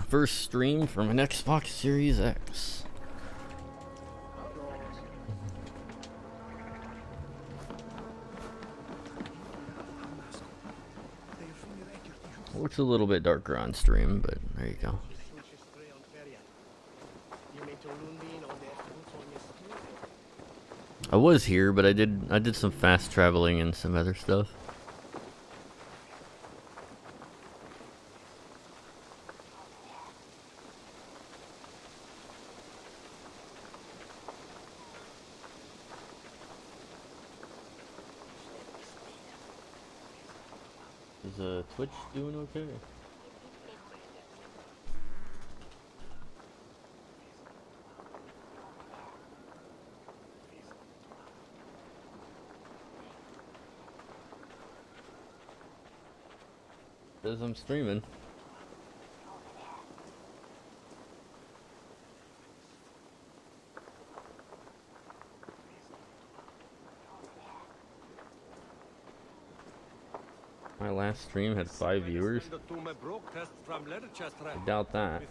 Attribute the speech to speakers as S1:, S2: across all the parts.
S1: First stream from an Xbox Series X. Looks a little bit darker on stream, but there you go. I was here, but I did some fast traveling and some other stuff. Is Twitch doing okay? Says I'm streaming. My last stream had 5 viewers. I doubt that.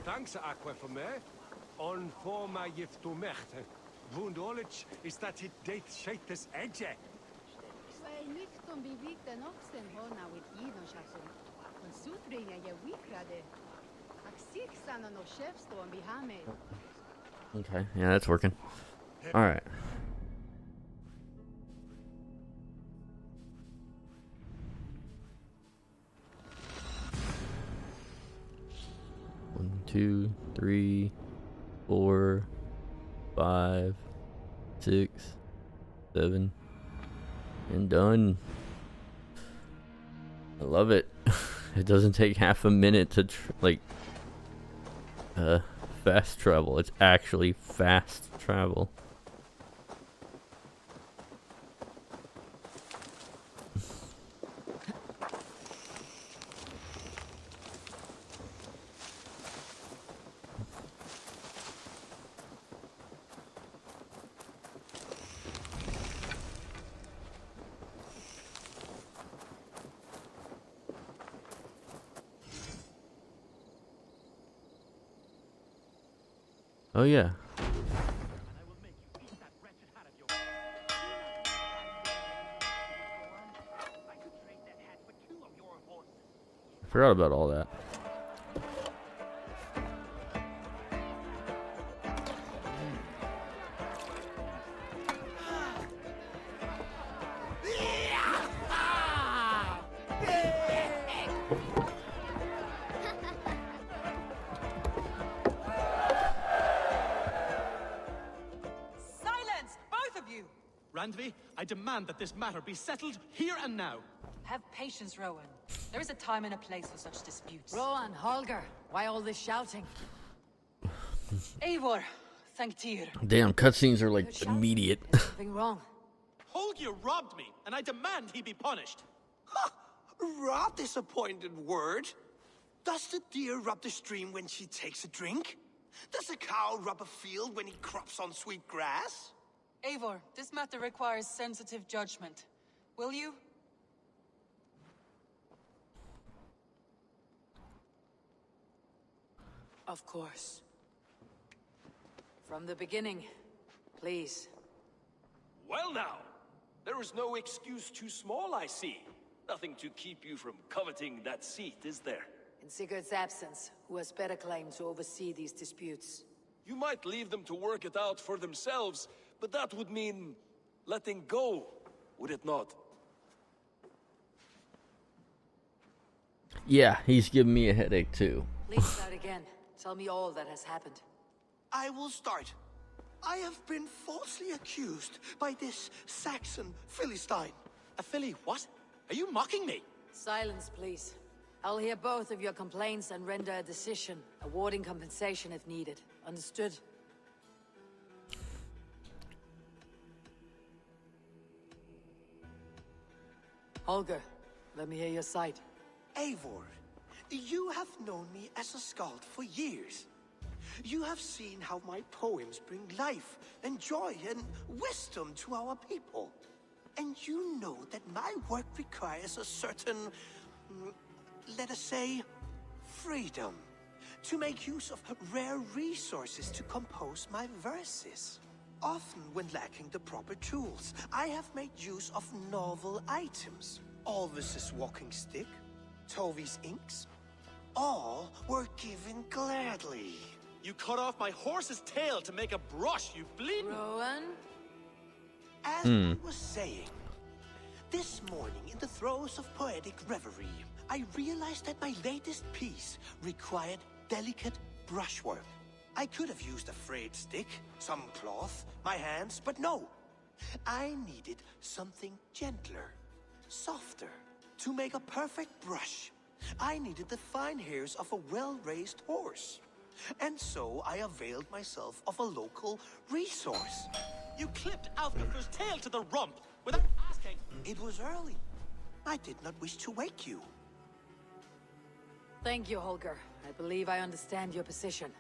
S1: Okay, yeah, that's working. All right. One, 2, 3, 4, 5, 6, 7, and done. I love it. It doesn't take half a minute to fast travel. It's actually fast travel. Oh yeah. I forgot about all that.
S2: I demand that this matter be settled here and now.
S3: Have patience, Rowan. There is a time and a place for such disputes.
S4: Rowan, Holger, why all this shouting?
S3: Eivor, thank Tyr.
S1: Damn, cutscenes are like immediate.
S4: Is something wrong?
S2: Holger robbed me, and I demand he be punished. Huh, raw disappointed word. Does the deer rub the stream when she takes a drink? Does a cow rub a field when he crops on sweet grass?
S3: Eivor, this matter requires sensitive judgment. Will you?
S4: Of course. From the beginning, please.
S5: Well now, there is no excuse too small, I see. Nothing to keep you from coveting that seat, is there?
S4: In Sigurd's absence, who has better claim to oversee these disputes?
S5: You might leave them to work it out for themselves, but that would mean letting go, would it not?
S1: Yeah, he's giving me a headache too.
S4: Please start again. Tell me all that has happened.
S2: I will start. I have been falsely accused by this Saxon Philistine. A Philly what? Are you mocking me?
S4: Silence, please. I'll hear both of your complaints and render a decision, awarding compensation if needed. Understood? Holger, let me hear your side.
S2: Eivor, you have known me as a skald for years. You have seen how my poems bring life and joy and wisdom to our people. And you know that my work requires a certain, let us say, freedom. to make use of rare resources to compose my verses. Often when lacking the proper tools, I have made use of novel items. Alvis's walking stick, Tovy's inks, all were given gladly.
S5: You cut off my horse's tail to make a brush, you bleeding...
S4: Rowan?
S2: As I was saying, this morning in the throes of poetic reverie, I realized that my latest piece required delicate brushwork. I could have used a frayed stick, some cloth, my hands, but no. I needed something gentler, softer. To make a perfect brush, I needed the fine hairs of a well-raised horse. And so I availed myself of a local resource.
S5: You clipped Alfga's tail to the rump without asking.
S2: It was early. I did not wish to wake you.
S4: Thank you, Holger. I believe I understand your position.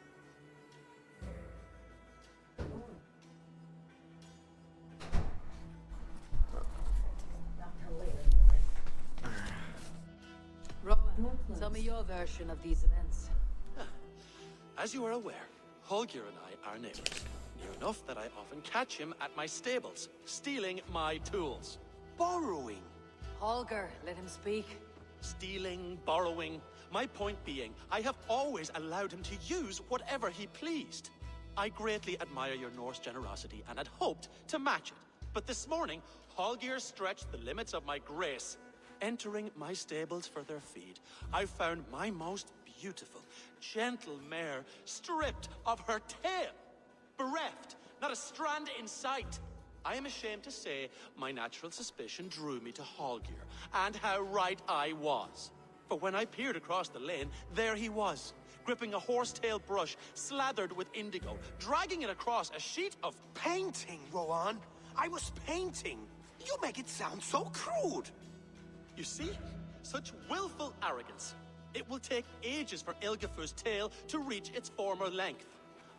S4: Rowan, tell me your version of these events.
S5: As you are aware, Holger and I are neighbors. Near enough that I often catch him at my stables, stealing my tools.
S2: Borrowing.
S4: Holger, let him speak.
S5: Stealing, borrowing. My point being, I have always allowed him to use whatever he pleased. I greatly admire your Norse generosity and had hoped to match it. But this morning, Holger stretched the limits of my grace. Entering my stables for their feed, I found my most beautiful, gentle mare stripped of her tail. Bereft, not a strand in sight. I am ashamed to say my natural suspicion drew me to Holger, and how right I was. For when I peered across the lane, there he was, gripping a horsetail brush slathered with indigo, dragging it across a sheet of
S2: Painting, Rowan. I was painting. You make it sound so crude.
S5: You see? Such willful arrogance. It will take ages for Ilgifu's tail to reach its former length.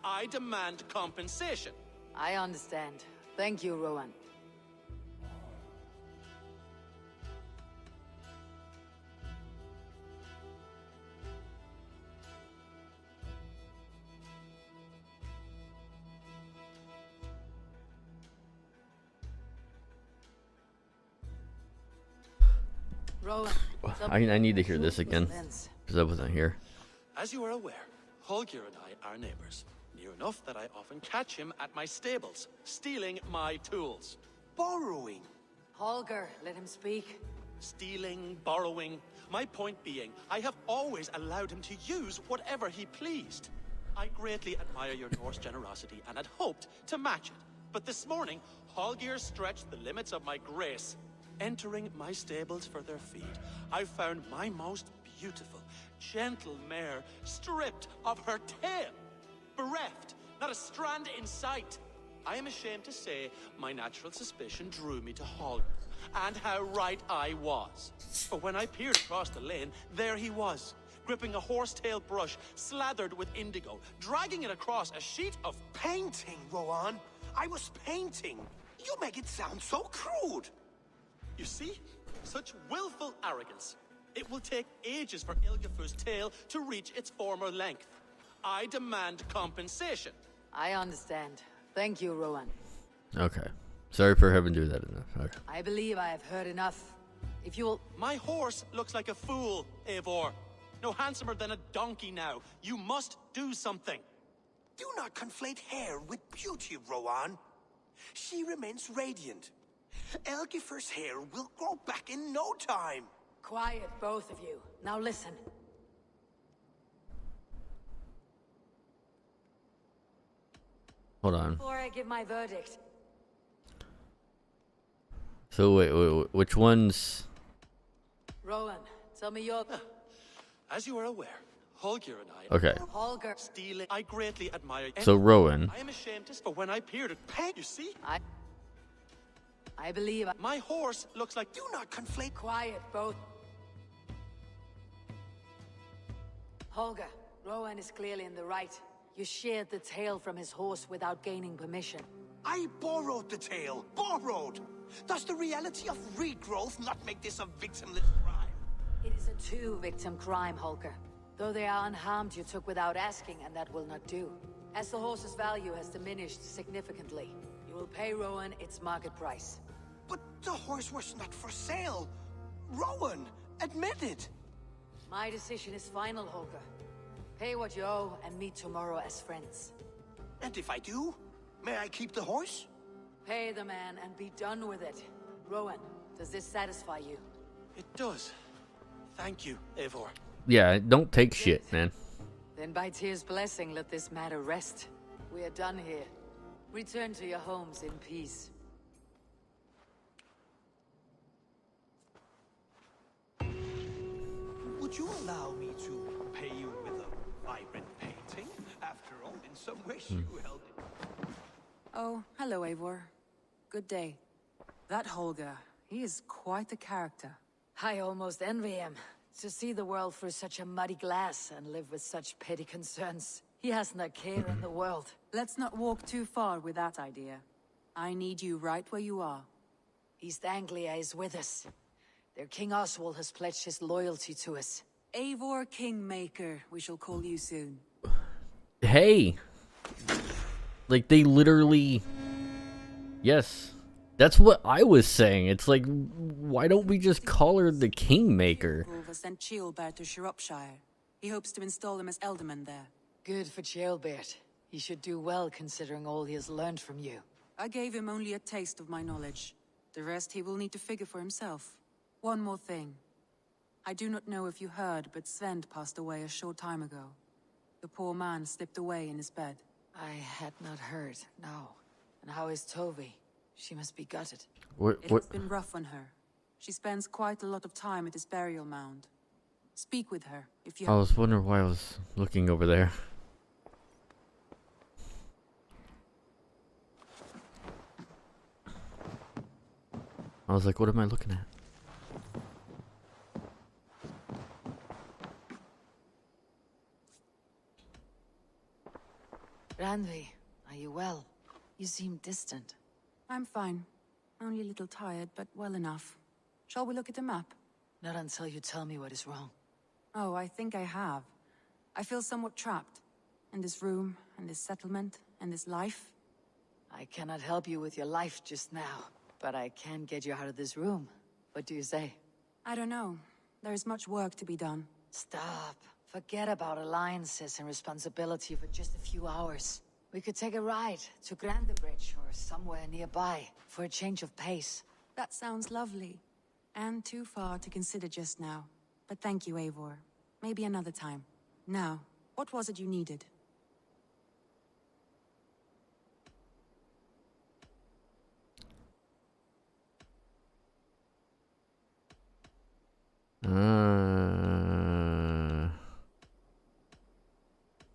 S5: I demand compensation.
S4: I understand. Thank you, Rowan. Rowan,
S1: I need to hear this again, because I wasn't here.
S5: As you are aware, Holger and I are neighbors. Near enough that I often catch him at my stables, stealing my tools.
S2: Borrowing.
S4: Holger, let him speak.
S5: Stealing, borrowing. My point being, I have always allowed him to use whatever he pleased. I greatly admire your Norse generosity and had hoped to match it. But this morning, Holger stretched the limits of my grace. Entering my stables for their feed, I found my most beautiful, gentle mare stripped of her tail. Bereft, not a strand in sight. I am ashamed to say my natural suspicion drew me to Holger, and how right I was. For when I peered across the lane, there he was, gripping a horsetail brush slathered with indigo, dragging it across a sheet of
S2: Painting, Rowan. I was painting. You make it sound so crude.
S5: You see? Such willful arrogance. It will take ages for Ilgifu's tail to reach its former length. I demand compensation.
S4: I understand. Thank you, Rowan.
S1: Okay. Sorry for having to do that enough. Okay.
S4: I believe I have heard enough. If you'll...
S5: My horse looks like a fool, Eivor. No handsomer than a donkey now. You must do something.
S2: Do not conflate hair with beauty, Rowan. She remains radiant. Elgifer's hair will grow back in no time.
S4: Quiet, both of you. Now listen.
S1: Hold on.
S4: Before I give my verdict.
S1: So wait, which ones?
S4: Rowan, tell me your...
S5: As you are aware, Holger and I...
S1: Okay.
S4: Holger...
S5: Stealing... I greatly admire...
S1: So Rowan.
S5: I am ashamed to... For when I peered at... Paint, you see?
S4: I believe...
S5: My horse looks like...
S2: Do not conflate...
S4: Quiet, both. Holger, Rowan is clearly in the right. You sheared the tail from his horse without gaining permission.
S2: I borrowed the tail. Borrowed. Does the reality of regrowth not make this a victimless crime?
S4: It is a two-victim crime, Holger. Though they are unharmed, you took without asking, and that will not do. As the horse's value has diminished significantly, you will pay Rowan its market price.
S2: But the horse was not for sale. Rowan, admit it.
S4: My decision is final, Holger. Pay what you owe and meet tomorrow as friends.
S2: And if I do, may I keep the horse?
S4: Pay the man and be done with it. Rowan, does this satisfy you?
S5: It does. Thank you, Eivor.
S1: Yeah, don't take shit, man.
S4: Then by Tyr's blessing, let this matter rest. We are done here. Return to your homes in peace.
S2: Would you allow me to pay you with a vibrant painting? After all, in some ways you held it.
S6: Oh, hello, Eivor. Good day. That Holger, he is quite a character.
S4: I almost envy him. To see the world through such a muddy glass and live with such petty concerns. He hasn't a care in the world.
S6: Let's not walk too far with that idea. I need you right where you are.
S4: East Anglia is with us. Their King Oswald has pledged his loyalty to us.
S6: Eivor Kingmaker, we shall call you soon.
S1: Hey! Like, they literally... Yes. That's what I was saying. It's like, why don't we just call her the Kingmaker?
S6: Ulva sent Chielbert to Shropshire. He hopes to install him as Elderman there.
S4: Good for Chielbert. He should do well considering all he has learned from you.
S6: I gave him only a taste of my knowledge. The rest he will need to figure for himself. One more thing. I do not know if you heard, but Sven passed away a short time ago. The poor man slipped away in his bed.
S4: I had not heard, no. And how is Tovi? She must be gutted.
S6: It has been rough on her. She spends quite a lot of time at his burial mound. Speak with her, if you...
S1: I was wondering why I was looking over there. I was like, what am I looking at?
S4: Randvi, are you well? You seem distant.
S6: I'm fine. Only a little tired, but well enough. Shall we look at the map?
S4: Not until you tell me what is wrong.
S6: Oh, I think I have. I feel somewhat trapped. In this room, and this settlement, and this life.
S4: I cannot help you with your life just now, but I can get you out of this room. What do you say?
S6: I don't know. There is much work to be done.
S4: Stop. Forget about alliances and responsibility for just a few hours. We could take a ride to Grandebridge or somewhere nearby for a change of pace.
S6: That sounds lovely. And too far to consider just now. But thank you, Eivor. Maybe another time. Now, what was it you needed?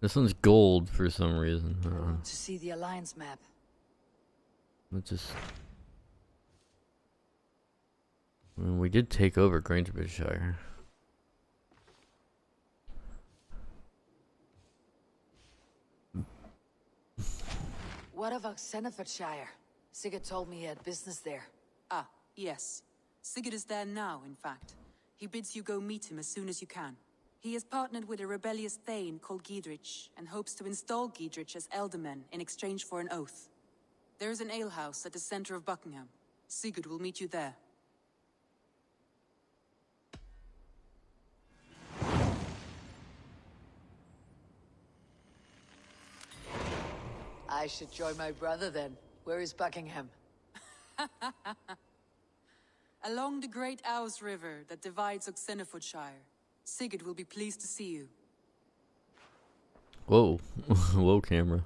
S1: This one's gold for some reason.
S4: To see the Alliance map.
S1: Let's just... I mean, we did take over Grangershire.
S4: What of Oxenfordshire? Sigurd told me he had business there.
S6: Ah, yes. Sigurd is there now, in fact. He bids you go meet him as soon as you can. He has partnered with a rebellious Thane called Giedrich, and hopes to install Giedrich as Elderman in exchange for an oath. There is an alehouse at the center of Buckingham. Sigurd will meet you there.
S4: I should join my brother then. Where is Buckingham?
S6: Along the Great Ouse River that divides Oxenfordshire. Sigurd will be pleased to see you.
S1: Whoa. Whoa, camera.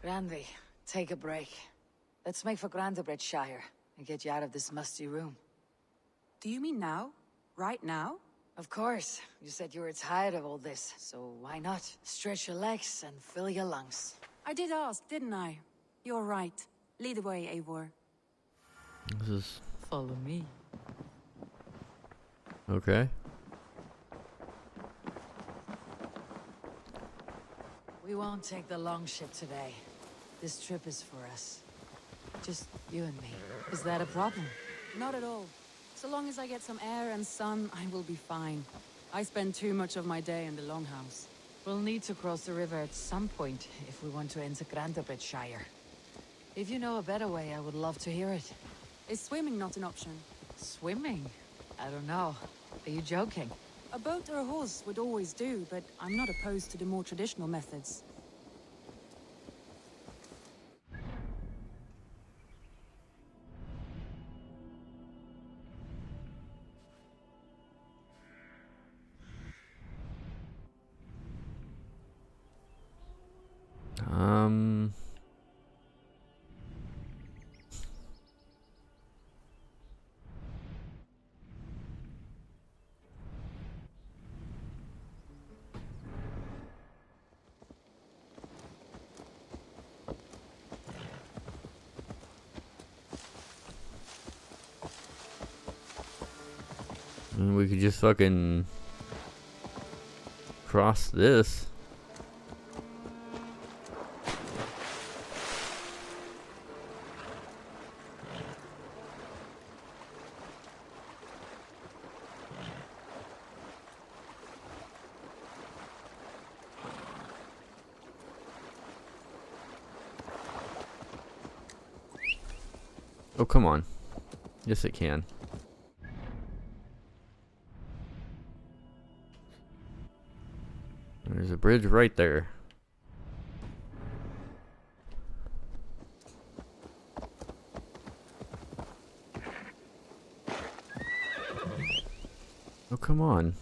S4: Randvi, take a break. Let's make for Grandebridgeshire and get you out of this musty room.
S6: Do you mean now? Right now?
S4: Of course. You said you were tired of all this, so why not? Stretch your legs and fill your lungs.
S6: I did ask, didn't I? You're right. Lead the way, Eivor.
S1: This is...
S4: Follow me.
S1: Okay.
S4: We won't take the long ship today. This trip is for us. Just you and me. Is that a problem?
S6: Not at all. So long as I get some air and sun, I will be fine. I spend too much of my day in the Longhouse.
S4: We'll need to cross the river at some point if we want to enter Grantebridge Shire. If you know a better way, I would love to hear it.
S6: Is swimming not an option?
S4: Swimming? I don't know. Are you joking?
S6: A boat or a horse would always do, but I'm not opposed to the more traditional methods.
S1: We could just fucking cross this. Oh, come on. Yes, it can. There's a bridge right there. Oh, come on.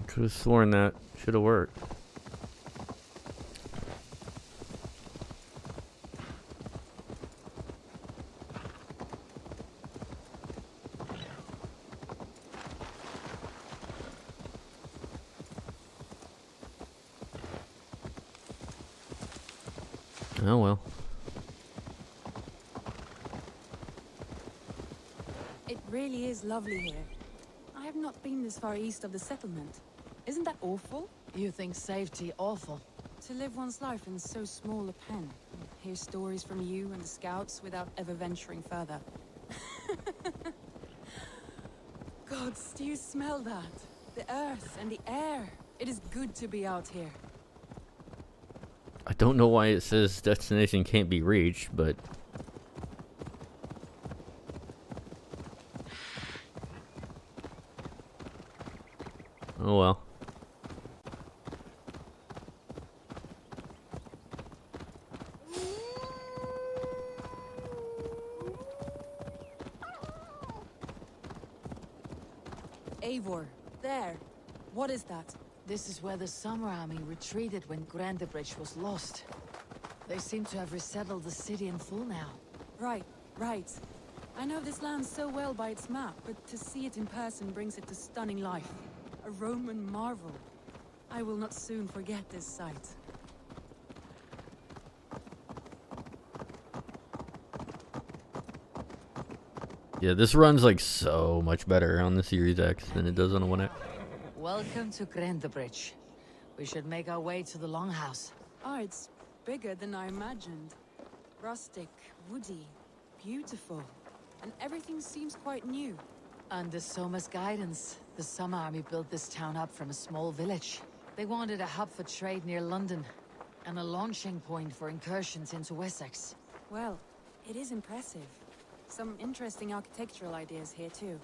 S1: Could have sworn that should have worked. Oh well.
S6: It really is lovely here. I have not been this far east of the settlement. Isn't that awful?
S4: You think safety awful?
S6: To live one's life in so small a pen. Hear stories from you and the scouts without ever venturing further. Gods, do you smell that? The earth and the air. It is good to be out here.
S1: I don't know why it says destination can't be reached, but oh well.
S6: Eivor, there. What is that?
S4: This is where the Summer Army retreated when Grantebridge was lost. They seem to have resettled the city in full now.
S6: Right. I know this land so well by its map, but to see it in person brings it to stunning life. A Roman marvel. I will not soon forget this sight.
S1: Yeah, this runs like so much better on the Series X than it does on the One X.
S4: Welcome to Grantebridge. We should make our way to the Longhouse.
S6: Oh, it's bigger than I imagined. Rustic, woody, beautiful. And everything seems quite new.
S4: Under Soma's guidance, the Summer Army built this town up from a small village. They wanted a hub for trade near London, and a launching point for incursions into Wessex.
S6: Well, it is impressive. Some interesting architectural ideas here too.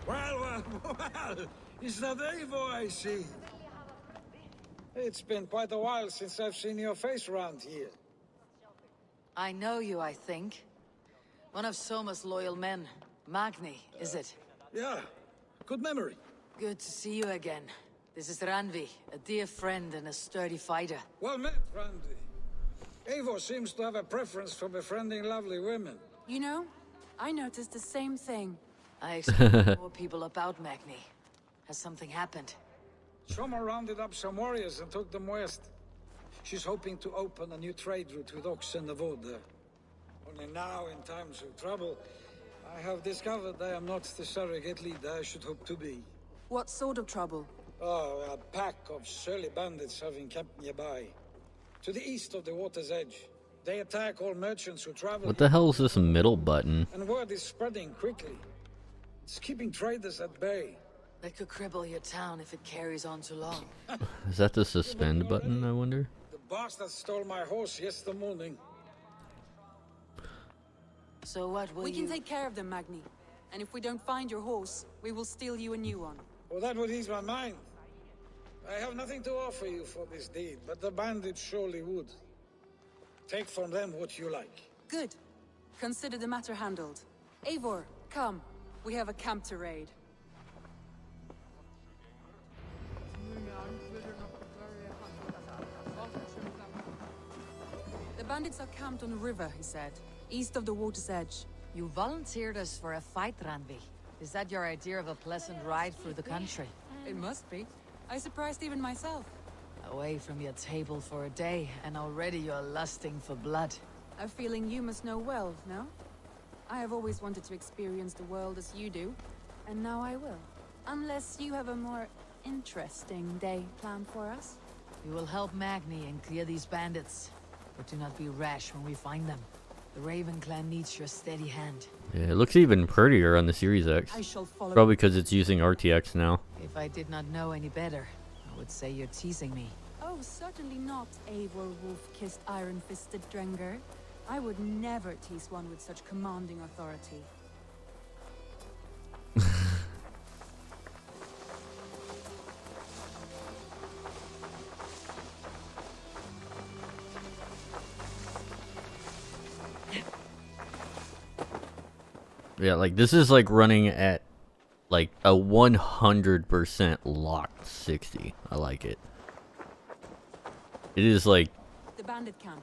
S7: Well, is that Eivor I see? It's been quite a while since I've seen your face around here.
S4: I know you, I think. One of Soma's loyal men. Magni, is it?
S7: Yeah, good memory.
S4: Good to see you again. This is Ranvi, a dear friend and a sturdy fighter.
S7: Well met, Randy. Eivor seems to have a preference for befriending lovely women.
S6: You know, I noticed the same thing.
S4: I expect more people about Magni. Has something happened?
S7: Someone rounded up some warriors and took them west. She's hoping to open a new trade route with Ox and the Wood. Only now, in times of trouble, I have discovered I am not the surrogate leader I should hope to be.
S6: What sort of trouble?
S7: Oh, a pack of surly bandits have encamped nearby. To the east of the water's edge. They attack all merchants who travel.
S1: What the hell is this middle button?
S7: And word is spreading quickly. It's keeping traders at bay.
S4: That could cripple your town if it carries on too long.
S1: Is that the suspend button, I wonder?
S7: The bastard stole my horse yesterday morning.
S4: So what will
S6: We
S4: you...
S6: can take care of them, Magni. And if we don't find your horse, we will steal you a new one.
S7: Well, that would ease my mind. I have nothing to offer you for this deed, but the bandits surely would. Take from them what you like.
S6: Good. Consider the matter handled. Eivor, come. We have a camp to raid. The bandits are camped on a river, he said, east of the water's edge.
S4: You volunteered us for a fight, Randvi. Is that your idea of a pleasant ride through the country?
S6: It must be. I surprised even myself.
S4: Away from your table for a day, and already you're lusting for blood.
S6: A feeling you must know well, no? I have always wanted to experience the world as you do, and now I will. Unless you have a more interesting day planned for us.
S4: We will help Magni and clear these bandits. But do not be rash when we find them. The Raven clan needs your steady hand.
S1: Yeah, it looks even prettier on the Series X.
S6: I shall follow.
S1: Probably because it's using RTX now.
S4: If I did not know any better, I would say you're teasing me.
S6: Oh, certainly not, Eivor wolf-kissed iron-fisted Drenger. I would never tease one with such commanding authority.
S1: Yeah, like this is like running at like a 100% locked 60. I like it. It is like
S6: The bandit camp.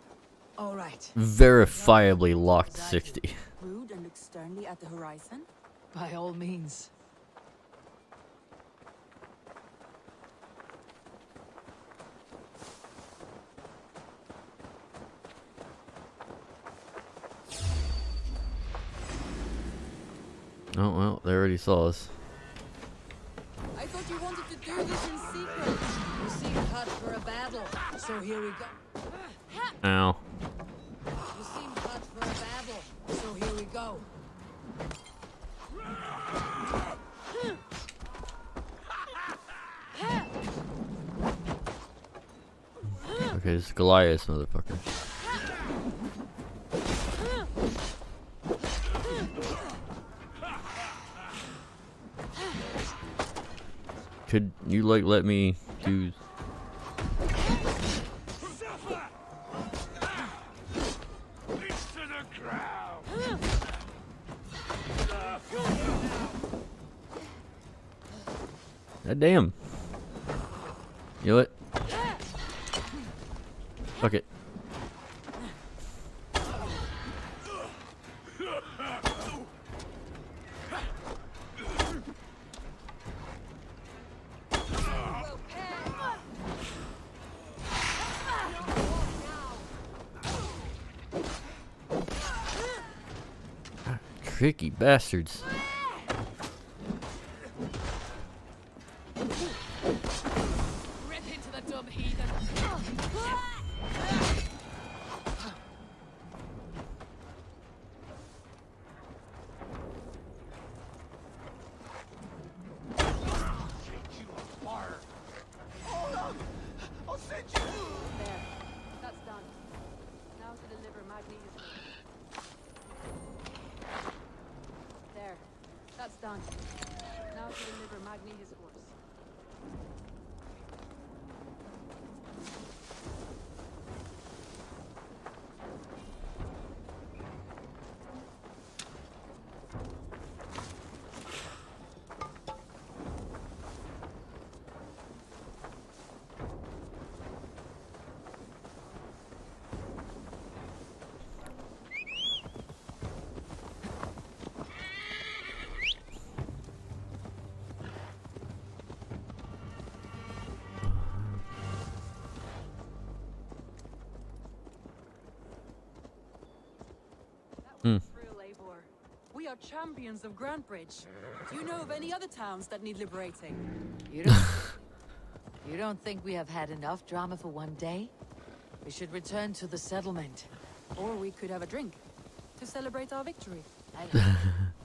S4: All right.
S1: verifiably locked 60.
S6: Rude and look sternly at the horizon.
S4: By all means.
S1: Oh well, they already saw us.
S6: I thought you wanted to do this in secret.
S4: You seem hot for a battle, so here we go.
S1: Ow.
S4: You seem hot for a battle, so here we go.
S1: Okay, it's Goliath, motherfucker. Could you like let me do? God damn. You know what? Fuck it. Tricky bastards.
S4: Rip into the dumb heathen.
S2: I'll send you.
S6: There. That's done. Now to deliver Magni his horse. There. That's done. Now to deliver Magni his horse. We are champions of Grantbridge. Do you know of any other towns that need liberating?
S4: You don't... You don't think we have had enough drama for one day? We should return to the settlement.
S6: Or we could have a drink to celebrate our victory.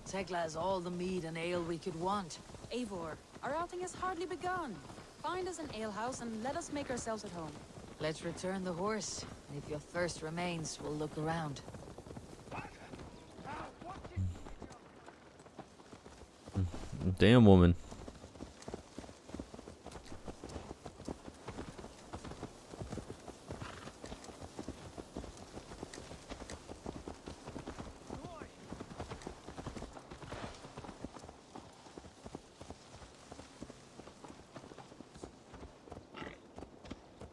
S4: Tekla has all the mead and ale we could want.
S6: Eivor, our outing has hardly begun. Find us an alehouse and let us make ourselves at home.
S4: Let's return the horse. And if your thirst remains, we'll look around.
S1: Damn woman.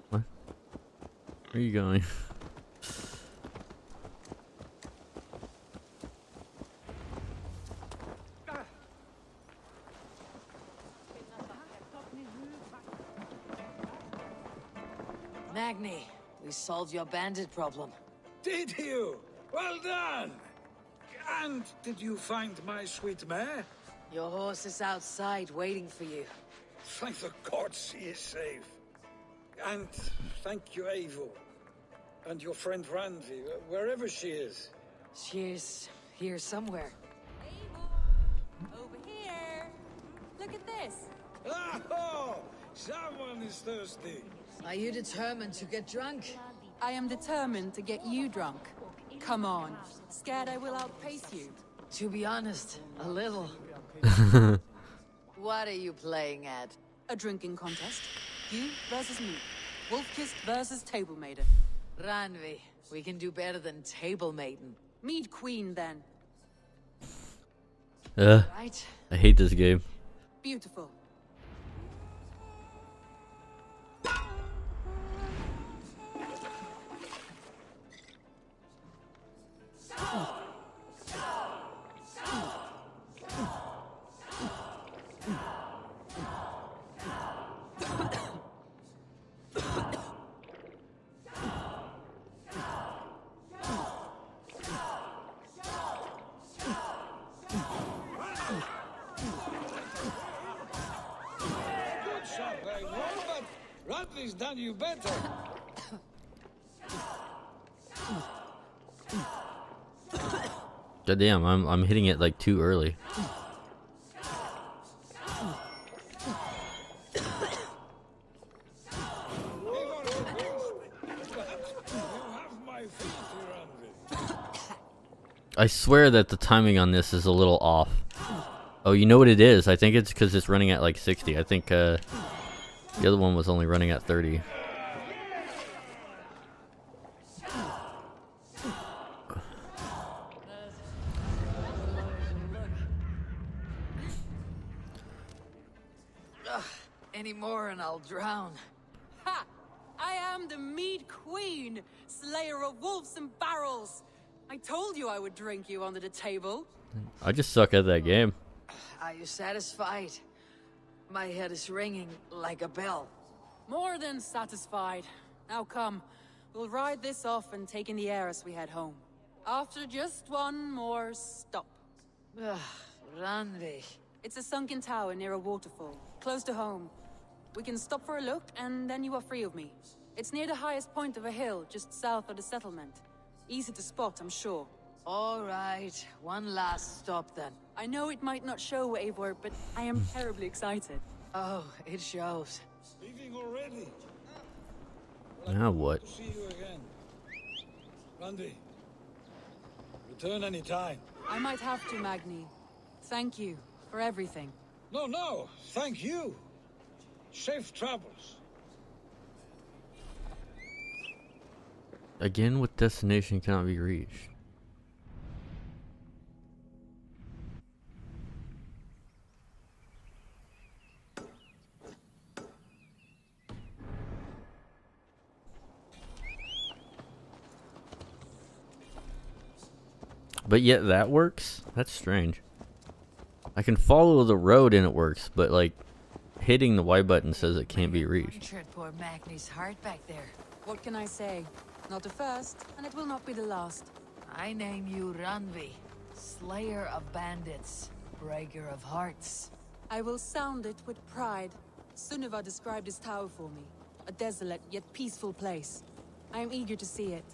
S1: What? Where are you going?
S4: Magni, we solved your bandit problem.
S7: Did you? Well done! And did you find my sweet mare?
S4: Your horse is outside waiting for you.
S7: Thank the gods he is safe. And thank you, Eivor. And your friend Randi, wherever she is.
S4: She's here somewhere.
S6: Eivor, over here. Look at this.
S7: Oh, someone is thirsty.
S4: Are you determined to get drunk?
S6: I am determined to get you drunk. Come on. Scared I will outpace you.
S4: To be honest, a little. What are you playing at?
S6: A drinking contest. You versus me. Wolf-kissed versus table maiden.
S4: Ranvi, we can do better than table maiden.
S6: Mead queen, then.
S4: Right?
S1: I hate this game.
S6: Beautiful.
S7: Good shot, Eivor, but Randi's done you better.
S1: Goddamn, I'm hitting it like too early. I swear that the timing on this is a little off. Oh, you know what it is? I think it's because it's running at like 60. I think the other one was only running at 30.
S4: Any more and I'll drown.
S6: Ha! I am the mead queen, slayer of wolves and barrels. I told you I would drink you under the table.
S1: I just suck at that game.
S4: Are you satisfied? My head is ringing like a bell.
S6: More than satisfied. Now come, we'll ride this off and take in the air as we head home. After just one more stop.
S4: Ranvi.
S6: It's a sunken tower near a waterfall, close to home. We can stop for a look, and then you are free of me. It's near the highest point of a hill, just south of the settlement. Easy to spot, I'm sure.
S4: All right, one last stop then.
S6: I know it might not show, Eivor, but I am terribly excited.
S4: Oh, it shows.
S7: Leaving already?
S1: Now what?
S7: See you again. Randi, return any time.
S6: I might have to, Magni. Thank you for everything.
S7: No, thank you. Safe travels.
S1: Again with destination cannot be reached. But yet that works? That's strange. I can follow the road and it works, but like hitting the Y button says it can't be reached.
S4: Punctured poor Magni's heart back there.
S6: What can I say? Not the first, and it will not be the last.
S4: I name you Ranvi. Slayer of bandits, breaker of hearts.
S6: I will sound it with pride. Sunniva described his tower for me. A desolate yet peaceful place. I am eager to see it.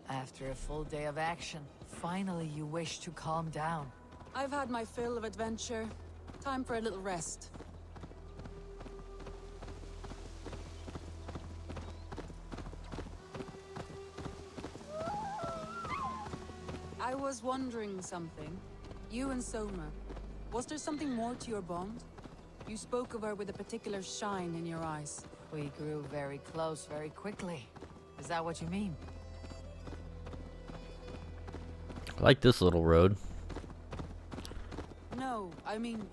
S4: After a full day of action, finally you wish to calm down.
S6: I've had my fill of adventure. Time for a little rest. I was wondering something. You and Soma, was there something more to your bond? You spoke of her with a particular shine in your eyes.
S4: We grew very close very quickly. Is that what you mean?
S1: I like this little road.
S6: No, I mean,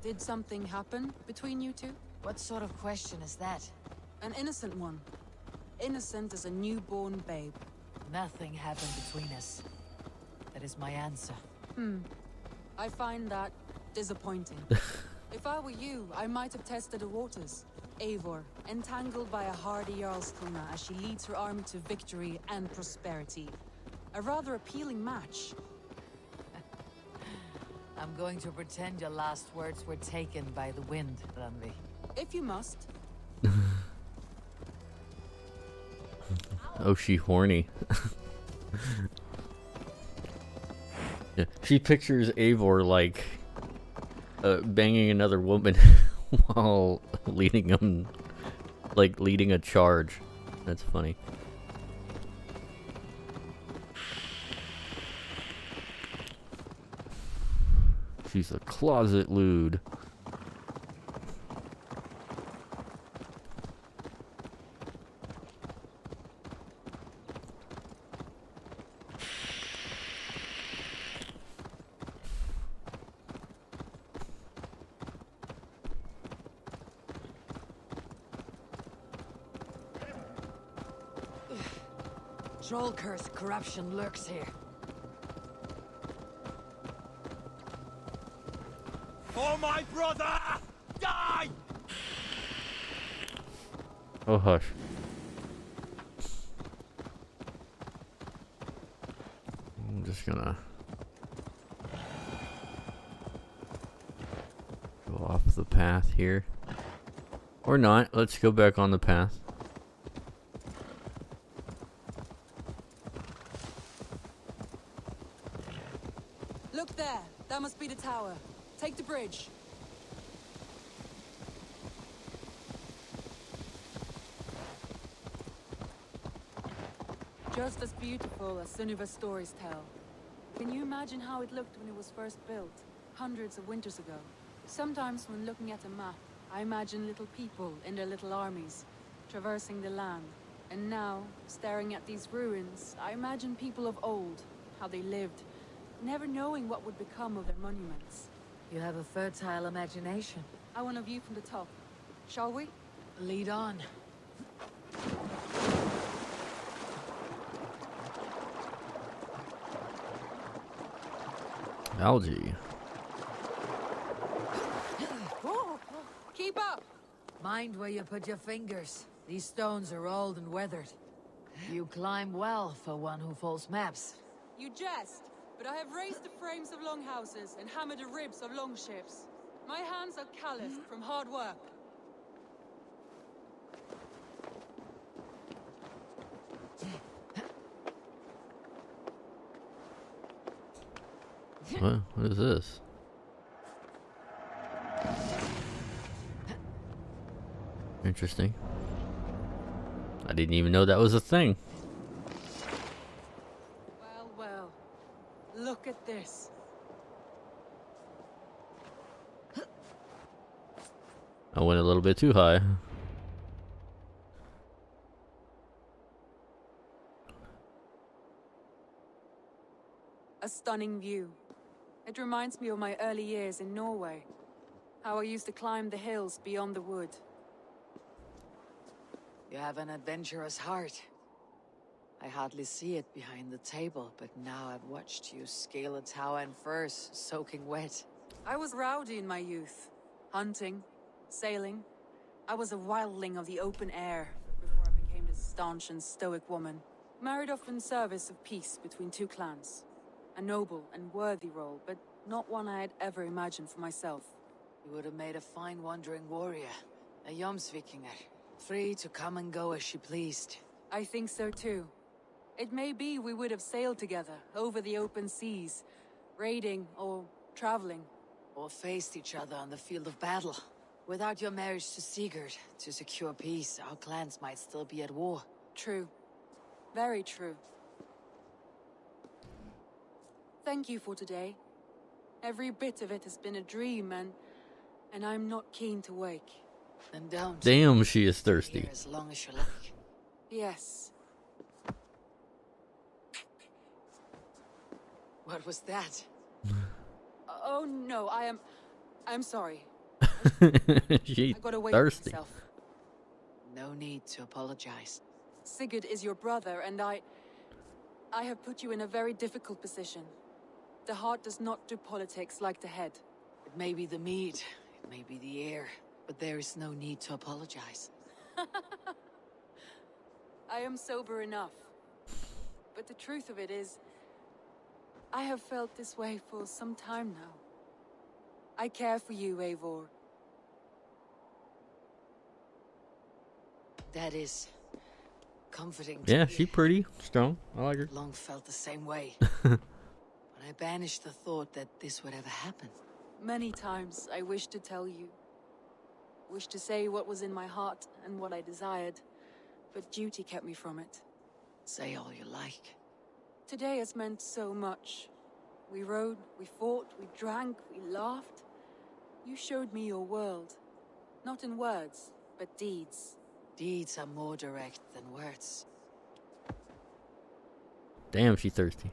S6: did something happen between you two?
S4: What sort of question is that?
S6: An innocent one. Innocent as a newborn babe.
S4: Nothing happened between us. That is my answer.
S6: I find that disappointing. If I were you, I might have tested the waters. Eivor, entangled by a hardy Jarlskona as she leads her army to victory and prosperity. A rather appealing match.
S4: I'm going to pretend your last words were taken by the wind, Randvi.
S6: If you must.
S1: Oh, she horny. Yeah, she pictures Eivor like banging another woman while leading him, like leading a charge. That's funny. She's a closet lewd.
S4: Troll curse corruption lurks here.
S2: For my brother! Die!
S1: Oh, hush. I'm just gonna go off the path here. Or not. Let's go back on the path.
S6: Look there. That must be the tower. Take the bridge. Just as beautiful as Sunniva's stories tell. Can you imagine how it looked when it was first built, hundreds of winters ago? Sometimes when looking at a map, I imagine little people in their little armies, traversing the land. And now, staring at these ruins, I imagine people of old, how they lived, never knowing what would become of their monuments.
S4: You have a fertile imagination.
S6: I want a view from the top. Shall we?
S4: Lead on.
S1: Algae.
S6: Keep up!
S4: Mind where you put your fingers. These stones are old and weathered. You climb well for one who folds maps.
S6: You jest, but I have raised the frames of longhouses and hammered the ribs of longships. My hands are calloused from hard work.
S1: What is this? Interesting. I didn't even know that was a thing.
S6: Well, well. Look at this.
S1: I went a little bit too high.
S6: A stunning view. It reminds me of my early years in Norway. How I used to climb the hills beyond the wood.
S4: You have an adventurous heart. I hardly see it behind the table, but now I've watched you scale a tower in furs, soaking wet.
S6: I was rowdy in my youth. Hunting, sailing. I was a wildling of the open air before I became this staunch and stoic woman. Married off in service of peace between two clans. A noble and worthy role, but not one I had ever imagined for myself.
S4: You would have made a fine wandering warrior. A Jomsvikinger. Free to come and go as she pleased.
S6: I think so too. It may be we would have sailed together, over the open seas, raiding or traveling.
S4: Or faced each other on the field of battle. Without your marriage to Sigurd, to secure peace, our clans might still be at war.
S6: True. Very true. Thank you for today. Every bit of it has been a dream, and I'm not keen to wake.
S4: Then don't.
S1: Damn, she is
S4: Here
S1: thirsty.
S4: as long as you like.
S6: Yes.
S4: What was that?
S6: Oh no, I'm sorry.
S1: She
S6: I got away
S1: thirsty.
S6: from myself.
S4: No need to apologize.
S6: Sigurd is your brother, and I have put you in a very difficult position. The heart does not do politics like the head.
S4: It may be the mead, it may be the air, but there is no need to apologize.
S6: I am sober enough. But the truth of it is, I have felt this way for some time now. I care for you, Eivor.
S4: That is comforting to
S1: Yeah,
S4: me.
S1: she pretty strong. I like her.
S4: Long felt the same way. But I banished the thought that this would ever happen.
S6: Many times I wished to tell you. Wished to say what was in my heart and what I desired. But duty kept me from it.
S4: Say all you like.
S6: Today has meant so much. We rode, we fought, we drank, we laughed. You showed me your world. Not in words, but deeds.
S4: Deeds are more direct than words.
S1: Damn, she thirsty.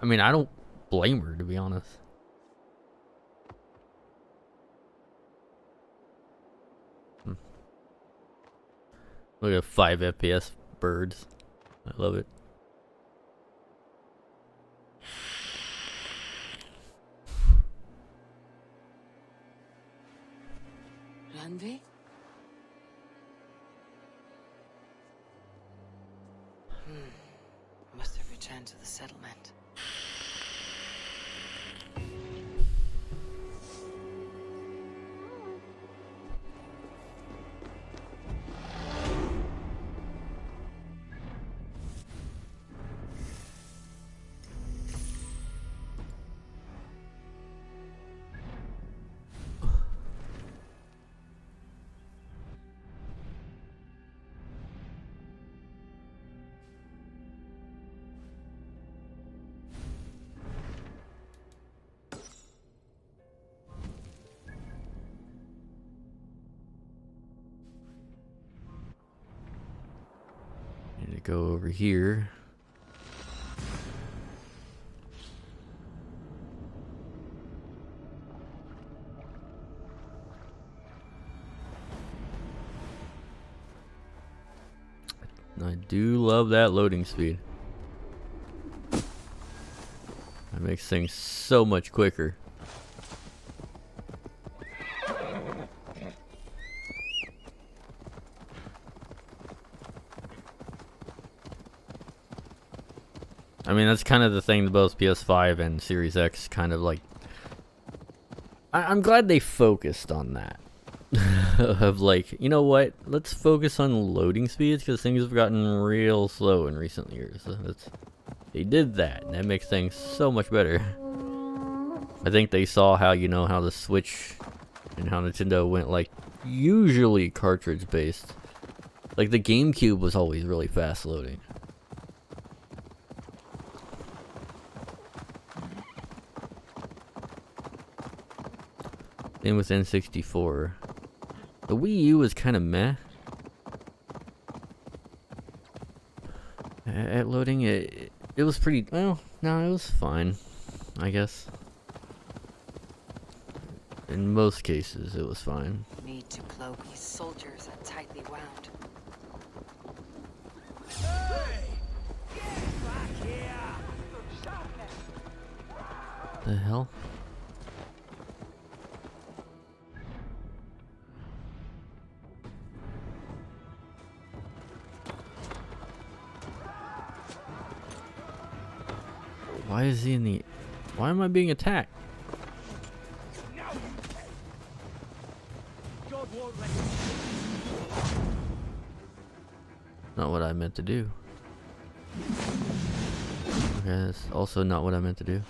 S1: I mean, I don't blame her, to be honest. Look at 5 FPS birds. I love it.
S4: Randvi? Must have returned to the settlement.
S1: Need to go over here. I do love that loading speed. That makes things so much quicker. I mean, that's kind of the thing that both PS5 and Series X kind of like... I'm glad they focused on that. Of like, you know what? Let's focus on loading speeds because things have gotten real slow in recent years. So they did that, and that makes things so much better. I think they saw how, you know, how the Switch and how Nintendo went like usually cartridge based. Like the GameCube was always really fast loading. Same with N64. The Wii U was kind of meh at loading. It was pretty, well, no, it was fine, I guess. In most cases, it was fine.
S4: Need to cloak. These soldiers are tightly wound.
S1: The hell? Why is he in the... Why am I being attacked? Not what I meant to do. Okay, that's also not what I meant to do.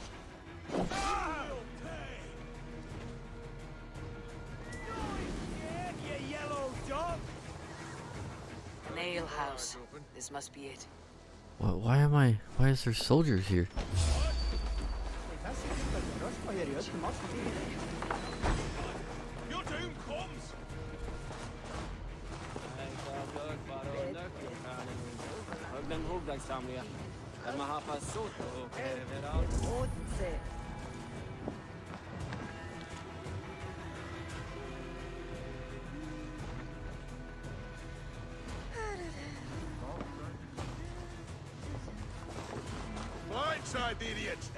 S4: An ale house. This must be it.
S1: Why am I... Why is there soldiers here?
S2: Your doom comes! Blindside the idiots!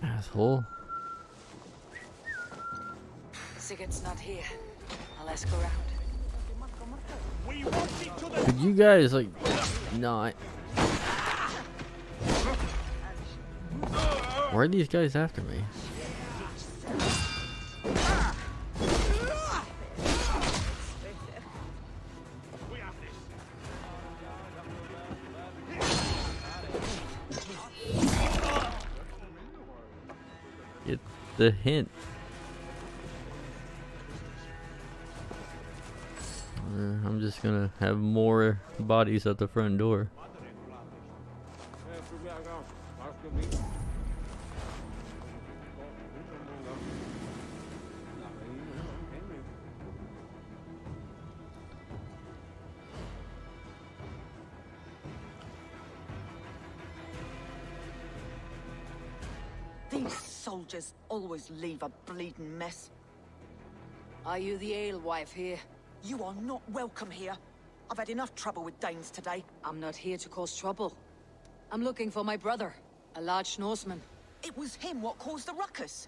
S1: Asshole.
S4: Sigurd's not here. I'll ask around.
S2: We want each other!
S1: Could you guys, like, not... Why are these guys after me? Get the hint. I'm just gonna have more bodies at the front door.
S8: These soldiers always leave a bleeding mess.
S4: Are you the alewife here?
S8: You are not welcome here. I've had enough trouble with Danes today.
S4: I'm not here to cause trouble. I'm looking for my brother, a large Norseman.
S8: It was him what caused the ruckus.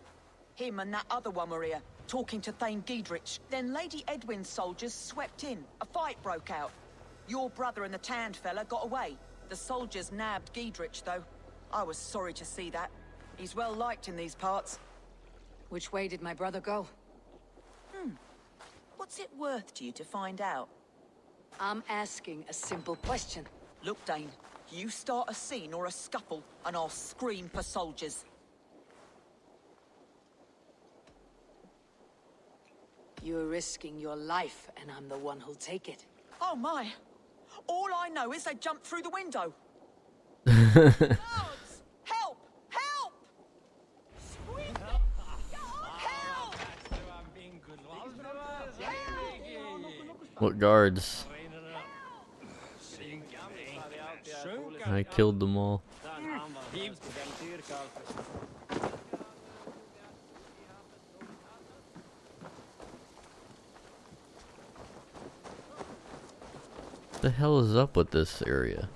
S8: Him and that other one were here, talking to Thane Giedrich. Then Lady Edwin's soldiers swept in. A fight broke out. Your brother and the tanned fella got away. The soldiers nabbed Giedrich, though. I was sorry to see that. He's well liked in these parts.
S4: Which way did my brother go?
S8: What's it worth to you to find out?
S4: I'm asking a simple question.
S8: Look, Dane, you start a scene or a scuffle, and I'll scream for soldiers.
S4: You're risking your life, and I'm the one who'll take it.
S8: Oh my! All I know is they jumped through the window. Guards! Help! Help! Scream! Help!
S1: What guards? I killed them all. What the hell is up with this area?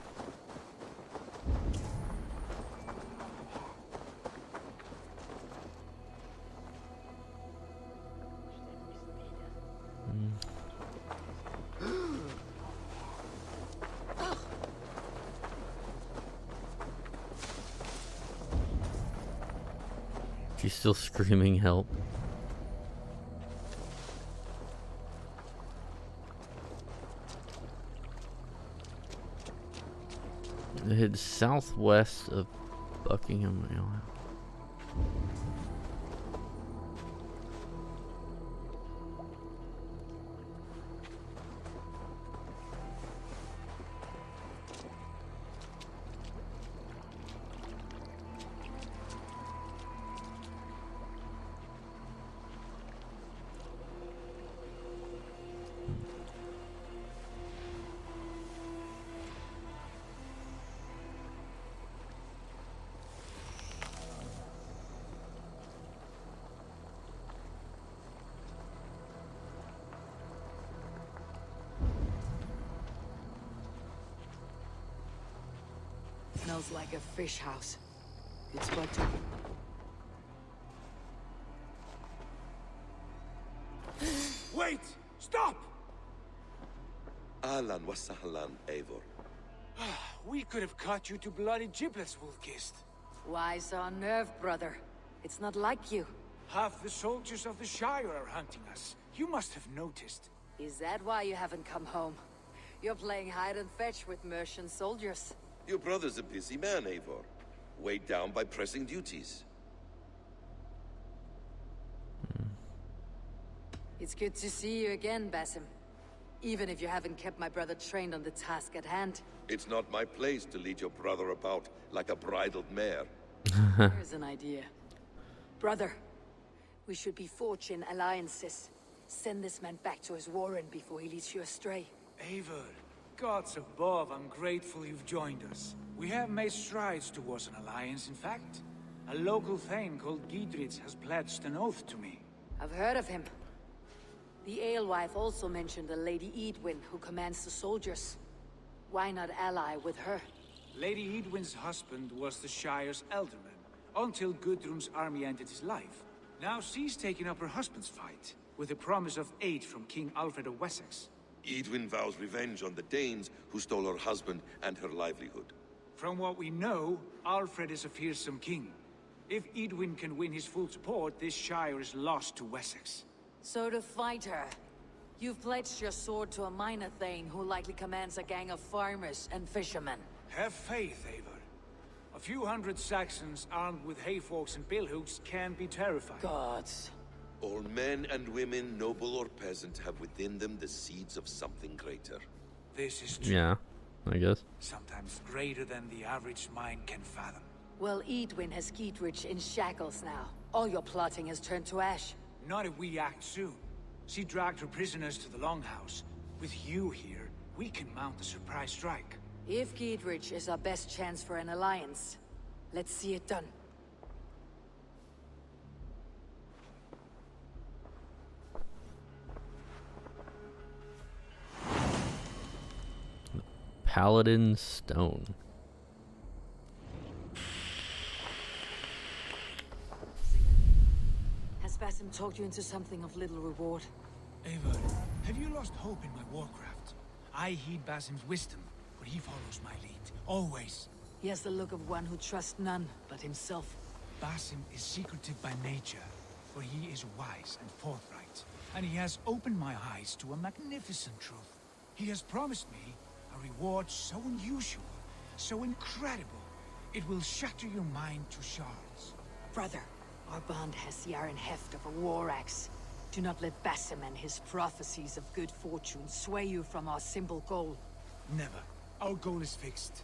S1: She's still screaming help. Head southwest of Buckingham Island.
S4: Smells like a fish house. Good spot to...
S2: Wait! Stop!
S9: Ahlan wa sahlan, Eivor.
S2: We could have cut you to bloody giblets, Wolf-Kissed.
S4: Why so unnerved, brother? It's not like you.
S2: Half the soldiers of the Shire are hunting us. You must have noticed.
S4: Is that why you haven't come home? You're playing hide and fetch with Mercian soldiers.
S9: Your brother's a busy man, Eivor. Weighed down by pressing duties.
S4: It's good to see you again, Basim. Even if you haven't kept my brother trained on the task at hand.
S9: It's not my place to lead your brother about like a bridled mare.
S4: Here's an idea. Brother, we should be forging alliances. Send this man back to his warren before he leads you astray.
S7: Eivor, gods above, I'm grateful you've joined us. We have made strides towards an alliance, in fact. A local thane called Giedrich has pledged an oath to me.
S4: I've heard of him. The alewife also mentioned a Lady Edwin who commands the soldiers. Why not ally with her?
S7: Lady Edwin's husband was the Shire's alderman, until Gudrun's army ended his life. Now she's taking up her husband's fight, with the promise of aid from King Alfred of Wessex.
S9: Edwin vows revenge on the Danes who stole her husband and her livelihood.
S7: From what we know, Alfred is a fearsome king. If Edwin can win his full support, this Shire is lost to Wessex.
S4: So to fight her, you've pledged your sword to a minor thane who likely commands a gang of farmers and fishermen.
S7: Have faith, Eivor. A few hundred Saxons armed with hayforks and billhooks can be terrifying.
S4: Gods.
S9: All men and women, noble or peasant, have within them the seeds of something greater.
S7: This is true.
S1: Yeah, I guess.
S7: Sometimes greater than the average mind can fathom.
S4: Well, Edwin has Giedrich in shackles now. All your plotting has turned to ash.
S7: Not if we act soon. She dragged her prisoners to the Longhouse. With you here, we can mount a surprise strike.
S4: If Giedrich is our best chance for an alliance, let's see it done.
S1: Paladin Stone.
S4: Has Basim talked you into something of little reward?
S7: Eivor, have you lost hope in my warcraft? I heed Basim's wisdom, but he follows my lead. Always.
S4: He has the look of one who trusts none but himself.
S7: Basim is secretive by nature, but he is wise and forthright. And he has opened my eyes to a magnificent truth. He has promised me a reward so unusual, so incredible, it will shatter your mind to shards.
S4: Brother, our bond has the iron heft of a war axe. Do not let Basim and his prophecies of good fortune sway you from our simple goal.
S7: Never. Our goal is fixed.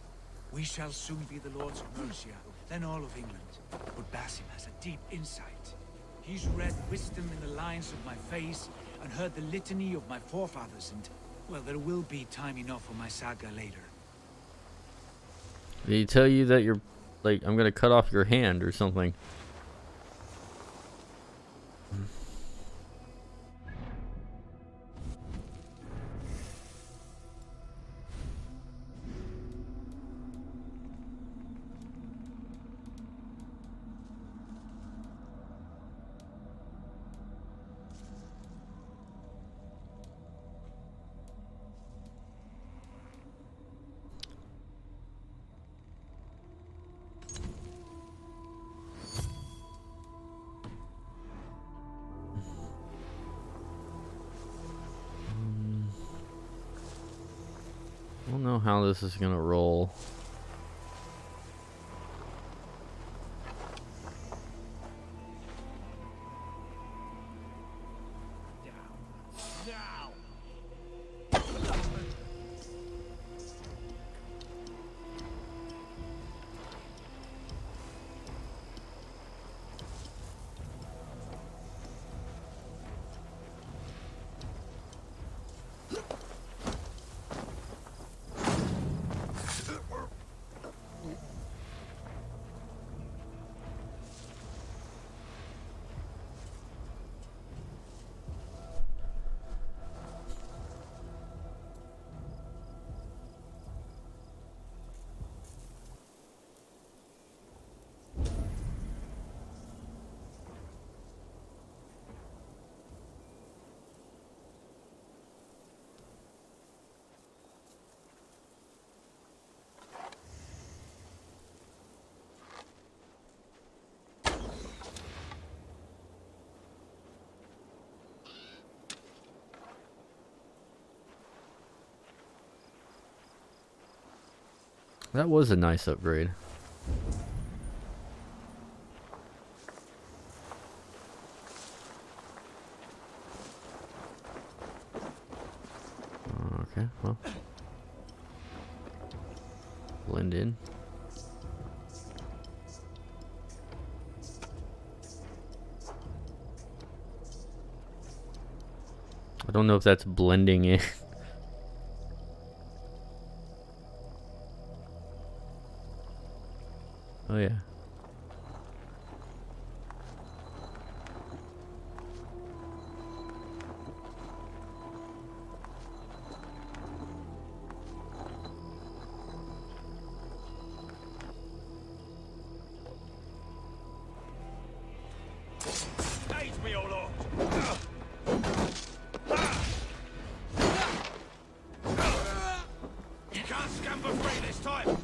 S7: We shall soon be the lords of Mercia, then all of England. But Basim has a deep insight. He's read wisdom in the lines of my face and heard the litany of my forefathers, and, well, there will be time enough for my saga later.
S1: Did he tell you that you're, like, I'm gonna cut off your hand or something? I don't know how this is gonna roll. That was a nice upgrade. Okay, well. Blend in. I don't know if that's blending in. Oh yeah.
S2: Stage me, O Lord! You can't scam for free this time!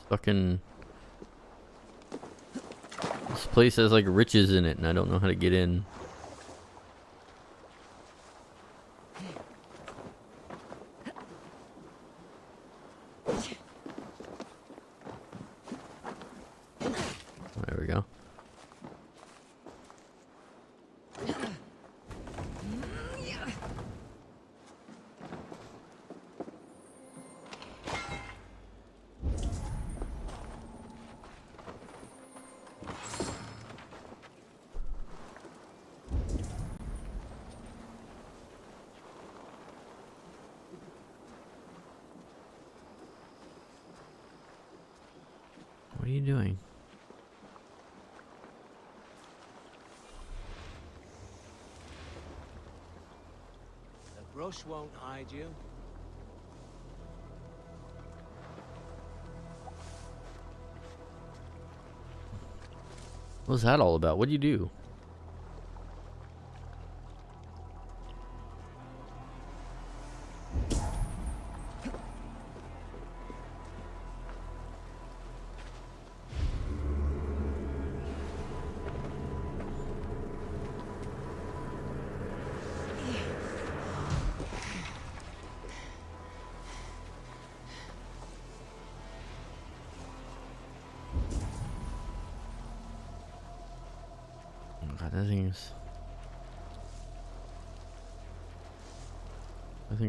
S1: Fucking. This place has like riches in it, and I don't know how to get in. There we go. What are you doing?
S2: The brush won't hide you.
S1: What was that all about? What do you do? God, that thing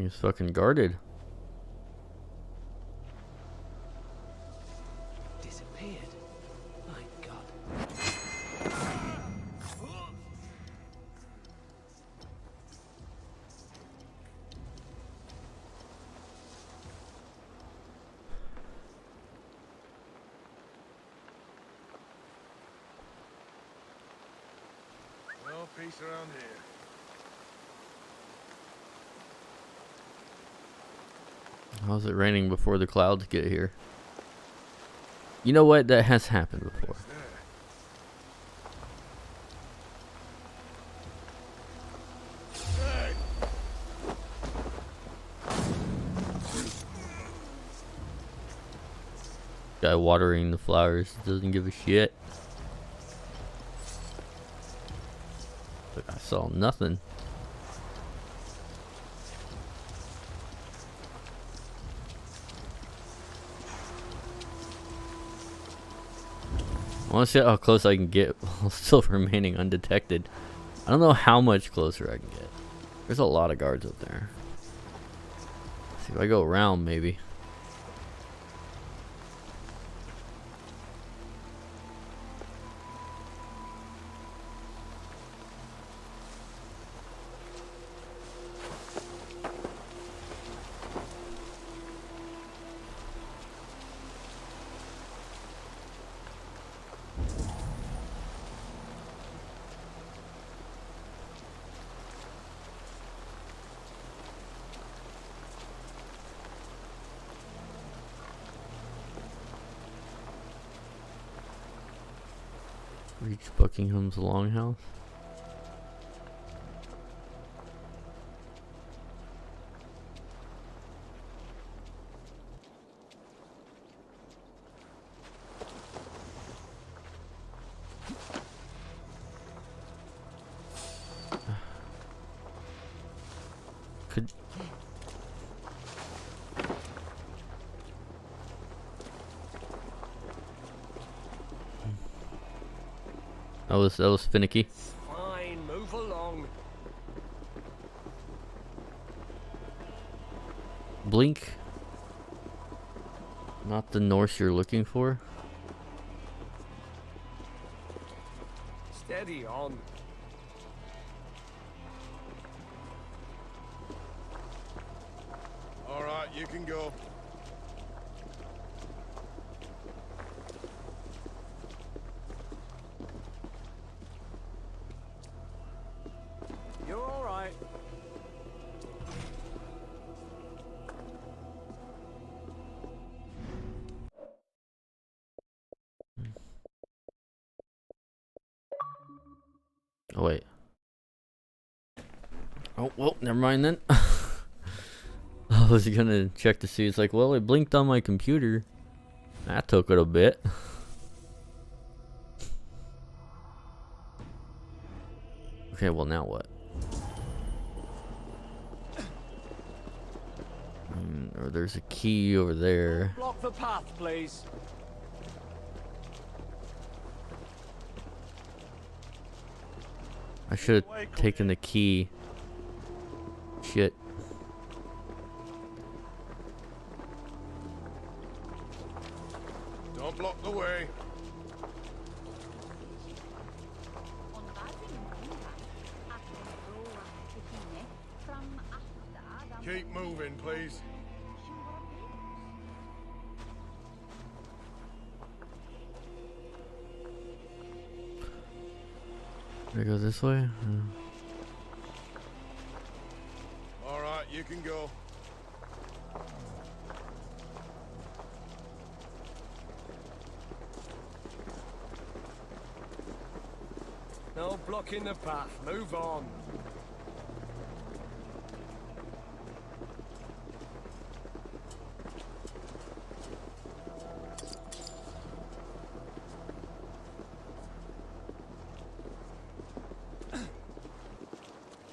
S1: is fucking guarded.
S2: Disappeared. My God.
S10: No peace around here.
S1: How's it raining before the clouds get here? You know what? That has happened before. Guy watering the flowers doesn't give a shit. Look, I saw nothing. I want to see how close I can get while still remaining undetected. I don't know how much closer I can get. There's a lot of guards up there. Let's see if I go around, maybe. Reach Buckingham's Longhouse. Could... That was finicky.
S10: Fine, move along.
S1: Blink. Not the Norse you're looking for.
S10: Steady on.
S11: All right, you can go.
S10: You're all right.
S1: Oh wait. Oh well, never mind then. I was gonna check to see. It's like, well, it blinked on my computer. That took it a bit. Okay, well now what? Or there's a key over there.
S10: Block the path, please.
S1: I should have taken the key. Shit.
S11: Don't block the way. Keep moving, please.
S1: Did I go this way?
S11: All right, you can go.
S10: No blocking the path. Move on.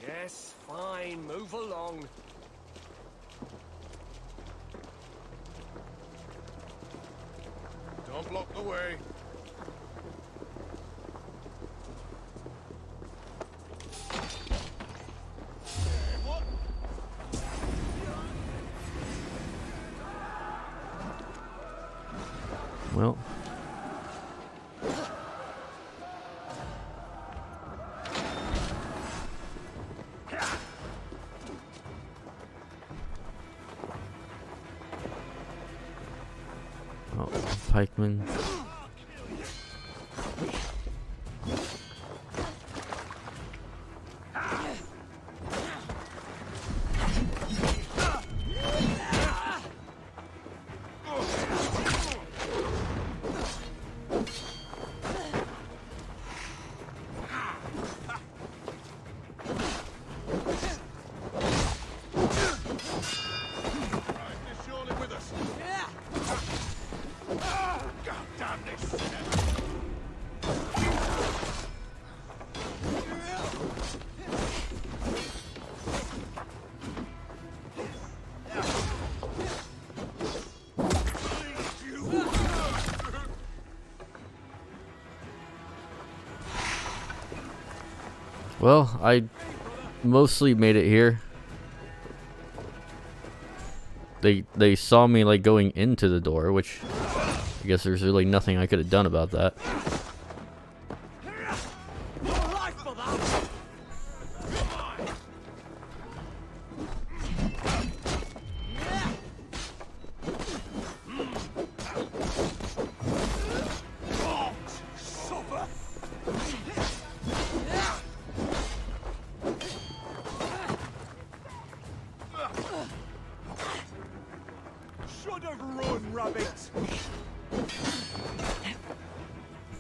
S10: Yes, fine. Move along.
S11: Don't block the way.
S1: Well. Oh, pikeman. Well, I mostly made it here. They saw me like going into the door, which I guess there's really nothing I could have done about that.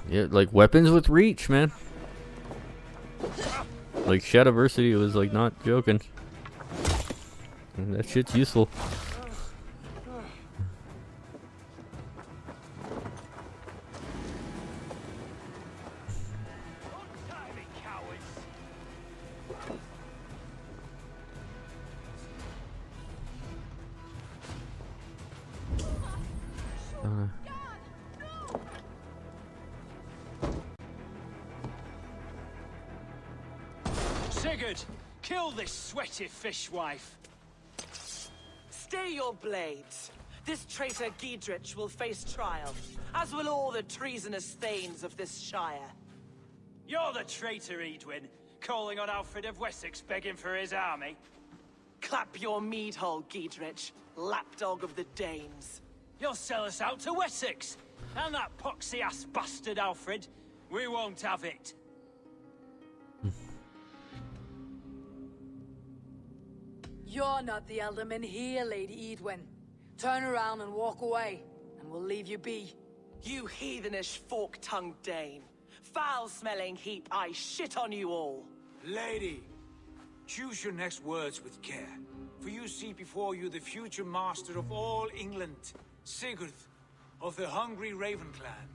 S1: Yeah, like weapons with reach, man. Like Shadowversity was like not joking. And that shit's useful.
S10: Sigurd, kill this sweaty fishwife.
S12: Stay your blades. This traitor Giedrich will face trial, as will all the treasonous thanes of this shire.
S10: You're the traitor, Edwin, calling on Alfred of Wessex begging for his army.
S12: Clap your mead hole, Giedrich, lapdog of the Danes.
S10: You'll sell us out to Wessex, and that poxy-ass bastard Alfred. We won't have it.
S4: You're not the alderman here, Lady Edwin. Turn around and walk away, and we'll leave you be.
S12: You heathenish fork-tongued Dane. Foul-smelling heap, I shit on you all.
S7: Lady, choose your next words with care, for you see before you the future master of all England, Sigurd, of the hungry Raven clan.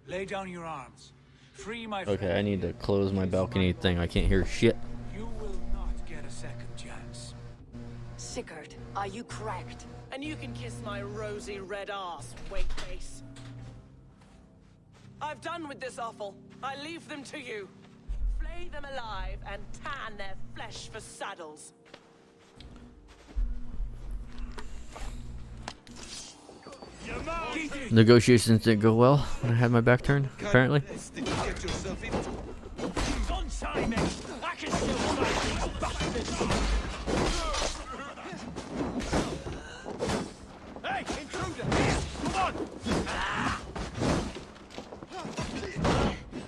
S7: Lay down your arms. Free my friend.
S1: Okay, I need to close my balcony thing. I can't hear shit.
S7: You will not get a second chance.
S4: Sigurd, are you cracked?
S12: And you can kiss my rosy red ass, wake face. I've done with this offal. I leave them to you. Flay them alive and tan their flesh for saddles.
S1: Negotiations didn't go well when I had my back turned, apparently.
S10: Untie me! I can still fight these bastards! Hey, intruder! Here, come on!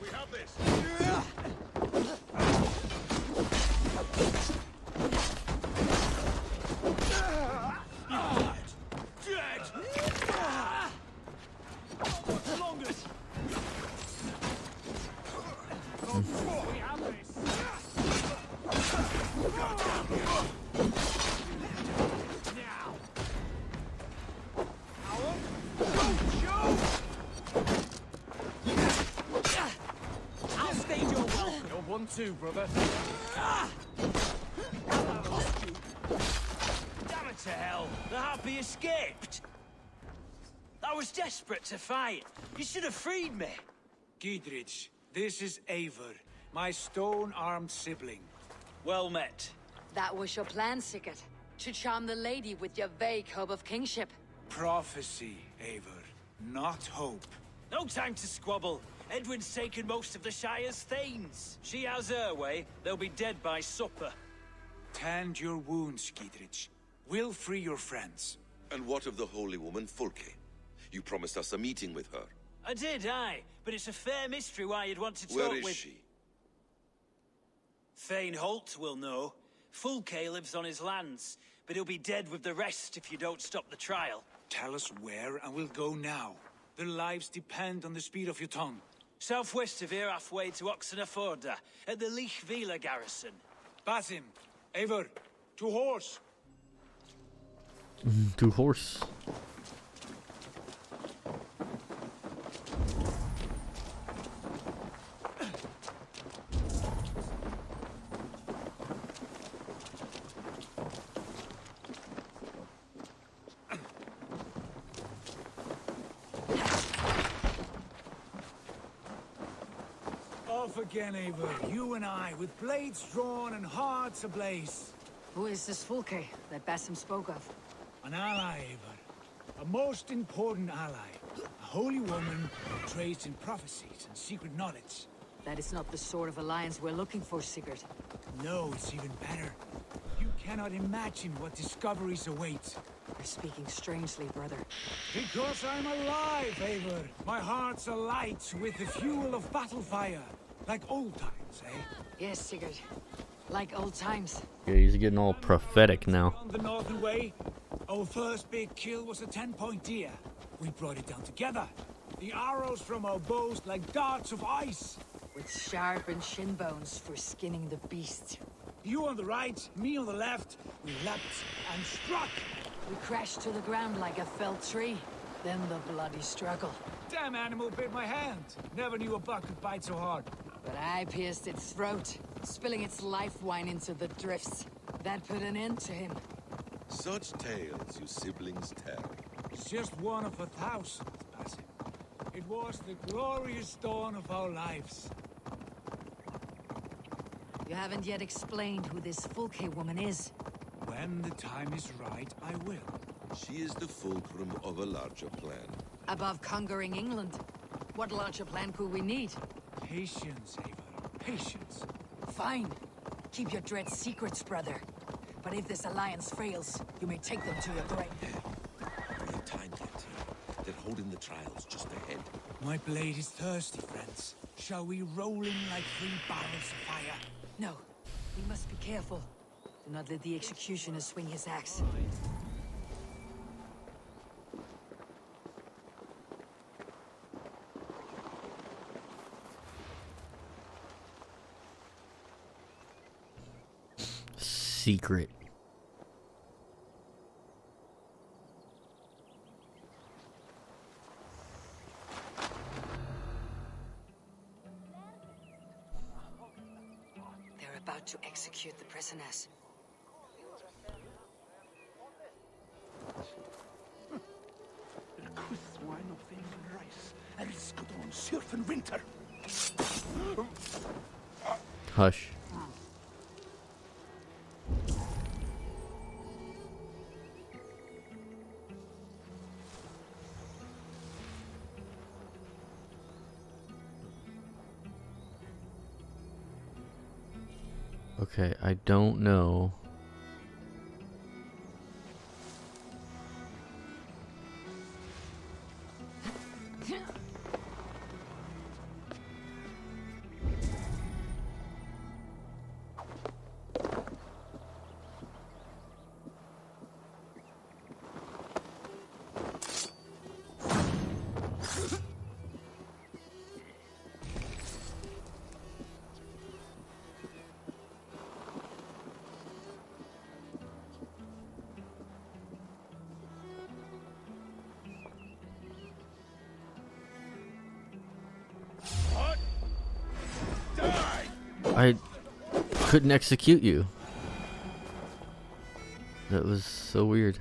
S11: We have this.
S10: Too, brother. Damn it to hell! The harpy escaped. I was desperate to fight. You should have freed me.
S7: Giedrich, this is Eivor, my stone-armed sibling.
S10: Well met.
S4: That was your plan, Sigurd. To charm the lady with your vague hope of kingship.
S7: Prophecy, Eivor, not hope.
S10: No time to squabble. Edwin's taken most of the Shire's thanes. She has her way. They'll be dead by supper.
S7: Tend your wounds, Giedrich. We'll free your friends.
S9: And what of the holy woman, Fulke? You promised us a meeting with her.
S10: I did, aye. But it's a fair mystery why you'd want to talk
S9: Where
S10: with...
S9: is she?
S10: Thane Holt will know. Fulke lives on his lands, but he'll be dead with the rest if you don't stop the trial.
S7: Tell us where, and we'll go now. Their lives depend on the speed of your tongue.
S10: Southwest of here, halfway to Oxenaforda, at the Lichvila garrison.
S7: Basim, Eivor, to horse.
S1: To horse.
S7: Off again, Eivor. You and I, with blades drawn and hearts ablaze.
S4: Who is this Fulke that Basim spoke of?
S7: An ally, Eivor. A most important ally. A holy woman trained in prophecies and secret knowledge.
S4: That is not the sort of alliance we're looking for, Sigurd.
S7: No, it's even better. You cannot imagine what discoveries await.
S4: You're speaking strangely, brother.
S7: Because I'm alive, Eivor. My heart's alight with the fuel of battle fire. Like old times, eh?
S4: Yes, Sigurd. Like old times.
S1: Yeah, he's getting all prophetic now.
S7: On the northern way, our first big kill was a 10-point deer. We brought it down together. The arrows from our bows like darts of ice.
S4: With sharpened shin bones for skinning the beast.
S7: You on the right, me on the left. We leapt and struck.
S4: We crashed to the ground like a felled tree. Then the bloody struggle.
S7: Damn animal bit my hand. Never knew a buck could bite so hard.
S4: But I pierced its throat, spilling its life wine into the drifts. That put an end to him.
S9: Such tales you siblings tell.
S7: is just one of 1,000, Basim. It was the glorious dawn of our lives.
S4: You haven't yet explained who this Fulke woman is.
S7: When the time is right, I will.
S9: She is the fulcrum of a larger plan.
S4: Above conquering England, what larger plan could we need?
S7: Patience, Eivor. Patience.
S4: Fine. Keep your dread secrets, brother. But if this alliance fails, you may take them to your grave.
S9: We have time yet. They're holding the trials just ahead.
S7: My blade is thirsty, friends. Shall we roll in like 3 barrels of fire?
S4: No. We must be careful. Do not let the executioner swing his axe.
S1: Secret.
S4: They're about to execute the prisoners.
S2: Wine of England rice, and it's good on surf and winter.
S1: Hush. Okay, I don't know. I couldn't execute you. That was so weird.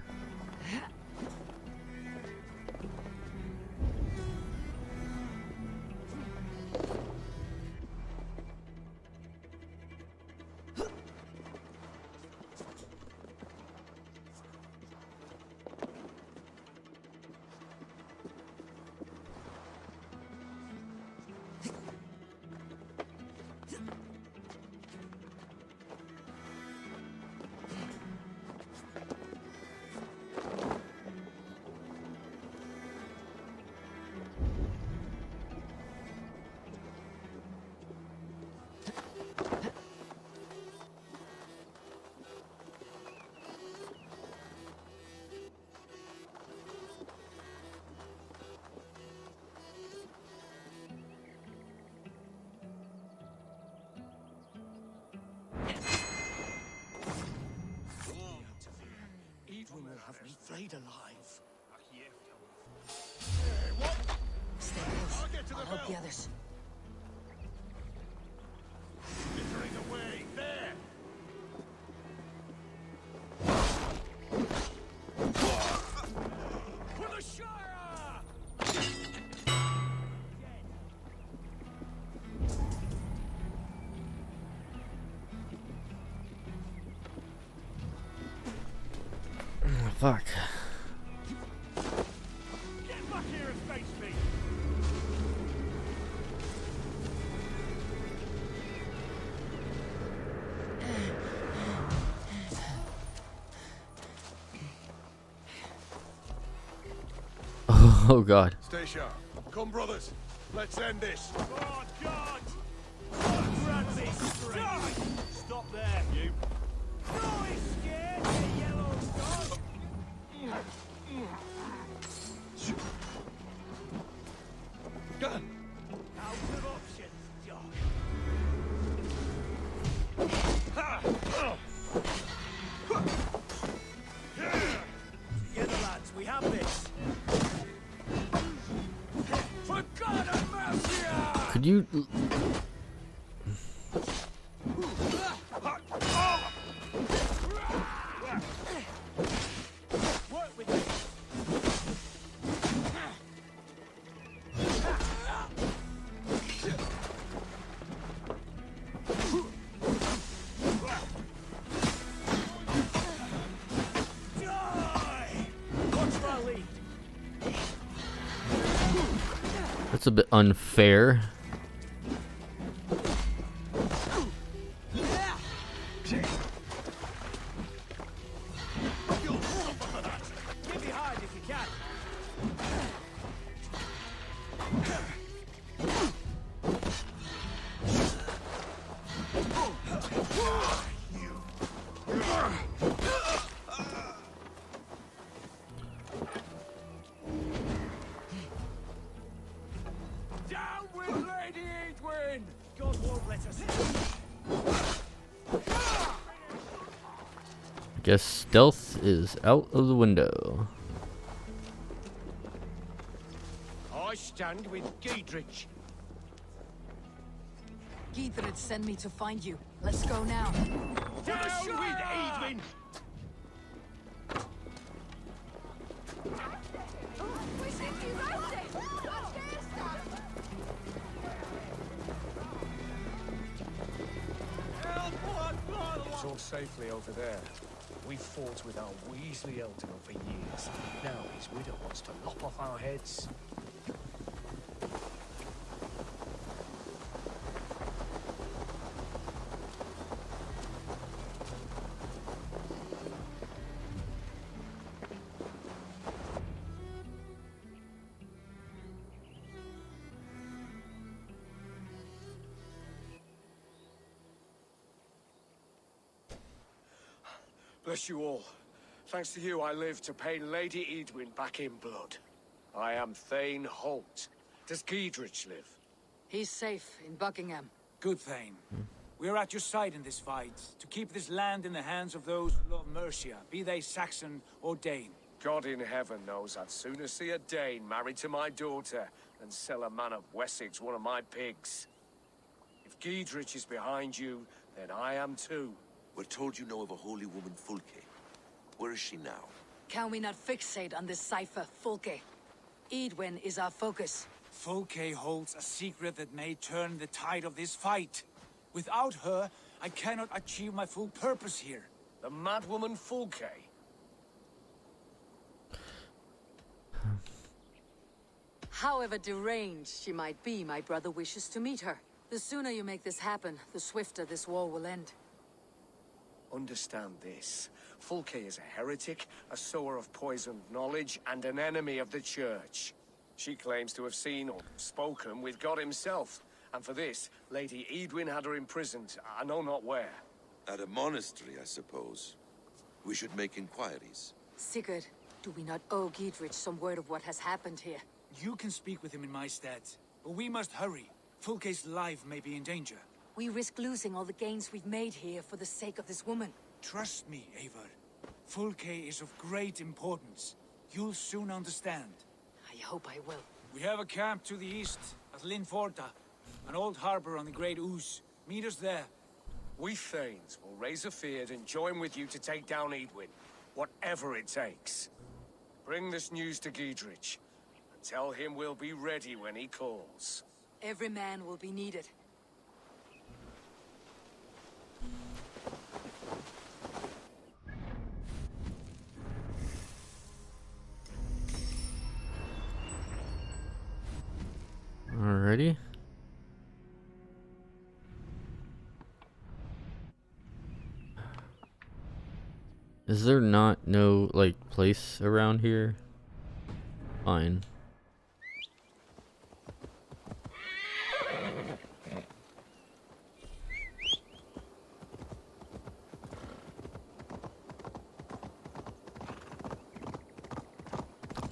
S2: Have me flayed alive.
S4: Stay close. I'll help the others.
S11: Littering away, there!
S10: For the Shire!
S1: Fuck.
S10: Get back here and face me!
S1: Oh god.
S11: Stay sharp. Come, brothers. Let's end this.
S10: Oh, God! Grab me straight! Stop there, you! No, he's scared, you yellow dog!
S11: Gun!
S10: Out of options, dog! Together, lads, we have this! For God have mercy!
S1: Could you...
S10: Work with me!
S1: That's a bit unfair.
S10: Get behind if you can. Down with Lady Edwin! God won't let us in.
S1: I guess stealth is out of the window.
S10: I stand with Giedrich.
S4: Giedrich sent me to find you. Let's go now.
S10: Down with Edwin!
S13: It's all safely over there. We fought with our Weasley Elder for years. Now his widow wants to lop off our heads.
S10: Bless you all. Thanks to you, I live to pay Lady Edwin back in blood. I am Thane Holt. Does Giedrich live?
S4: He's safe in Buckingham.
S7: Good, Thane. We are at your side in this fight, to keep this land in the hands of those who love Mercia, be they Saxon or Dane.
S10: God in heaven knows I'd sooner see a Dane married to my daughter than sell a man of Wessex one of my pigs. If Giedrich is behind you, then I am too.
S9: We're told you know of a holy woman, Fulke. Where is she now?
S4: Can we not fixate on this cipher, Fulke? Edwin is our focus.
S7: Fulke holds a secret that may turn the tide of this fight. Without her, I cannot achieve my full purpose here.
S10: The madwoman Fulke?
S4: However deranged she might be, my brother wishes to meet her. The sooner you make this happen, the swifter this war will end.
S10: Understand this. Fulke is a heretic, a sower of poisoned knowledge, and an enemy of the Church. She claims to have seen or spoken with God himself. And for this, Lady Edwin had her imprisoned, I know not where.
S9: At a monastery, I suppose. We should make inquiries.
S4: Sigurd, do we not owe Giedrich some word of what has happened here?
S7: You can speak with him in my stead, but we must hurry. Fulke's life may be in danger.
S4: We risk losing all the gains we've made here for the sake of this woman.
S7: Trust me, Eivor. Fulke is of great importance. You'll soon understand.
S4: I hope I will.
S7: We have a camp to the east, at Linforta. An old harbor on the Great Ouse. Meet us there.
S10: We Thanes will raise a feard and join with you to take down Edwin, whatever it takes. Bring this news to Giedrich, and tell him we'll be ready when he calls.
S4: Every man will be needed.
S1: Alrighty. Is there not no like place around here? Fine.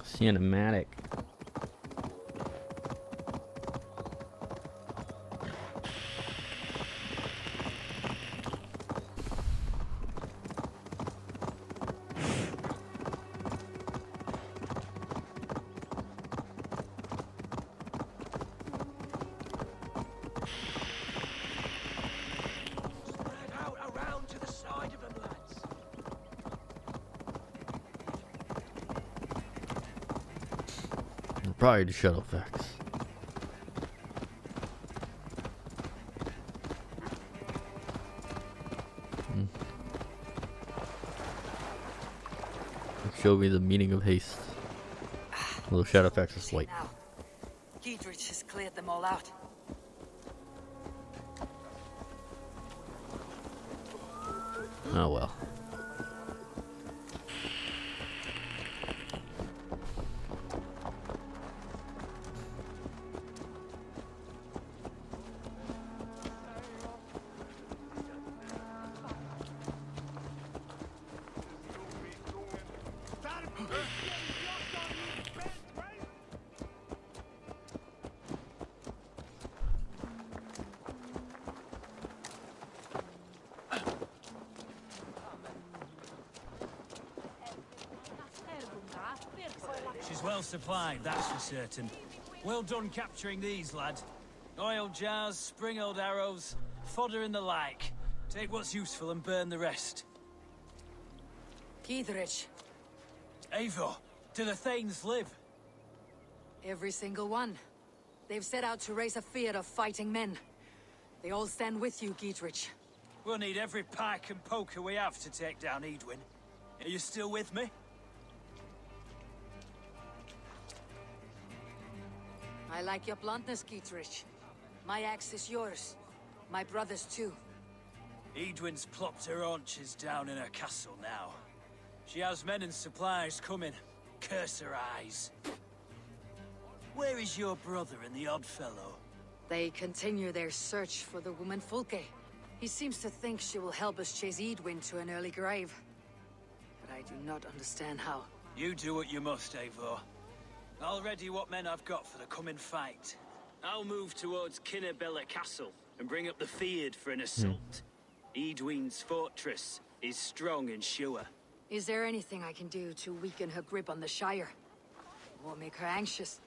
S1: Cinematic. Probably the shuttle facts. Show me the meaning of haste. Little shadow facts is white.
S4: Giedrich has cleared them all out.
S1: Oh well.
S14: She's well supplied, that's for certain. Well done capturing these, lad. Oil jars, spring-oiled arrows, fodder and the like. Take what's useful and burn the rest.
S4: Giedrich.
S14: Eivor, do the Thanes live?
S4: Every single one. They've set out to raise a fear of fighting men. They all stand with you, Giedrich.
S14: We'll need every pike and poker we have to take down Edwin. Are you still with me?
S4: I like your bluntness, Giedrich. My axe is yours. My brother's too.
S14: Edwin's plopped her haunches down in her castle now. She has men and supplies coming. Curse her eyes. Where is your brother and the odd fellow?
S4: They continue their search for the woman Fulke. He seems to think she will help us chase Edwin to an early grave. But I do not understand how.
S14: You do what you must, Eivor. I'll ready what men I've got for the coming fight. I'll move towards LBRY Castle and bring up the feared for an assault. Edwin's fortress is strong and sure.
S4: Is there anything I can do to weaken her grip on the Shire? Or make her anxious?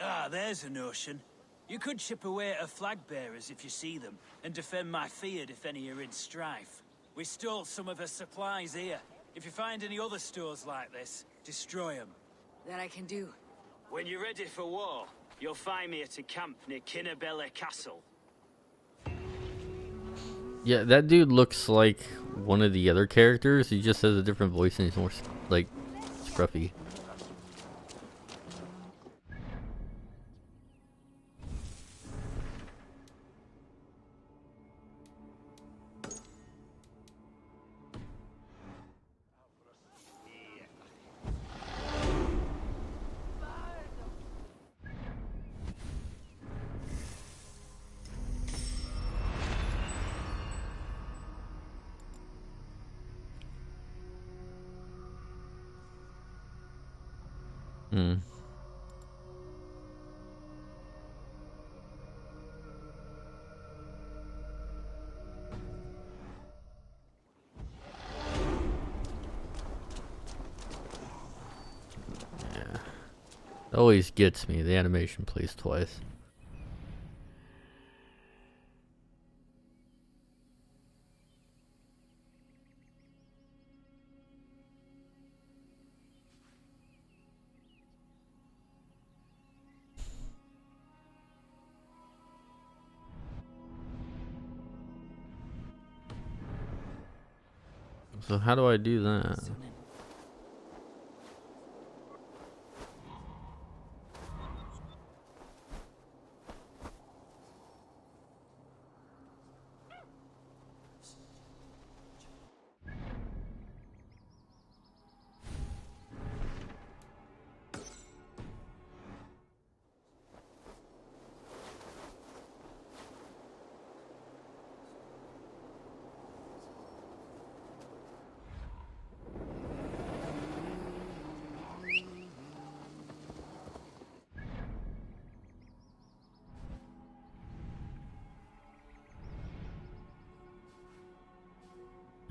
S14: Ah, there's a notion. You could chip away at her flag bearers if you see them, and defend my feared if any are in strife. We stole some of her supplies here. If you find any other stores like this, destroy them.
S4: That I can do.
S14: When you're ready for war, you'll find me at a camp near LBRY Castle.
S1: Yeah, that dude looks like one of the other characters. He just has a different voice and he's more, like, scruffy. Always gets me. The animation plays twice. So how do I do that?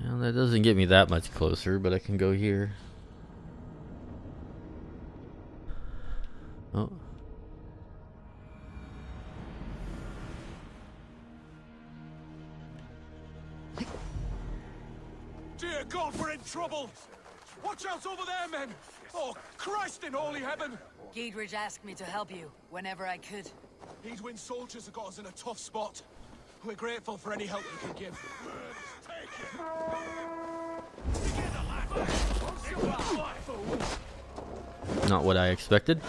S1: Well, that doesn't get me that much closer, but I can go here. Oh.
S11: Dear God, we're in trouble! Watch out over there, men! Oh, Christ in holy heaven!
S4: Giedrich asked me to help you whenever I could.
S11: Edwin's soldiers have got us in a tough spot. We're grateful for any help you can give.
S1: Not what I expected.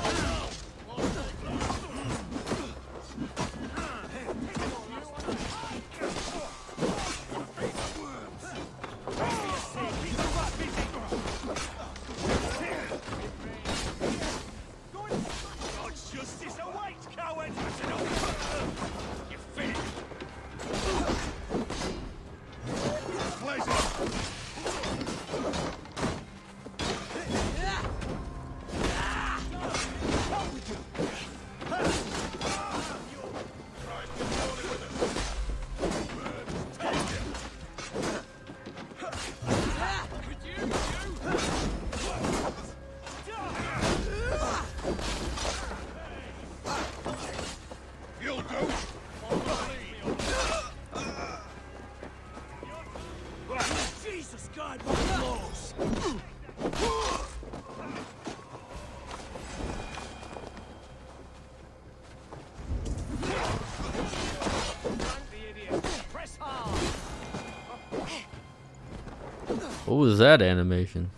S1: What was that animation?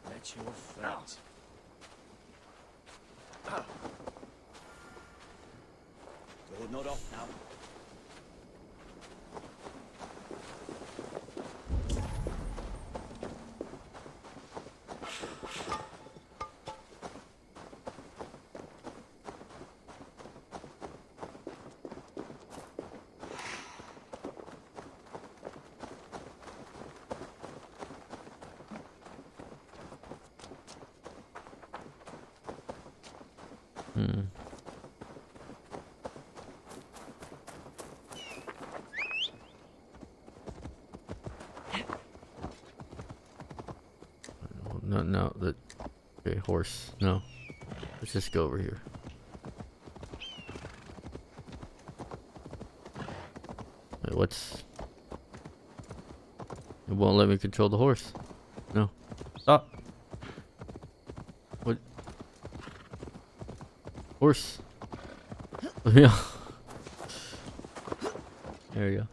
S13: Let your friends.
S14: Door not off now.
S1: No, okay, horse. No. Let's just go over here. Wait, what's... It won't let me control the horse. No. Stop. What? Horse. Yeah. There you go.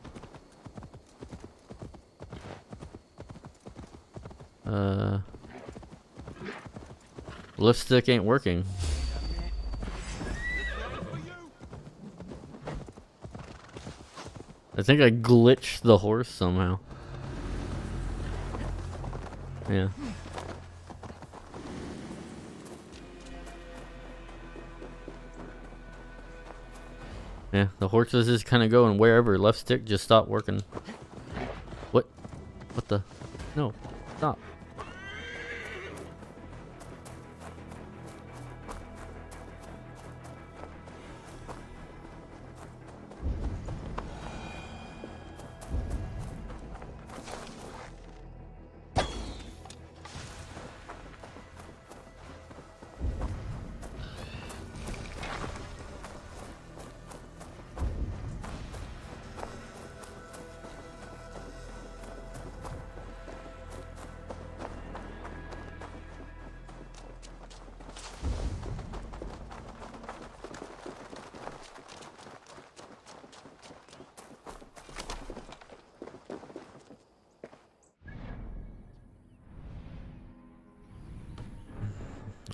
S1: Lift stick ain't working. I think I glitched the horse somehow. Yeah. Yeah, the horse is just kind of going wherever. Left stick just stopped working. What? What the? No. Stop.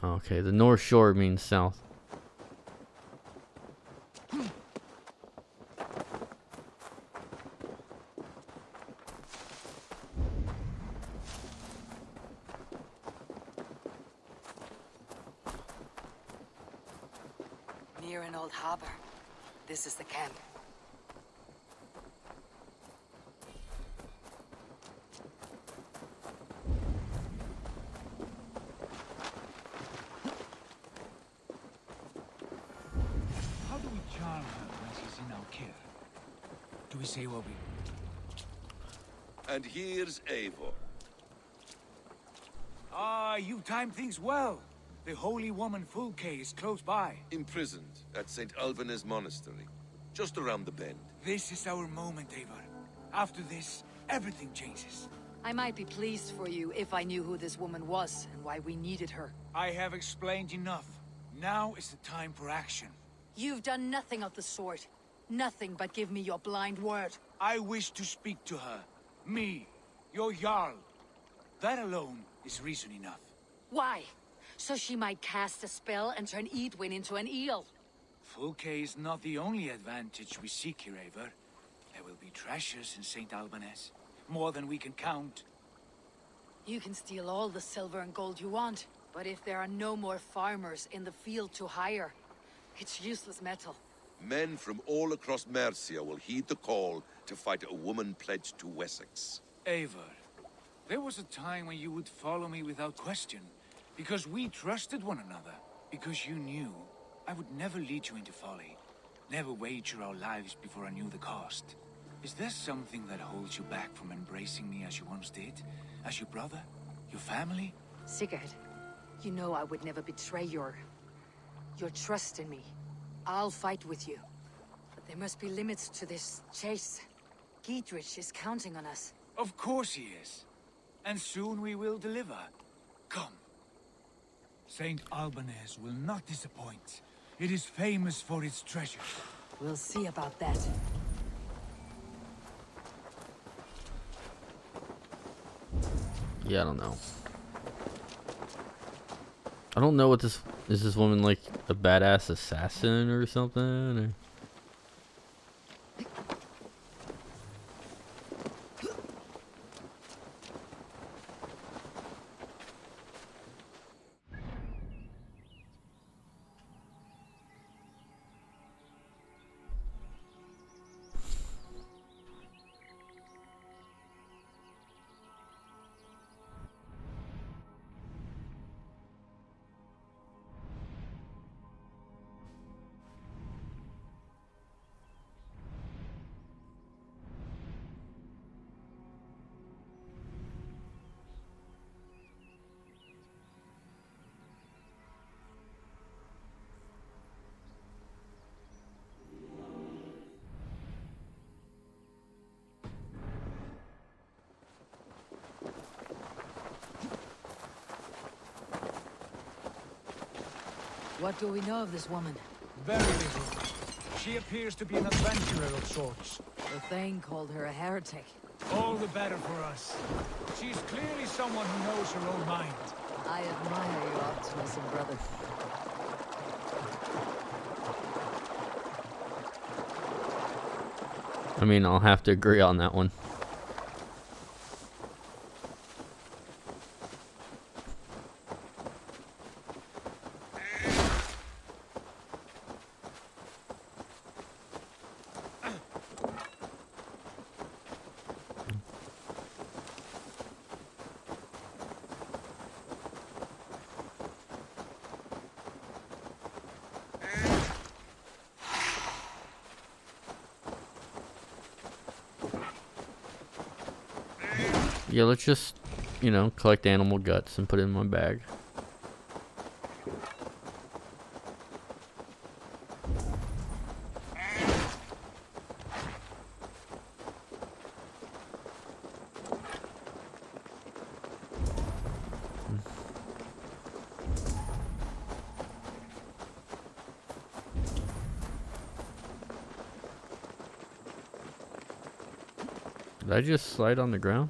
S1: Okay, the North Shore means south.
S4: Near an old harbor. This is the camp.
S11: How do we charm her when she's in our care? Do we say what we...
S9: And here's Eivor.
S11: Ah, you timed things well. The holy woman Fulke is close by.
S9: Imprisoned at St. Alban's Monastery, just around the bend.
S11: This is our moment, Eivor. After this, everything changes.
S4: I might be pleased for you if I knew who this woman was and why we needed her.
S11: I have explained enough. Now is the time for action.
S4: You've done nothing of the sort. Nothing but give me your blind word.
S11: I wish to speak to her. Me, your Jarl. That alone is reason enough.
S4: Why? So she might cast a spell and turn Edwin into an eel.
S11: Fulke is not the only advantage we seek here, Eivor. There will be treasures in St. Alban's. More than we can count.
S4: You can steal all the silver and gold you want, but if there are no more farmers in the field to hire, it's useless metal.
S9: Men from all across Mercia will heed the call to fight a woman pledged to Wessex.
S11: Eivor, there was a time when you would follow me without question, because we trusted one another, because you knew I would never lead you into folly, never wager our lives before I knew the cost. Is there something that holds you back from embracing me as you once did? As your brother? Your family?
S4: Sigurd, you know I would never betray your trust in me. I'll fight with you. But there must be limits to this chase. Giedrich is counting on us.
S11: Of course he is. And soon we will deliver. Come. St. Albanese will not disappoint. It is famous for its treasure.
S4: We'll see about that.
S1: Yeah, I don't know. I don't know what this is. This woman like a badass assassin or something? Or...
S4: What do we know of this woman?
S13: Very little. She appears to be an adventurer of sorts.
S4: The Thane called her a heretic.
S13: All the better for us. She's clearly someone who knows her own mind.
S4: I admire your optimism, brother.
S1: I mean, I'll have to agree on that one. Yeah, let's just, you know, collect animal guts and put it in my bag. Did I just slide on the ground?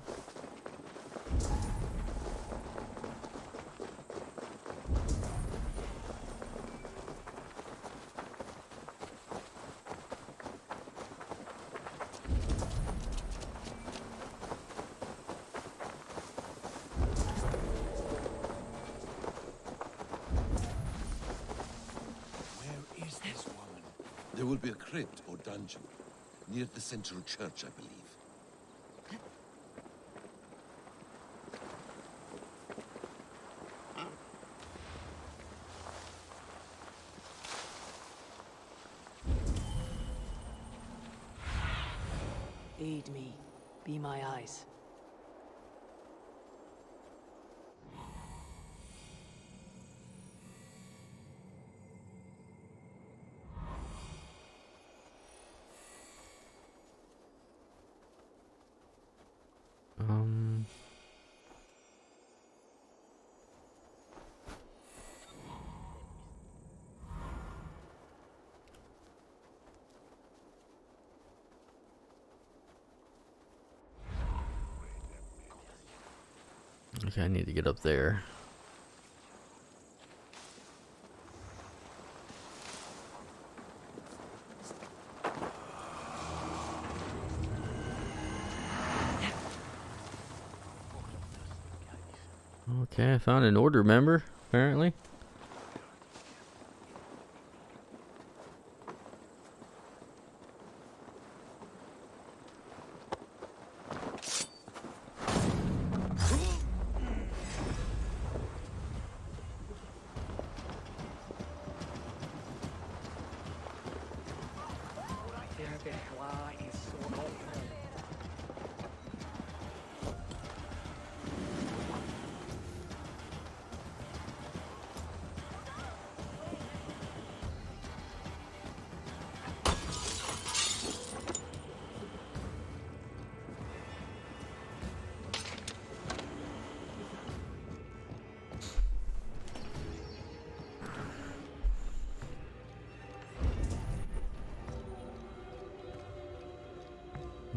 S9: There will be a crypt or dungeon near the central church, I believe.
S4: Aid me. Be my eyes. Okay, I need to get up there. Okay, I found an order member, apparently.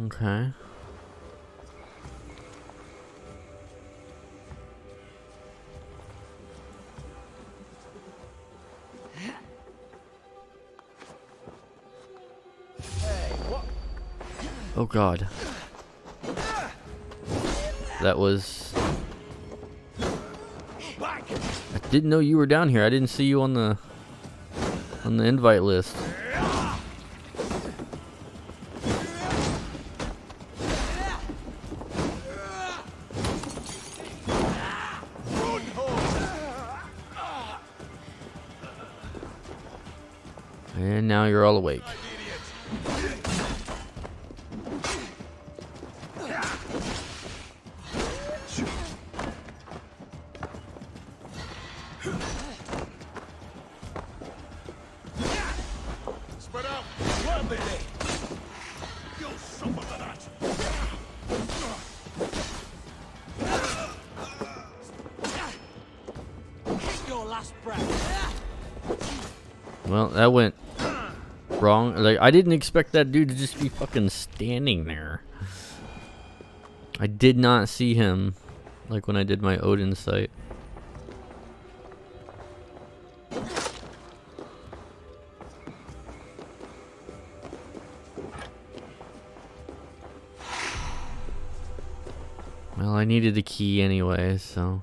S1: Okay. Oh God. That was... I didn't know you were down here. I didn't see you on the invite list. And now you're all awake. Well, that went wrong. Like, I didn't expect that dude to just be fucking standing there. I did not see him, like when I did my Odin sight. Well, I needed the key anyway, so...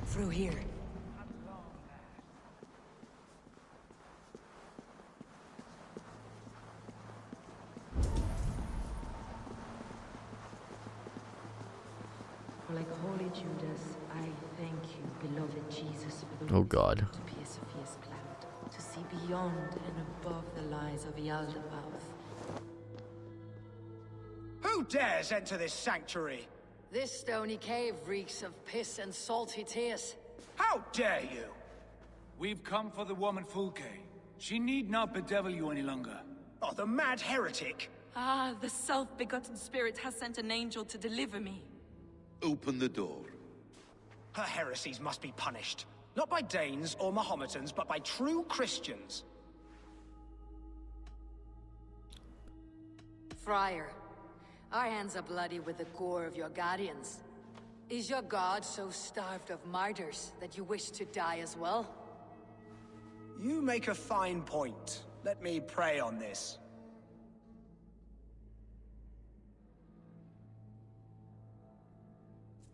S4: Through here.
S15: Like holy Judas, I thank you, beloved Jesus, for the
S1: Oh God.
S15: to pierce Sophia's cloud, to see beyond and above the lies of Yaldabaoth.
S10: Who dares enter this sanctuary?
S4: This stony cave reeks of piss and salty tears.
S10: How dare you?
S11: We've come for the woman Fulke. She need not bedevil you any longer.
S10: Oh, the mad heretic!
S16: Ah, the self-begotten spirit has sent an angel to deliver me.
S9: Open the door.
S10: Her heresies must be punished. Not by Danes or Mahometans, but by true Christians.
S4: Friar, our hands are bloody with the gore of your guardians. Is your god so starved of martyrs that you wish to die as well?
S10: You make a fine point. Let me pray on this.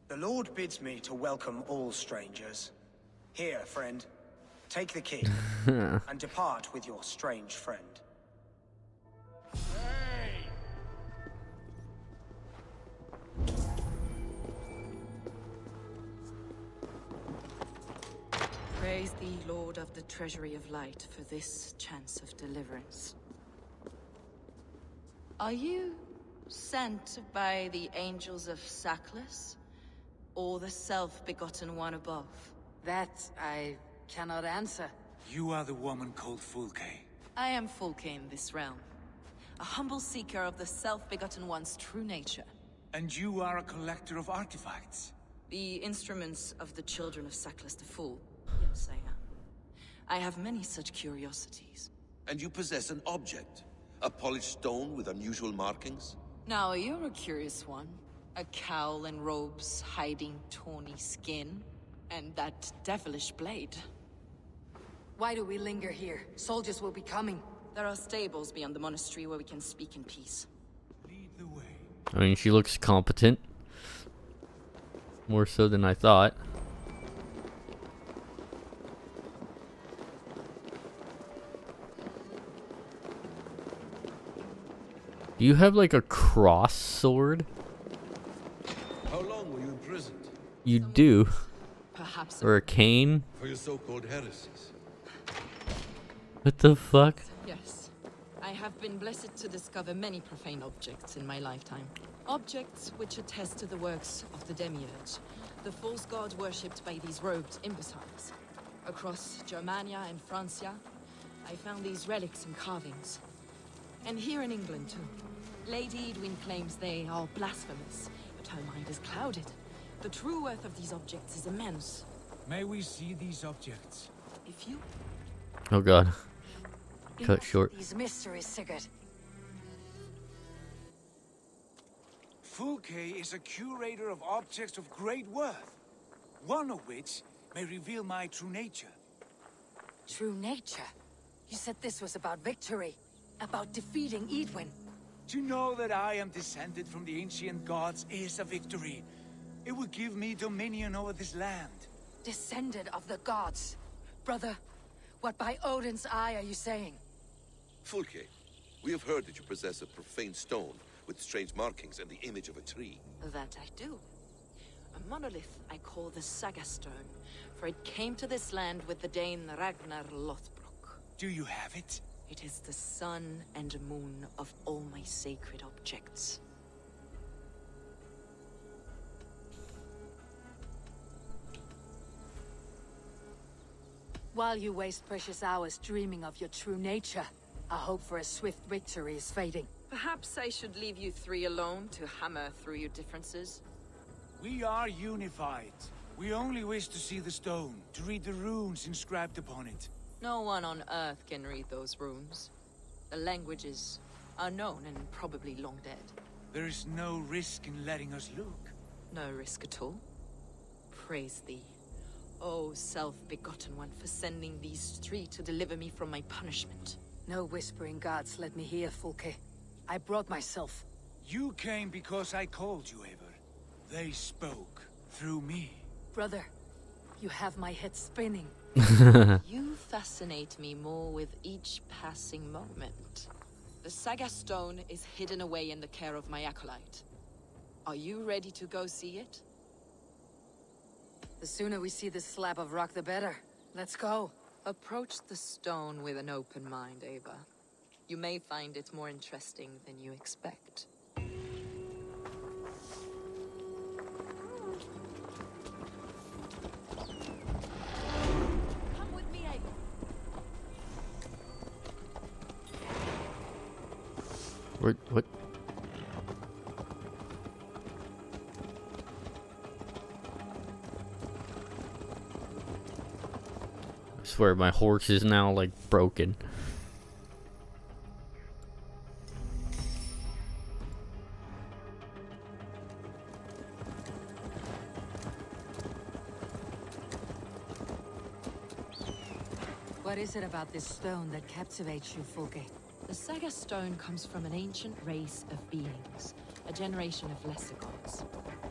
S10: The Lord bids me to welcome all strangers. Here, friend, take the key, and depart with your strange friend.
S16: Praise thee, Lord of the Treasury of Light, for this chance of deliverance. Are you sent by the angels of Sackless, or the self-begotten one above?
S4: That I cannot answer.
S11: You are the woman called Fulke.
S16: I am Fulke in this realm, a humble seeker of the self-begotten one's true nature.
S11: And you are a collector of artifacts.
S16: The instruments of the children of Sackless the Fool. Yes, I am. I have many such curiosities.
S9: And you possess an object? A polished stone with unusual markings?
S16: Now, you're a curious one. A cowl and robes hiding tawny skin. And that devilish blade.
S4: Why do we linger here? Soldiers will be coming.
S16: There are stables beyond the monastery where we can speak in peace.
S11: Lead the way.
S1: I mean, she looks competent. More so than I thought. Do you have like a cross sword?
S9: How long were you imprisoned?
S1: You do.
S16: Perhaps.
S1: Or a cane?
S9: For your so-called heresies.
S1: What the fuck?
S16: Yes. I have been blessed to discover many profane objects in my lifetime. Objects which attest to the works of the Demiurge, the false god worshipped by these robed imbeciles. Across Germania and Francia, I found these relics and carvings. And here in England, too. Lady Edwin claims they are blasphemous, but her mind is clouded. The true worth of these objects is immense.
S11: May we see these objects?
S6: If you...
S1: Oh god. Cut short.
S4: These mysteries, Sigurd.
S11: Fulke is a curator of objects of great worth, one of which may reveal my true nature.
S4: True nature? You said this was about victory, about defeating Edwin.
S11: To know that I am descended from the ancient gods is a victory. It will give me dominion over this land.
S4: Descended of the gods. Brother, what by Odin's eye are you saying?
S9: Fulke, we have heard that you possess a profane stone with strange markings and the image of a tree.
S16: That I do. A monolith I call the Saga Stone, for it came to this land with the Dane Ragnar Lothbrok.
S11: Do you have it?
S16: It is the sun and moon of all my sacred objects.
S4: While you waste precious hours dreaming of your true nature, our hope for a swift victory is fading.
S16: Perhaps I should leave you three alone to hammer through your differences.
S11: We are unified. We only wish to see the stone, to read the runes inscribed upon it.
S16: No one on Earth can read those runes. The languages are known and probably long dead.
S11: There is no risk in letting us look.
S16: No risk at all. Praise thee, O self-begotten one, for sending these three to deliver me from my punishment.
S4: No whispering gods let me hear, Fulke. I brought myself.
S11: You came because I called you, Eivor. They spoke through me.
S4: Brother, you have my head spinning.
S16: You fascinate me more with each passing moment. The Saga Stone is hidden away in the care of my acolyte. Are you ready to go see it?
S4: The sooner we see this slab of rock, the better. Let's go.
S16: Approach the stone with an open mind, Ava. You may find it more interesting than you expect.
S4: Come with me, Ava.
S1: What? I swear my horse is now like broken.
S4: What is it about this stone that captivates you, Fulke?
S16: The Saga Stone comes from an ancient race of beings, a generation of lesser gods,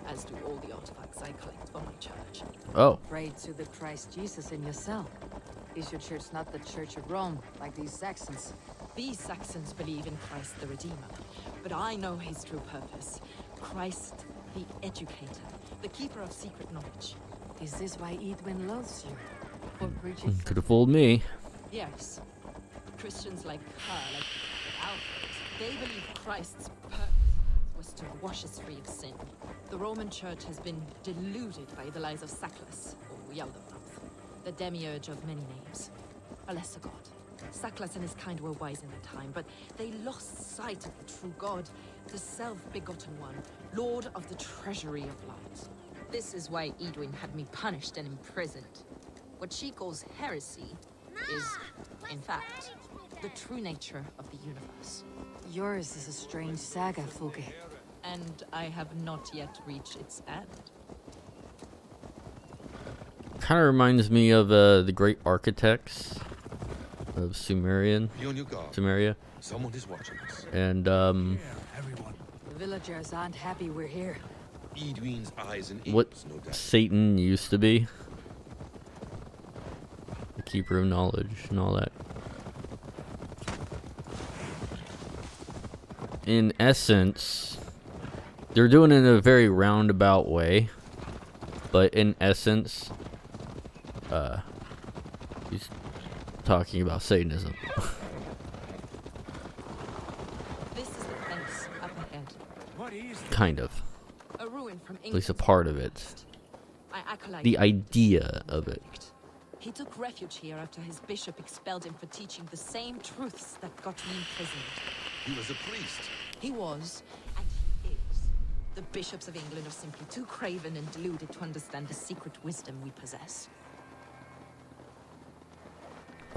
S16: as do all the artifacts I collect for my church.
S1: Oh.
S4: Pray to the Christ Jesus in your cell. Is your church not the Church of Rome, like these Saxons?
S16: These Saxons believe in Christ the Redeemer, but I know his true purpose. Christ the Educator, the keeper of secret knowledge.
S4: Is this why Edwin loves you? For preaching?
S1: Could have fooled me.
S16: Yes. Christians like her, like Alfred, they believe Christ's purpose was to wash us free of sin. The Roman Church has been deluded by the lies of Saklas, or Yaldabaoth, the demiurge of many names. A lesser god. Saklas and his kind were wise in their time, but they lost sight of the true god, the self-begotten one, lord of the treasury of light. This is why Edwin had me punished and imprisoned. What she calls heresy is, in fact, the true nature of the universe.
S4: Yours is a strange saga, Fulke.
S16: And I have not yet reached its end.
S1: Kind of reminds me of the great architects of Sumeria.
S9: Someone is watching us.
S1: And
S4: The villagers aren't happy we're here.
S9: Edwin's eyes and ears,
S1: what
S9: no doubt.
S1: Satan used to be. The keeper of knowledge and all that. In essence, they're doing it in a very roundabout way, but in essence, he's talking about Satanism.
S16: This is the fence up ahead.
S11: What is
S1: Kind of.
S16: A ruin from
S1: At least a part of it.
S16: I acolyte
S1: The idea of it.
S16: He took refuge here after his bishop expelled him for teaching the same truths that got me imprisoned.
S9: He was a priest.
S16: He was, and he is. The bishops of England are simply too craven and deluded to understand the secret wisdom we possess.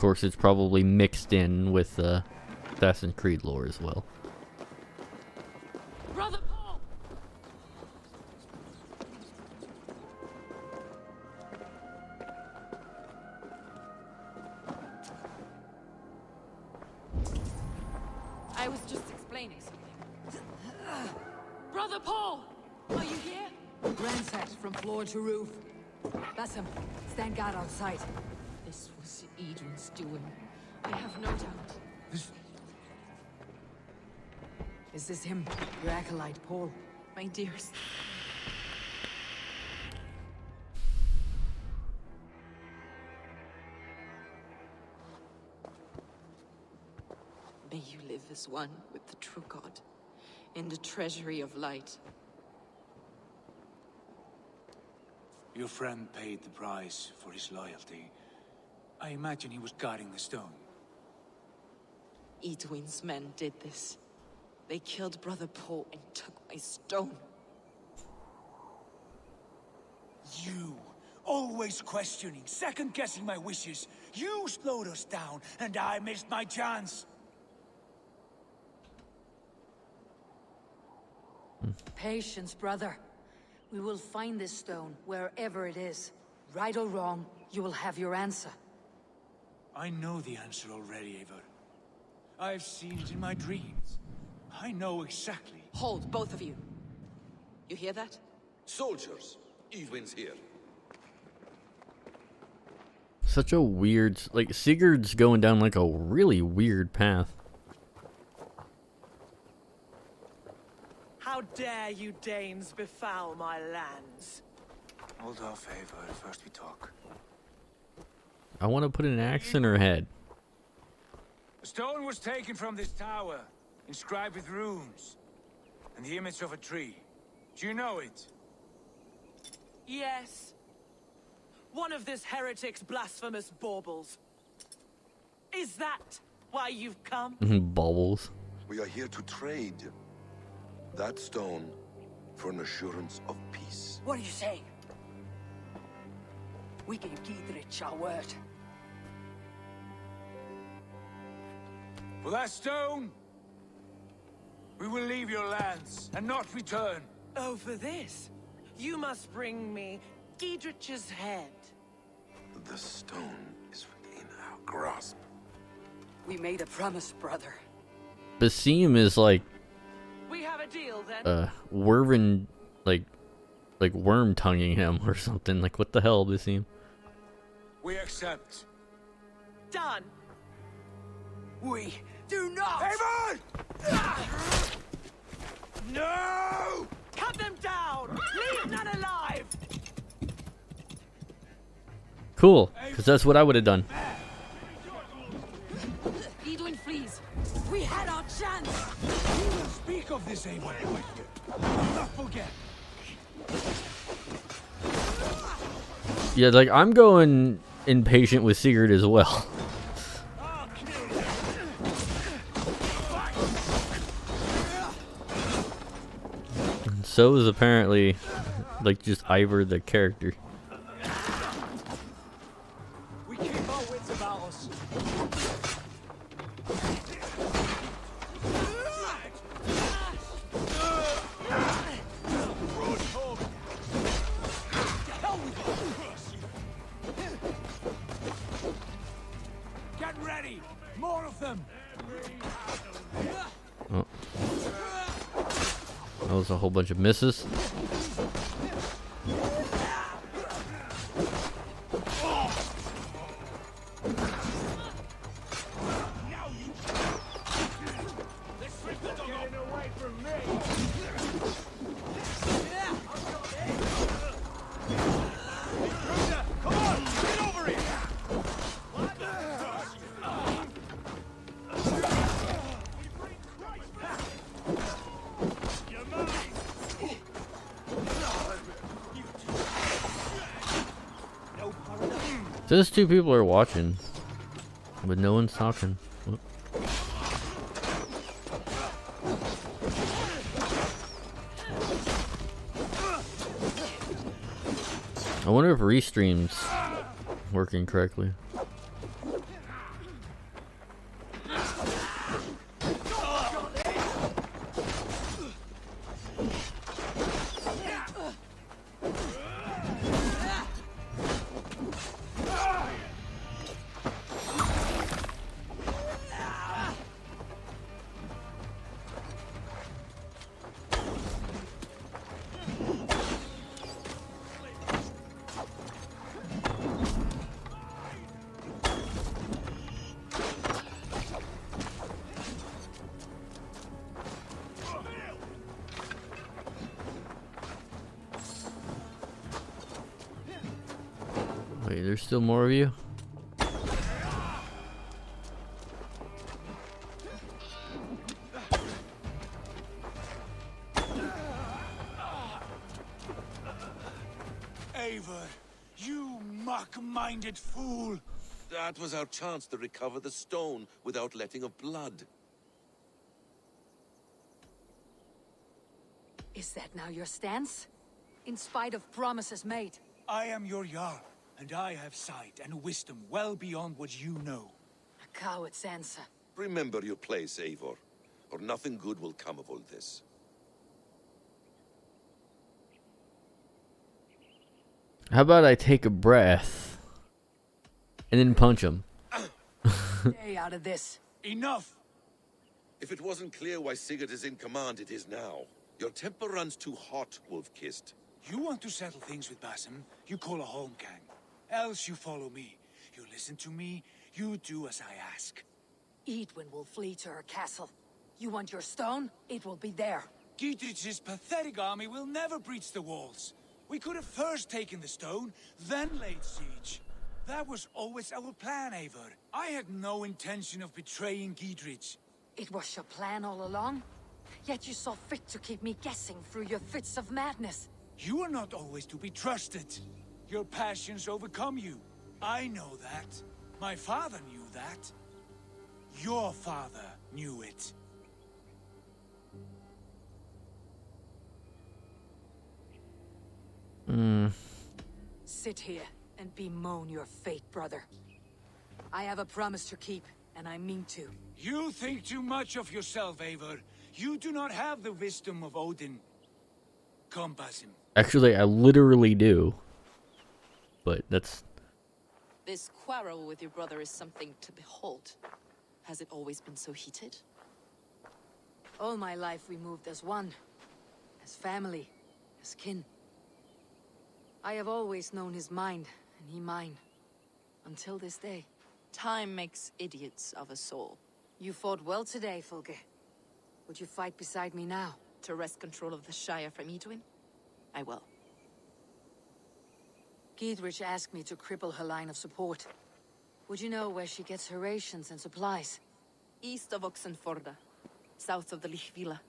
S1: course, it's probably mixed in with Assassin's Creed lore as well.
S16: Brother Paul! I was just explaining something. Brother Paul! Are you here?
S4: Ransacked from floor to roof. That's him. Stand guard outside.
S16: This was Edwin's doing. I have no doubt.
S4: Is this him? Your acolyte, Paul?
S16: My dears. May you live as one with the true God, in the treasury of light.
S11: Your friend paid the price for his loyalty. I imagine he was guarding the stone.
S16: Edwin's men did this. They killed Brother Paul and took my stone.
S11: You, always questioning, second-guessing my wishes. You slowed us down, and I missed my chance.
S4: Patience, brother. We will find this stone, wherever it is. Right or wrong, you will have your answer.
S11: I know the answer already, Eivor. I've seen it in my dreams. I know exactly.
S16: Hold, both of you. You hear that?
S9: Soldiers, Edwin's here.
S1: Such a weird... Like, Sigurd's going down like a really weird path.
S12: How dare you Danes befoul my lands?
S11: Hold off, Eivor. First we talk.
S1: I want to put an axe in her head.
S11: The stone was taken from this tower, inscribed with runes, and the image of a tree. Do you know it?
S12: Yes. One of this heretic's blasphemous baubles. Is that why you've come?
S1: Baubles.
S9: We are here to trade that stone for an assurance of peace.
S4: What are you saying? We gave Giedrich our word.
S11: For that stone, we will leave your lands and not return.
S12: Oh, for this? You must bring me Giedrich's head.
S9: The stone is within our grasp.
S4: We made a promise, brother.
S1: Basim is like...
S12: We have a deal, then?
S1: Wervin, like worm-tonguing him or something. Like, what the hell, Basim?
S11: We accept.
S12: Done.
S4: We do not!
S11: Eivor! No!
S12: Cut them down! Leave none alive!
S1: Cool, because that's what I would have done.
S16: Edwin flees.
S4: We had our chance!
S11: We will speak of this, Eivor. Do not forget.
S1: Yeah, like, I'm going impatient with Sigurd as well. So is apparently, like, just Eivor the character.
S13: We keep our wits about us.
S11: Get ready! More of them!
S1: Oh. That was a whole bunch of misses. Those two people are watching, but no one's talking. Whoop. I wonder if restream's working correctly. Wait, there's still more of you?
S11: Eivor, you muck-minded fool!
S9: That was our chance to recover the stone without letting of blood.
S4: Is that now your stance? In spite of promises made?
S11: I am your Jarl, and I have sight and wisdom well beyond what you know.
S4: A coward's answer.
S9: Remember your place, Eivor, or nothing good will come of all this.
S1: How about I take a breath and then punch him?
S4: Stay out of this.
S11: Enough!
S9: If it wasn't clear why Sigurd is in command, it is now. Your temper runs too hot, Wolf-Kissed.
S11: You want to settle things with Basim, you call a holmgang. Else you follow me. You listen to me, you do as I ask.
S4: Edwin will flee to her castle. You want your stone? It will be there.
S11: Giedrich's pathetic army will never breach the walls. We could have first taken the stone, then laid siege. That was always our plan, Eivor. I had no intention of betraying Giedrich.
S4: It was your plan all along? Yet you saw fit to keep me guessing through your fits of madness.
S11: You are not always to be trusted. Your passions overcome you. I know that. My father knew that. Your father knew it.
S4: Sit here and bemoan your fate, brother. I have a promise to keep, and I mean to.
S11: You think too much of yourself, Eivor. You do not have the wisdom of Odin. Come, Basim.
S1: Actually, I literally do. But that's...
S16: This quarrel with your brother is something to behold. Has it always been so heated?
S4: All my life we moved as one. As family. As kin. I have always known his mind, and he mine. Until this day.
S16: Time makes idiots of us all.
S4: You fought well today, Fulke. Would you fight beside me now?
S16: To wrest control of the Shire from Edwin? I will.
S4: Giedrich asked me to cripple her line of support. Would you know where she gets her rations and supplies?
S16: East of Oxenforda, south of the Lichvila.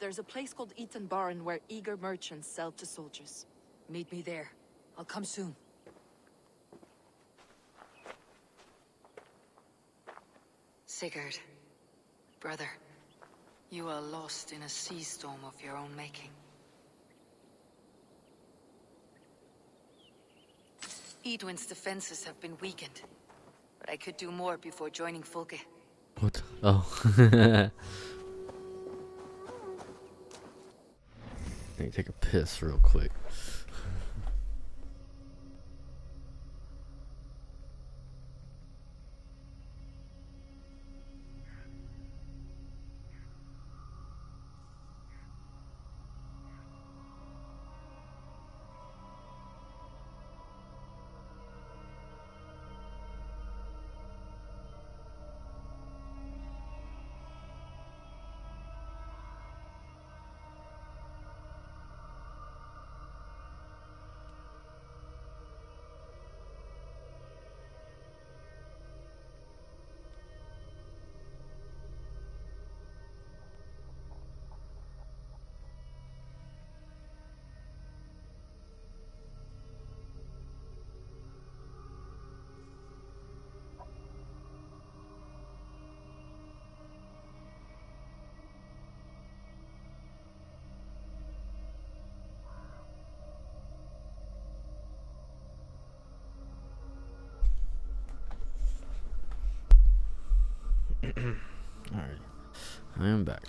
S16: There's a place called Eaton Barn where eager merchants sell to soldiers.
S4: Meet me there. I'll come soon. Sigurd, brother, you are lost in a sea storm of your own making. Edwin's defenses have been weakened, but I could do more before joining Fulke.
S1: What? Oh. Let me take a piss real quick. Alright, I am back.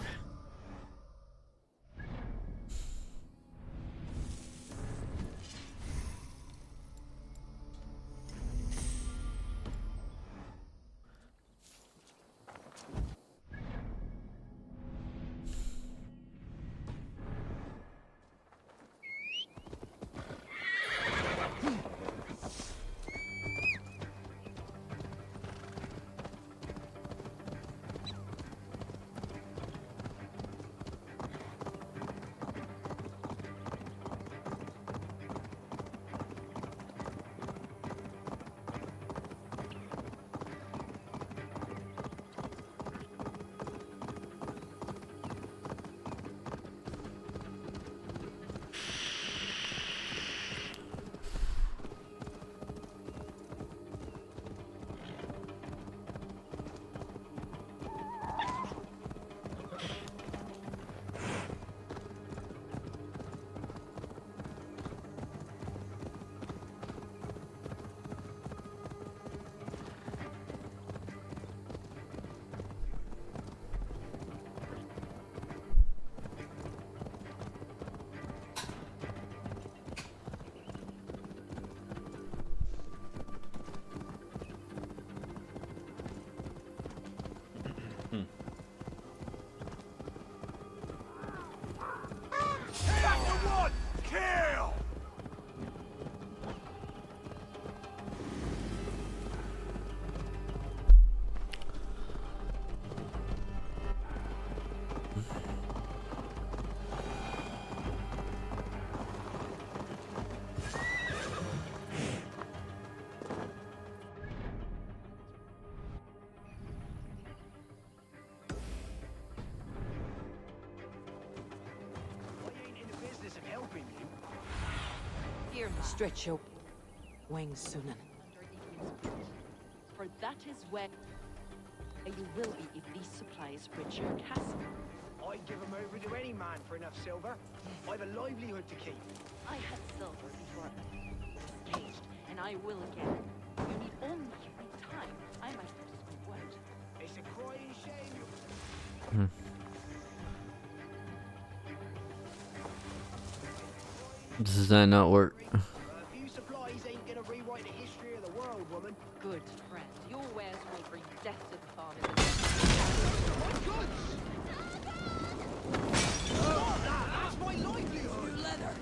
S4: Stretch your wings, Sunan.
S17: For that is where you will be if these supplies reach your castle.
S13: I'd give him over to any man for enough silver. I've a livelihood to keep.
S17: I had silver before I was caged, and I will again. You need only give me time. I might lose my word.
S13: It's a crying shame.
S1: Does that not work?
S13: A few supplies ain't gonna rewrite the history of the world, woman.
S17: Good friend. Your wares will bring death to the farm.
S13: That's my livelihood.
S8: New leather.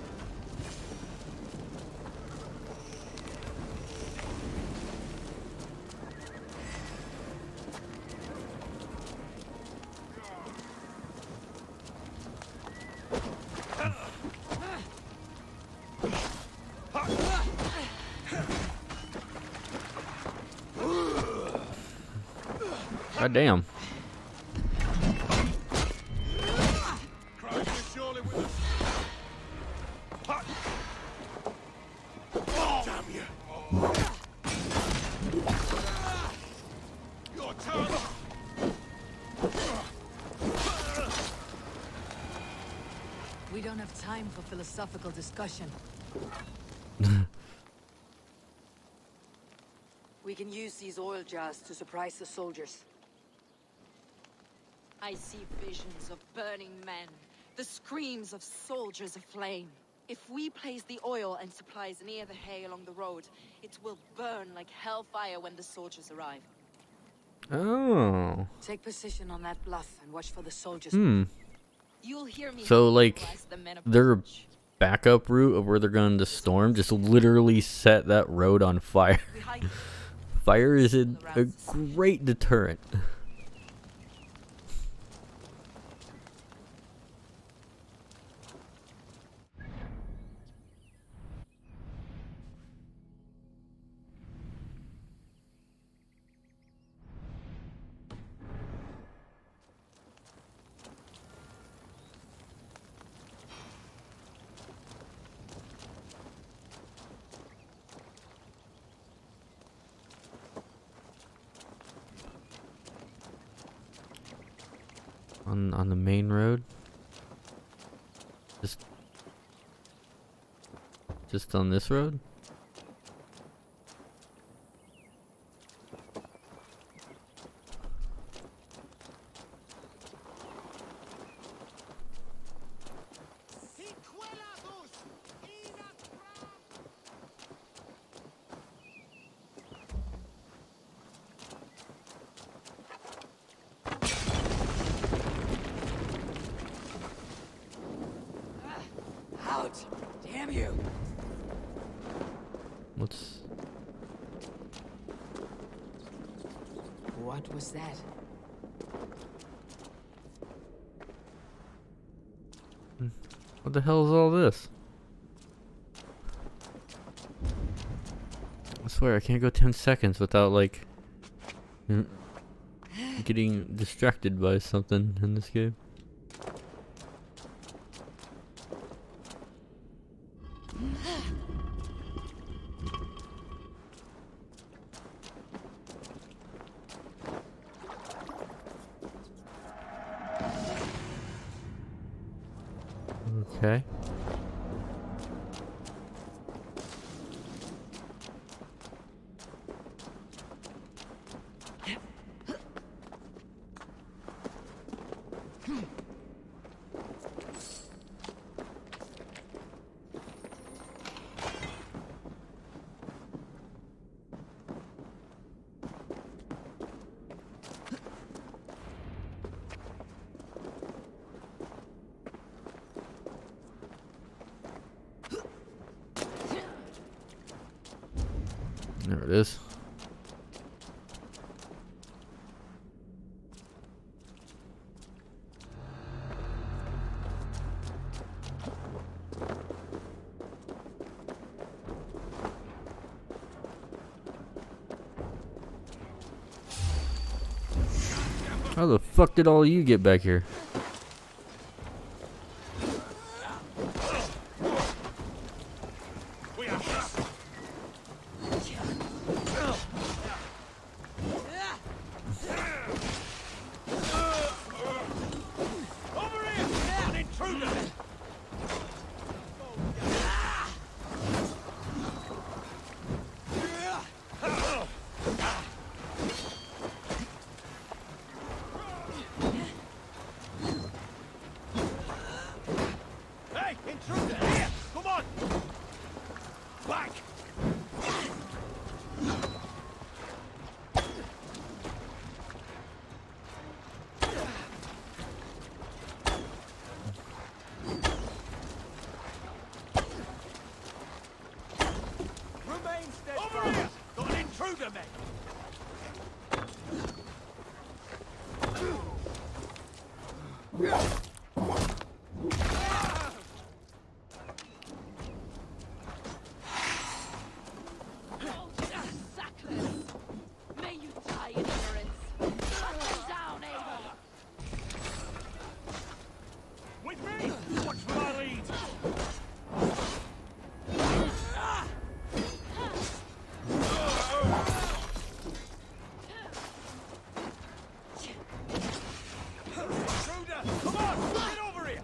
S1: God damn.
S9: Damn you! Your turn!
S4: We don't have time for philosophical discussion. We can use these oil jars to surprise the soldiers.
S16: I see visions of burning men, the screams of soldiers aflame. If we place the oil and supplies near the hay along the road, it will burn like hellfire when the soldiers arrive.
S1: Oh.
S4: Take position on that bluff and watch for the soldiers.
S16: You'll hear me.
S1: So like their backup route of where they're going to storm just literally set that road on fire. Fire is a great deterrent. On the main road, just on this road.
S4: Out! Damn you!
S1: What's...
S4: What was that?
S1: What the hell is all this? I swear I can't go 10 seconds without like getting distracted by something in this game. Okay. There it is. How the fuck did all you get back here?
S9: We are
S11: under me!
S17: May you die in ignorance. Shut them down, Eivor.
S11: With me! Watch where I lead! Intruder! Come on! Get over here!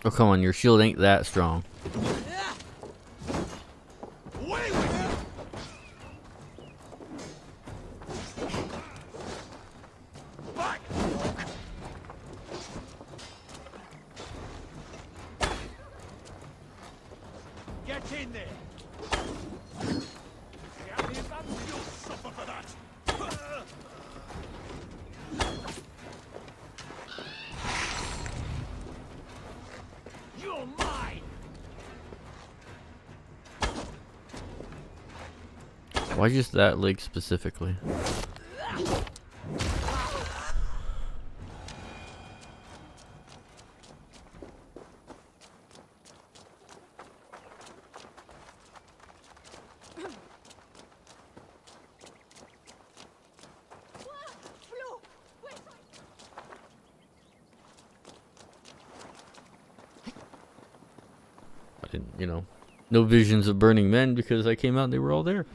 S1: Oh, come on, your shield ain't that strong.
S11: Away with you! Back! Get in there! Get out here, man. You'll suffer for that! You're mine!
S1: Why just that leg specifically? I didn't, you know, no visions of burning men because I came out and they were all there.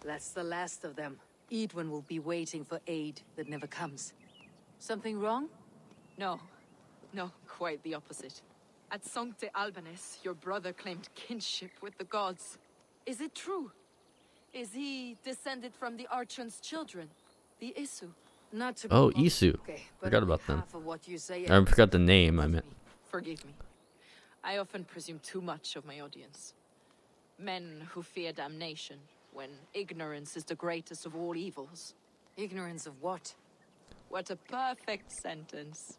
S4: That's the last of them. Edwin will be waiting for aid that never comes. Something wrong?
S16: No. No, quite the opposite. At Sancte Albanus, your brother claimed kinship with the gods. Is it true? Is he descended from the Archon's children? The Isu?
S4: Not to
S1: Oh,
S4: be
S1: Isu.
S4: okay,
S1: Forgot about them.
S4: half of what you say
S1: I forgot the name, I meant.
S16: Forgive me. I often presume too much of my audience. Men who fear damnation, when ignorance is the greatest of all evils.
S4: Ignorance of what?
S16: What a perfect sentence.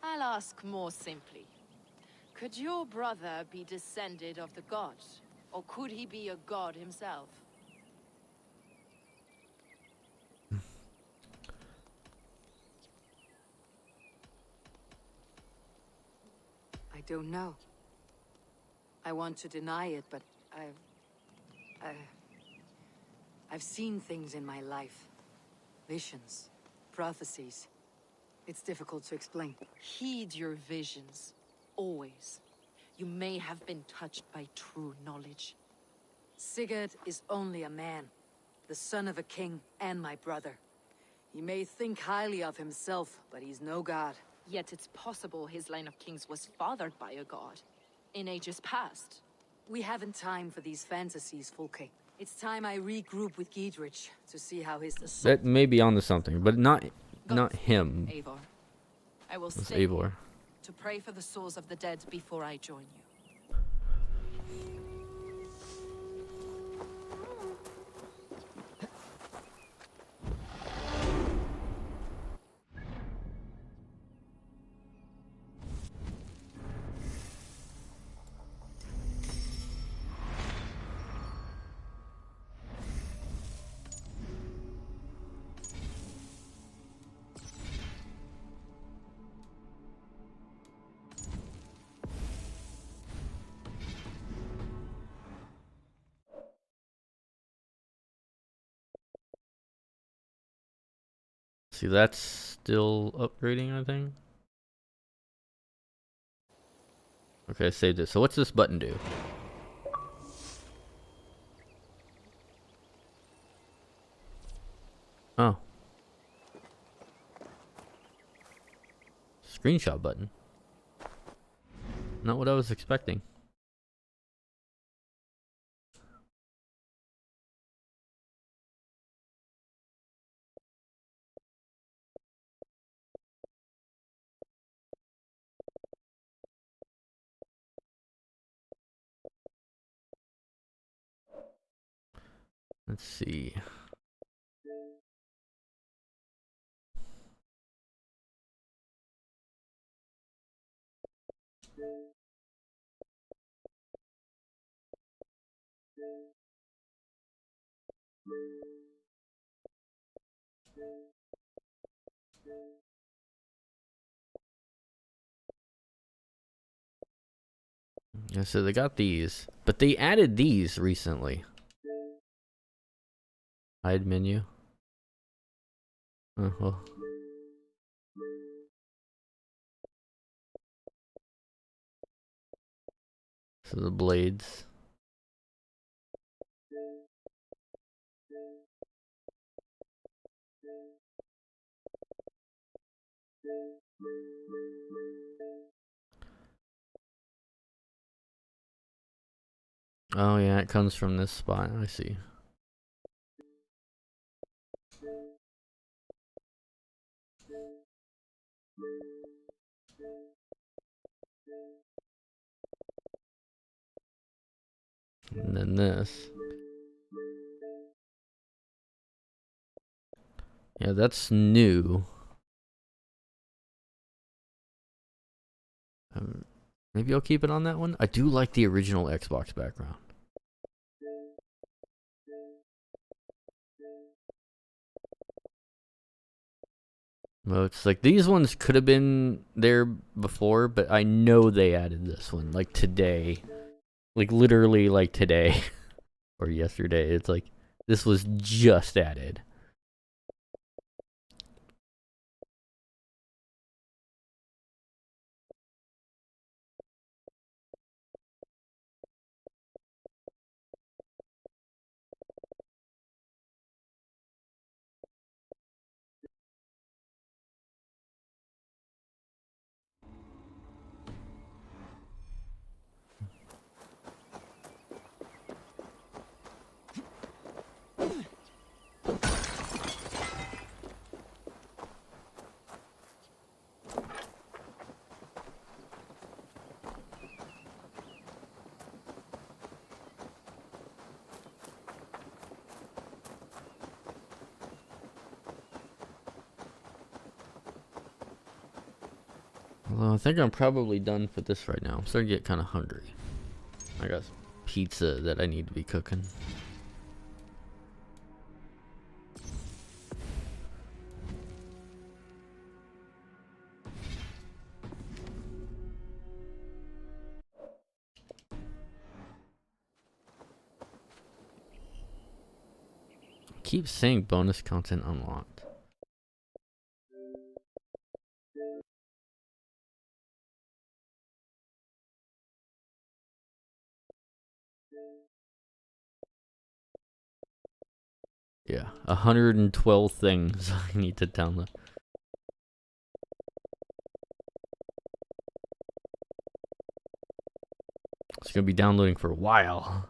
S16: I'll ask more simply. Could your brother be descended of the gods? Or could he be a god himself?
S4: I don't know. I want to deny it, but I've seen things in my life. Visions, prophecies. It's difficult to explain.
S16: Heed your visions. Always. You may have been touched by true knowledge.
S4: Sigurd is only a man, the son of a king and my brother. He may think highly of himself, but he's no god.
S16: Yet it's possible his line of kings was fathered by a god. In ages past.
S4: We haven't time for these fantasies, Fulke. It's time I regroup with Giedrich to see how his assault...
S1: That may be onto something, but not him.
S16: Eivor. I will
S1: It's
S16: stay
S1: Eivor.
S16: to pray for the souls of the dead before I join you.
S1: See, that's still upgrading, I think. Okay, save this. So what's this button do? Oh. Screenshot button. Not what I was expecting. Let's see. Yeah, so they got these, but they added these recently. Hide menu. Oh, well. So the blades. Oh yeah, it comes from this spot. I see. And then this. Yeah, that's new. Maybe I'll keep it on that one. I do like the original Xbox background. Well, it's like these ones could have been there before, but I know they added this one like today. Like literally like today or yesterday. It's like this was just added. Well, I think I'm probably done for this right now. I'm starting to get kind of hungry. I got some pizza that I need to be cooking. Keep saying bonus content unlocked. Yeah, 112 things I need to download. It's gonna be downloading for a while.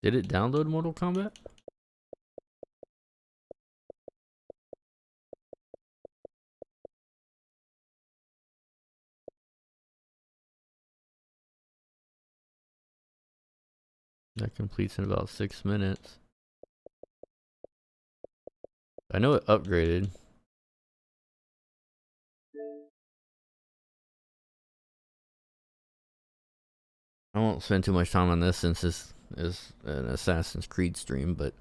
S1: Did it download Mortal Kombat? That completes in about 6 minutes. I know it upgraded. I won't spend too much time on this since this is an Assassin's Creed stream, but...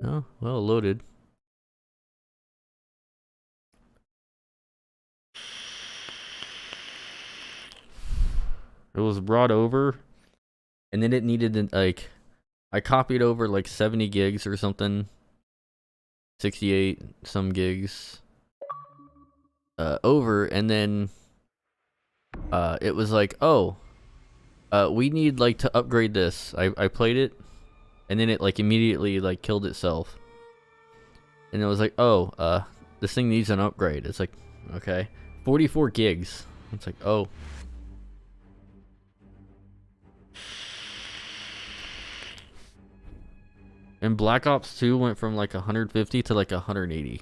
S1: Oh, well, loaded. It was brought over, and then it needed, like... I copied over, like, 70 gigs or something. 68 some gigs. Over, and then... it was like, oh... we need, like, to upgrade this. I played it, and then it, like, immediately, like, killed itself. And it was like, oh, this thing needs an upgrade. It's like, okay. 44 gigs. It's like, oh. And Black Ops 2 went from like 150 to like 180.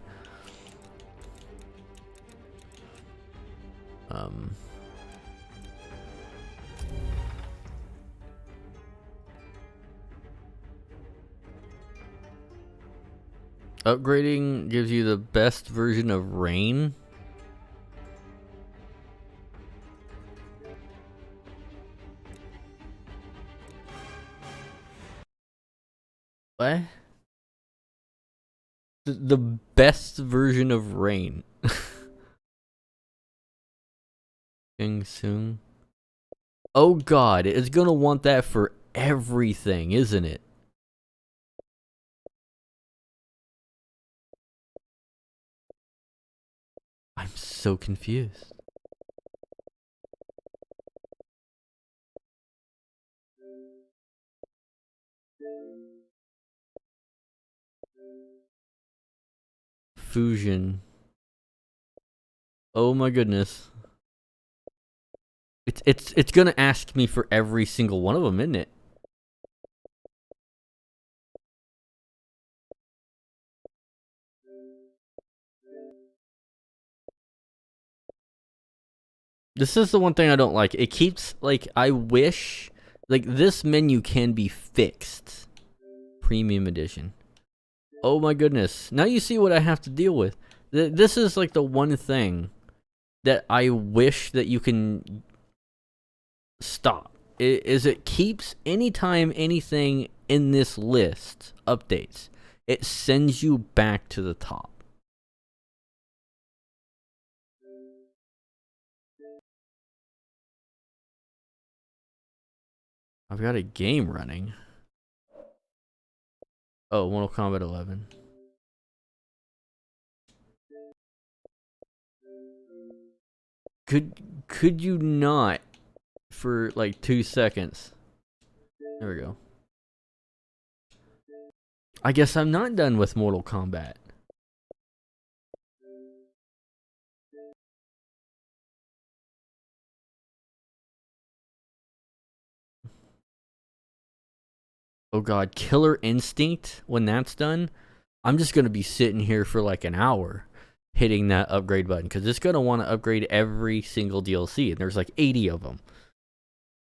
S1: Upgrading gives you the best version of Rain. What? The best version of Rain. Soon. Oh god, it's gonna want that for everything, isn't it? I'm so confused. Fusion. Oh my goodness. It's gonna ask me for every single one of them, isn't it? This is the one thing I don't like. It keeps, like, I wish, like, this menu can be fixed. Premium edition. Oh my goodness. Now you see what I have to deal with. This is, like, the one thing that I wish that you can stop. Is it keeps, anytime anything in this list updates, it sends you back to the top. I've got a game running. Oh, Mortal Kombat 11. Could you not for like 2 seconds? There we go. I guess I'm not done with Mortal Kombat. Oh god, Killer Instinct, when that's done, I'm just gonna be sitting here for like an hour hitting that upgrade button because it's gonna want to upgrade every single DLC, and there's like 80 of them.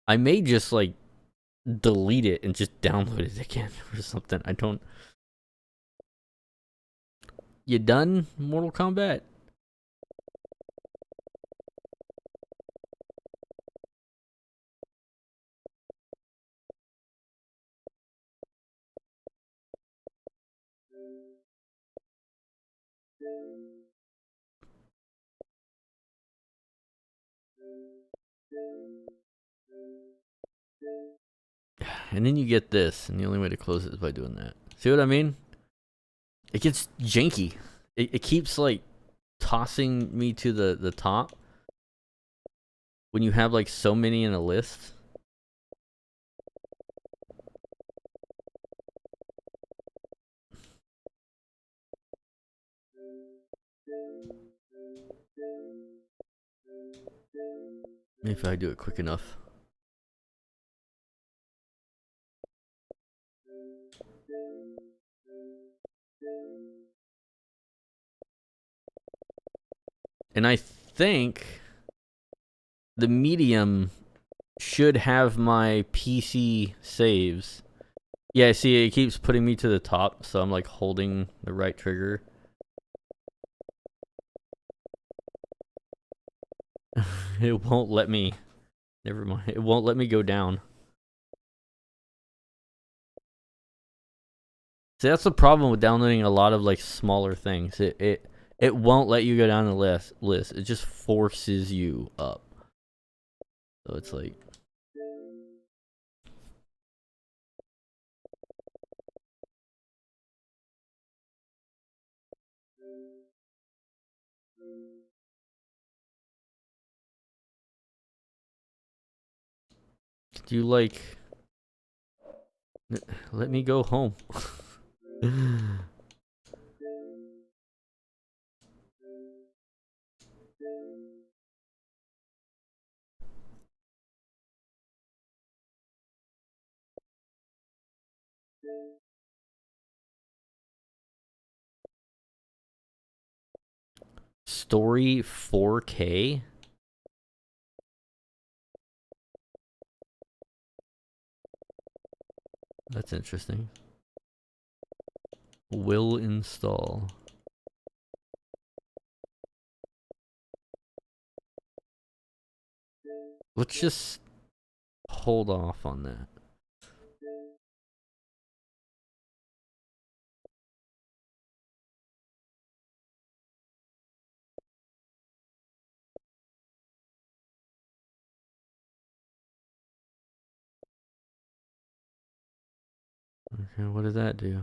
S1: I may just like delete it and just download it again or something. I don't. You done, Mortal Kombat? And then you get this, and the only way to close it is by doing that. See what I mean? It gets janky. It keeps like tossing me to the top when you have like so many in a list. Maybe if I do it quick enough. And I think the medium should have my PC saves. Yeah, see, it keeps putting me to the top, so I'm like holding the right trigger. It won't let me. Never mind. It won't let me go down. See, that's the problem with downloading a lot of like smaller things. It won't let you go down the list. It just forces you up. So it's like. Do you like. Let me go home. Story 4K? That's interesting. Will install. Let's just hold off on that. Okay, what did that do?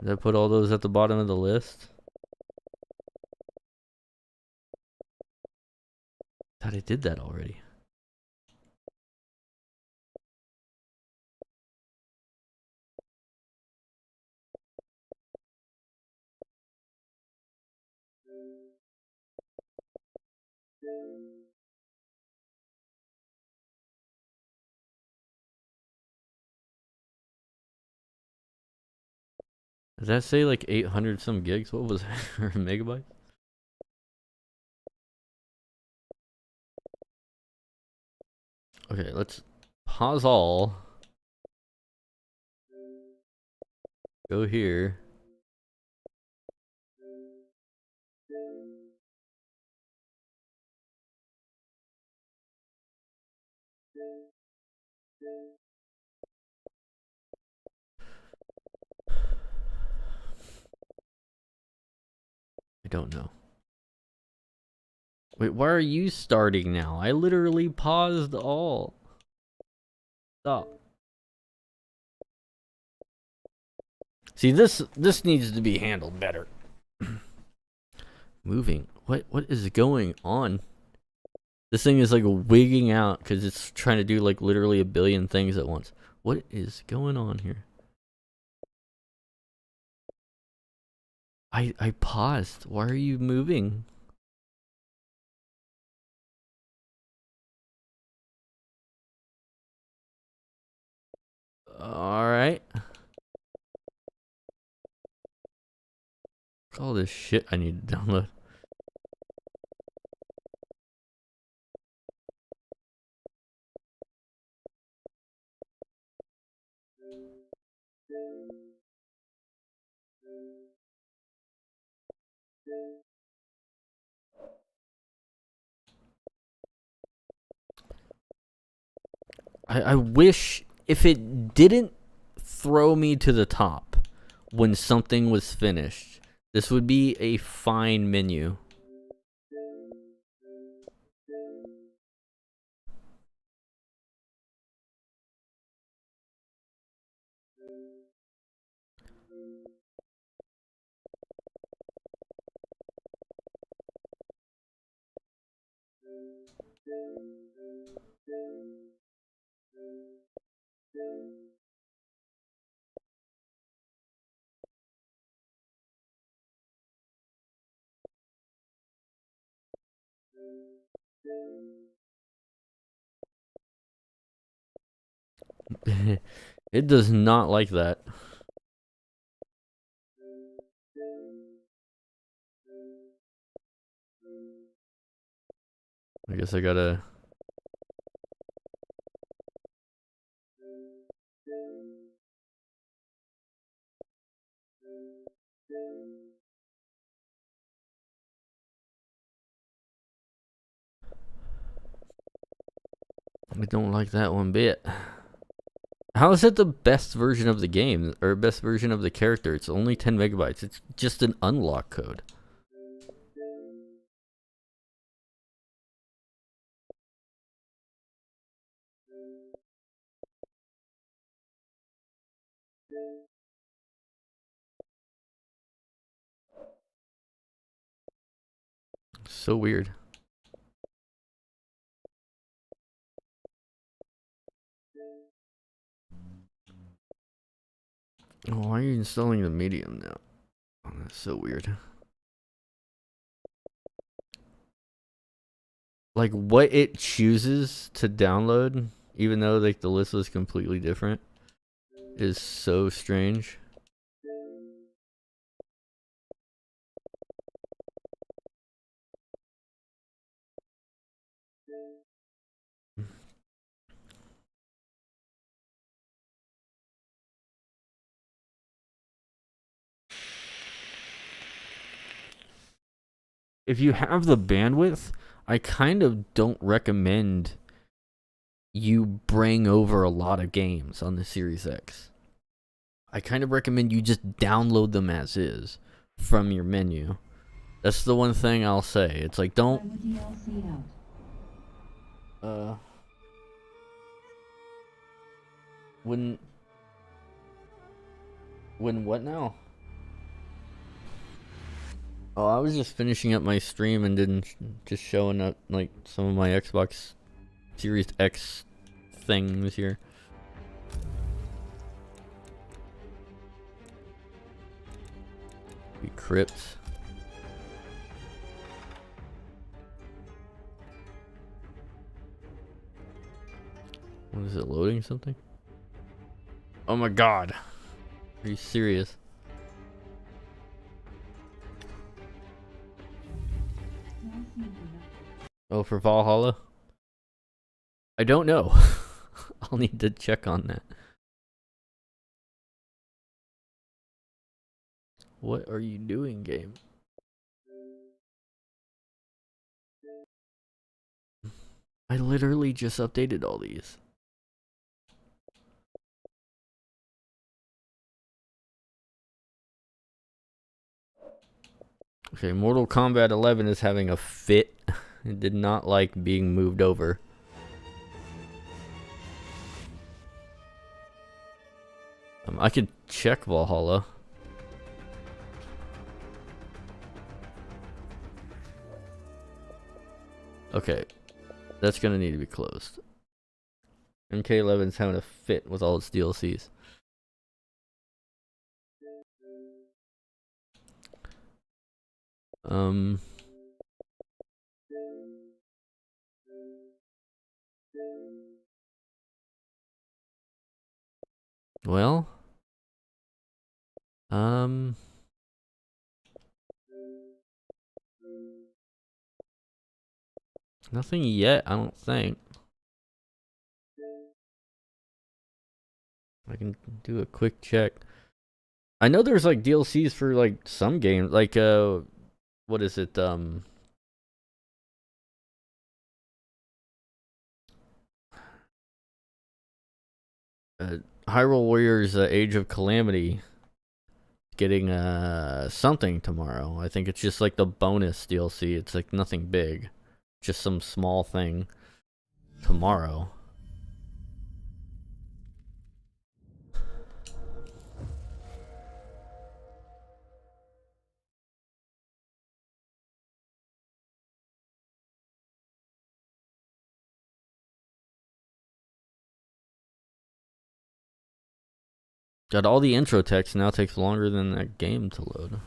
S1: Did I put all those at the bottom of the list? Thought I did that already. Does that say like 800 some gigs? What was that? Or megabytes? Okay, let's pause all. Go here. I don't know. Wait, why are you starting now? I literally paused all. Stop. See, this needs to be handled better. Moving. What is going on? This thing is like wigging out because it's trying to do like literally a billion things at once. What is going on here? I paused. Why are you moving? Alright. What's all this shit I need to download? I wish if it didn't throw me to the top when something was finished, this would be a fine menu. It does not like that. I guess I gotta... I don't like that one bit. How is it the best version of the game, or best version of the character? It's only 10 megabytes. It's just an unlock code. So weird. Oh, why are you installing the medium now? Oh, that's so weird. Like what it chooses to download, even though like the list was completely different, is so strange. if you have the bandwidth, I kind of don't recommend you bring over a lot of games on the Series X. I kind of recommend you just download them as is from your menu. That's the one thing I'll say. It's like, don't... When what now? Oh, I was just finishing up my stream and didn't just showing up like some of my Xbox Series X things here. Crypts. What is it, loading something? Oh my god. Are you serious? Oh, for Valhalla? I don't know. I'll need to check on that. What are you doing, game? I literally just updated all these. Okay, Mortal Kombat 11 is having a fit. It did not like being moved over. I could check Valhalla. Okay, that's gonna need to be closed. MK11's having a fit with all its DLCs. Well, nothing yet, I don't think. I can do a quick check. I know there's like DLCs for like some games, like what is it? Hyrule Warriors Age of Calamity getting something tomorrow. I think it's just like the bonus DLC. It's like nothing big, just some small thing tomorrow. Got all the intro text, now takes longer than that game to load.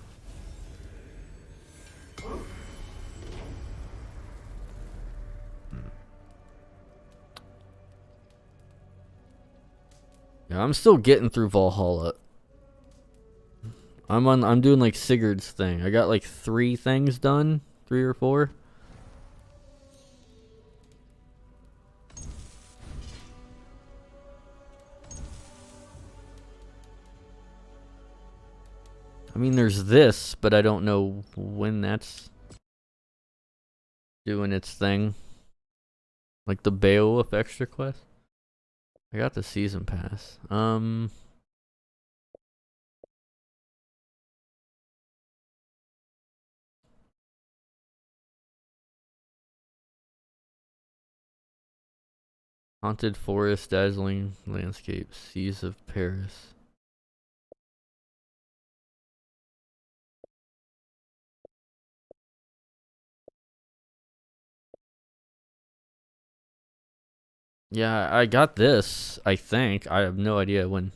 S1: Yeah, I'm still getting through Valhalla. I'm doing like Sigurd's thing. I got like 3 things done, 3 or 4. I mean, there's this, but I don't know when that's doing its thing. Like the Beowulf extra quest. I got the season pass. Haunted forest, dazzling landscape, seas of Paris. Yeah, I got this, I think. I have no idea when.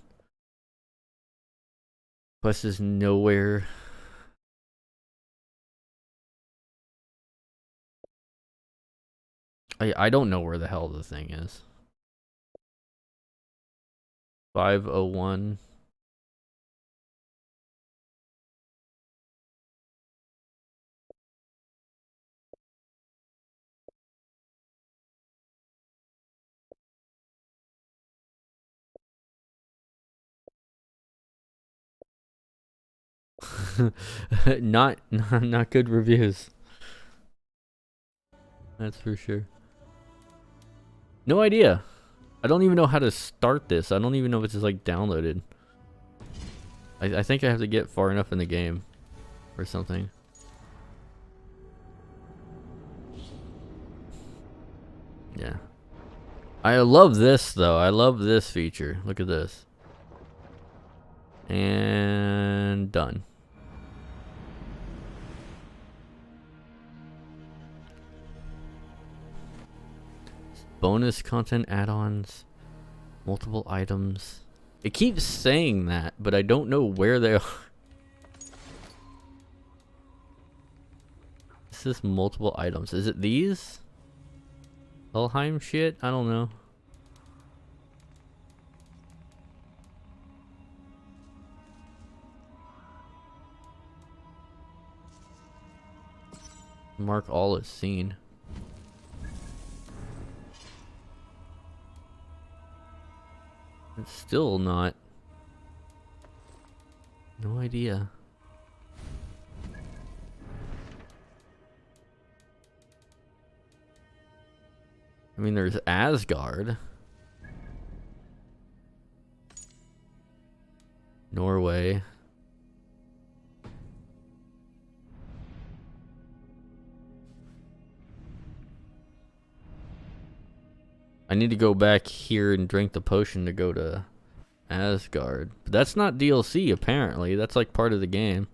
S1: Quest is nowhere. I don't know where the hell the thing is. 501. not good reviews. That's for sure. No idea. I don't even know how to start this. I don't even know if it's just like downloaded. I think I have to get far enough in the game or something. Yeah. I love this though. I love this feature. Look at this. And done. Bonus content add-ons, multiple items. It keeps saying that, but I don't know where they are. This is multiple items. Is it these? Helheim shit? I don't know. Mark all as seen. It's still not. No idea. I mean, there's Asgard. Norway. I need to go back here and drink the potion to go to Asgard. But that's not DLC, apparently. That's like part of the game.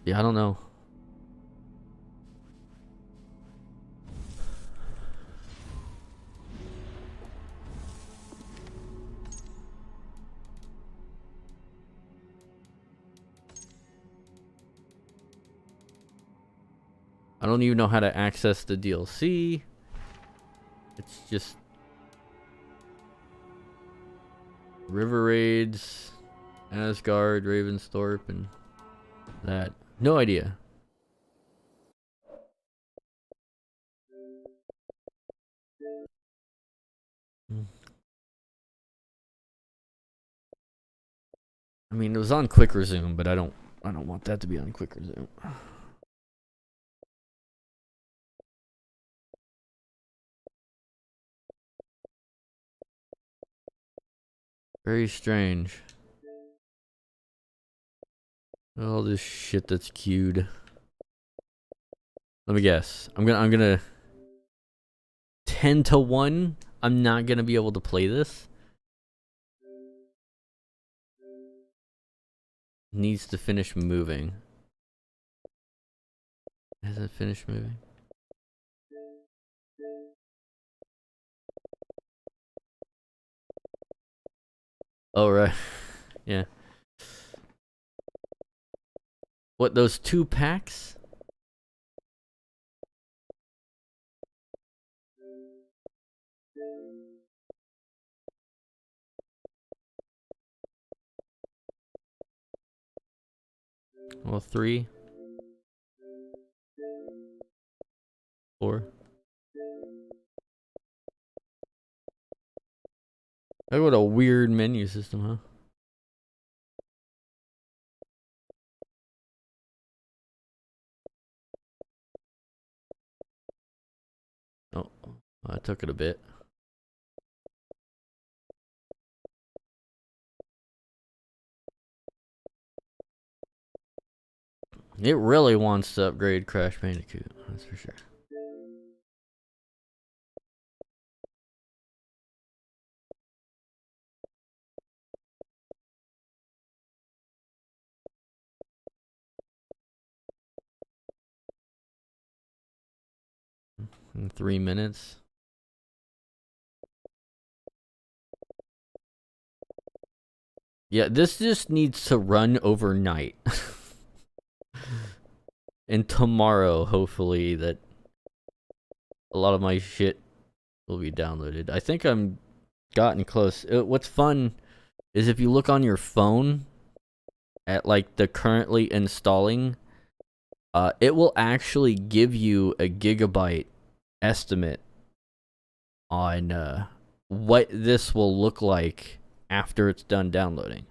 S1: Yeah, I don't know. I don't even know how to access the DLC. It's just River Raids, Asgard, Ravensthorpe, and that. No idea. I mean, it was on quick resume, but I don't want that to be on quick resume. Very strange. All this shit that's queued. Let me guess. I'm gonna 10 to 1. I'm not gonna be able to play this. Needs to finish moving. Hasn't finished moving. Oh, right. Yeah. What, those 2 packs? Well, 3. 4. Oh, what a weird menu system, huh? Oh, I took it a bit. It really wants to upgrade Crash Bandicoot, that's for sure. In 3 minutes. Yeah, this just needs to run overnight. And tomorrow, hopefully, that a lot of my shit will be downloaded. I think I'm gotten close. What's fun is if you look on your phone at like the currently installing, it will actually give you a gigabyte estimate on what this will look like after it's done downloading.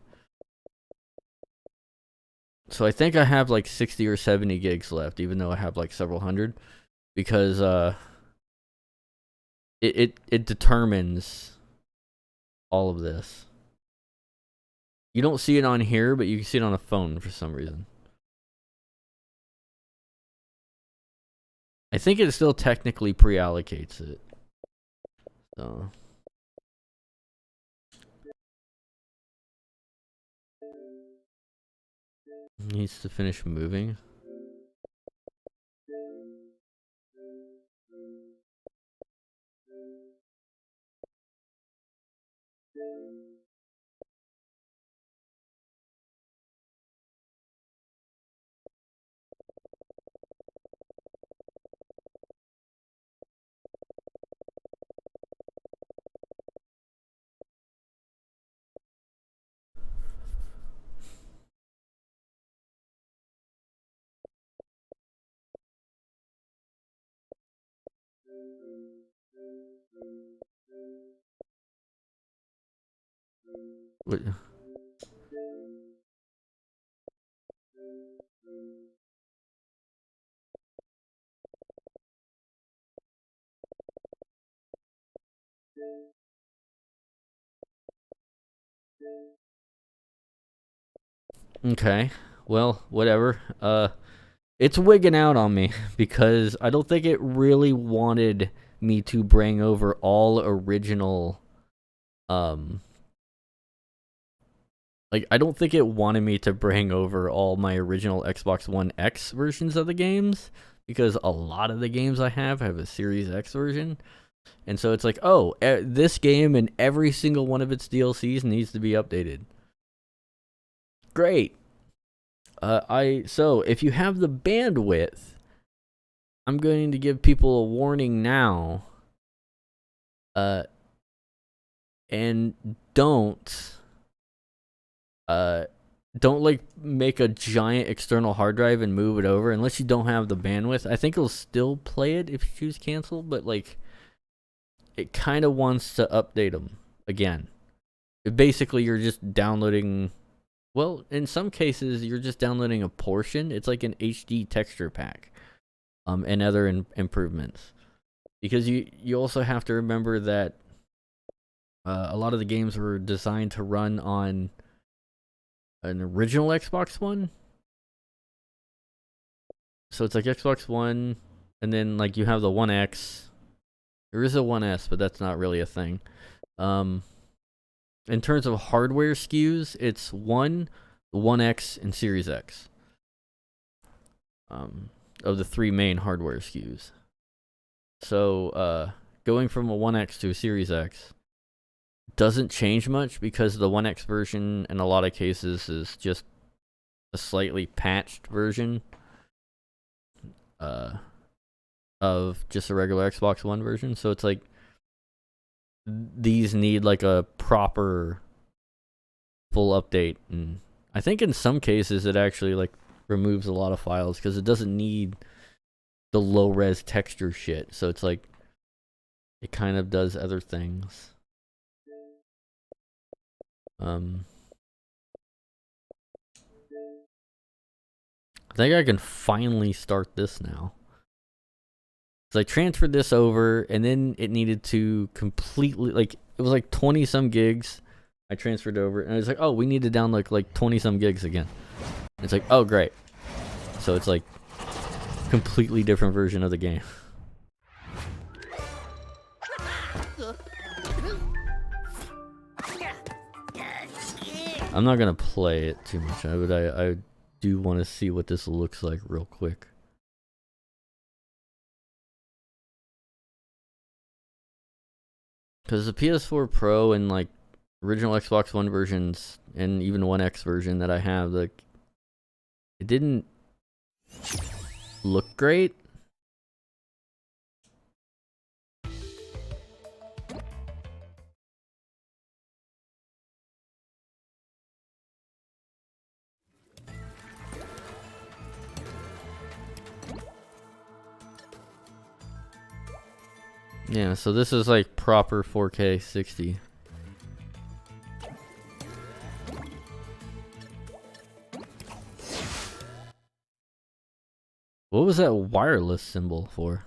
S1: So I think I have like 60 or 70 gigs left, even though I have like several hundred, because it determines all of this. You don't see it on here, but you can see it on a phone for some reason. I think it still technically pre-allocates it. So needs to finish moving. What? Okay, well, whatever. It's wigging out on me because I don't think it really wanted me to bring over all original, like, I don't think it wanted me to bring over all my original Xbox One X versions of the games, because a lot of the games I have a Series X version. And so it's like, oh, this game and every single one of its DLCs needs to be updated. Great. So if you have the bandwidth, I'm going to give people a warning now. And don't like make a giant external hard drive and move it over unless you don't have the bandwidth. I think it'll still play it if you choose cancel, but like it kind of wants to update them again. Basically, you're just downloading. Well, in some cases, you're just downloading a portion. It's like an HD texture pack, and other improvements. Because you also have to remember that a lot of the games were designed to run on an original Xbox One. So it's like Xbox One, and then like you have the One X. There is a One S, but that's not really a thing. In terms of hardware SKUs, it's One, the One X, and Series X. Of the three main hardware SKUs. So, going from a One X to a Series X doesn't change much because the One X version, in a lot of cases, is just a slightly patched version of just a regular Xbox One version. So it's like these need like a proper full update, and I think in some cases it actually like removes a lot of files because it doesn't need the low res texture shit. So it's like it kind of does other things. I think I can finally start this now. So I transferred this over, and then it needed to completely, like, it was like 20 some gigs. I transferred over, and it's like, oh, we need to download like 20 some gigs again. It's like, oh, great. So it's like completely different version of the game. I'm not gonna play it too much, but I do want to see what this looks like real quick. Because the PS4 Pro and like original Xbox One versions and even One X version that I have, like, it didn't look great. Yeah, so this is like proper 4K 60. What was that wireless symbol for?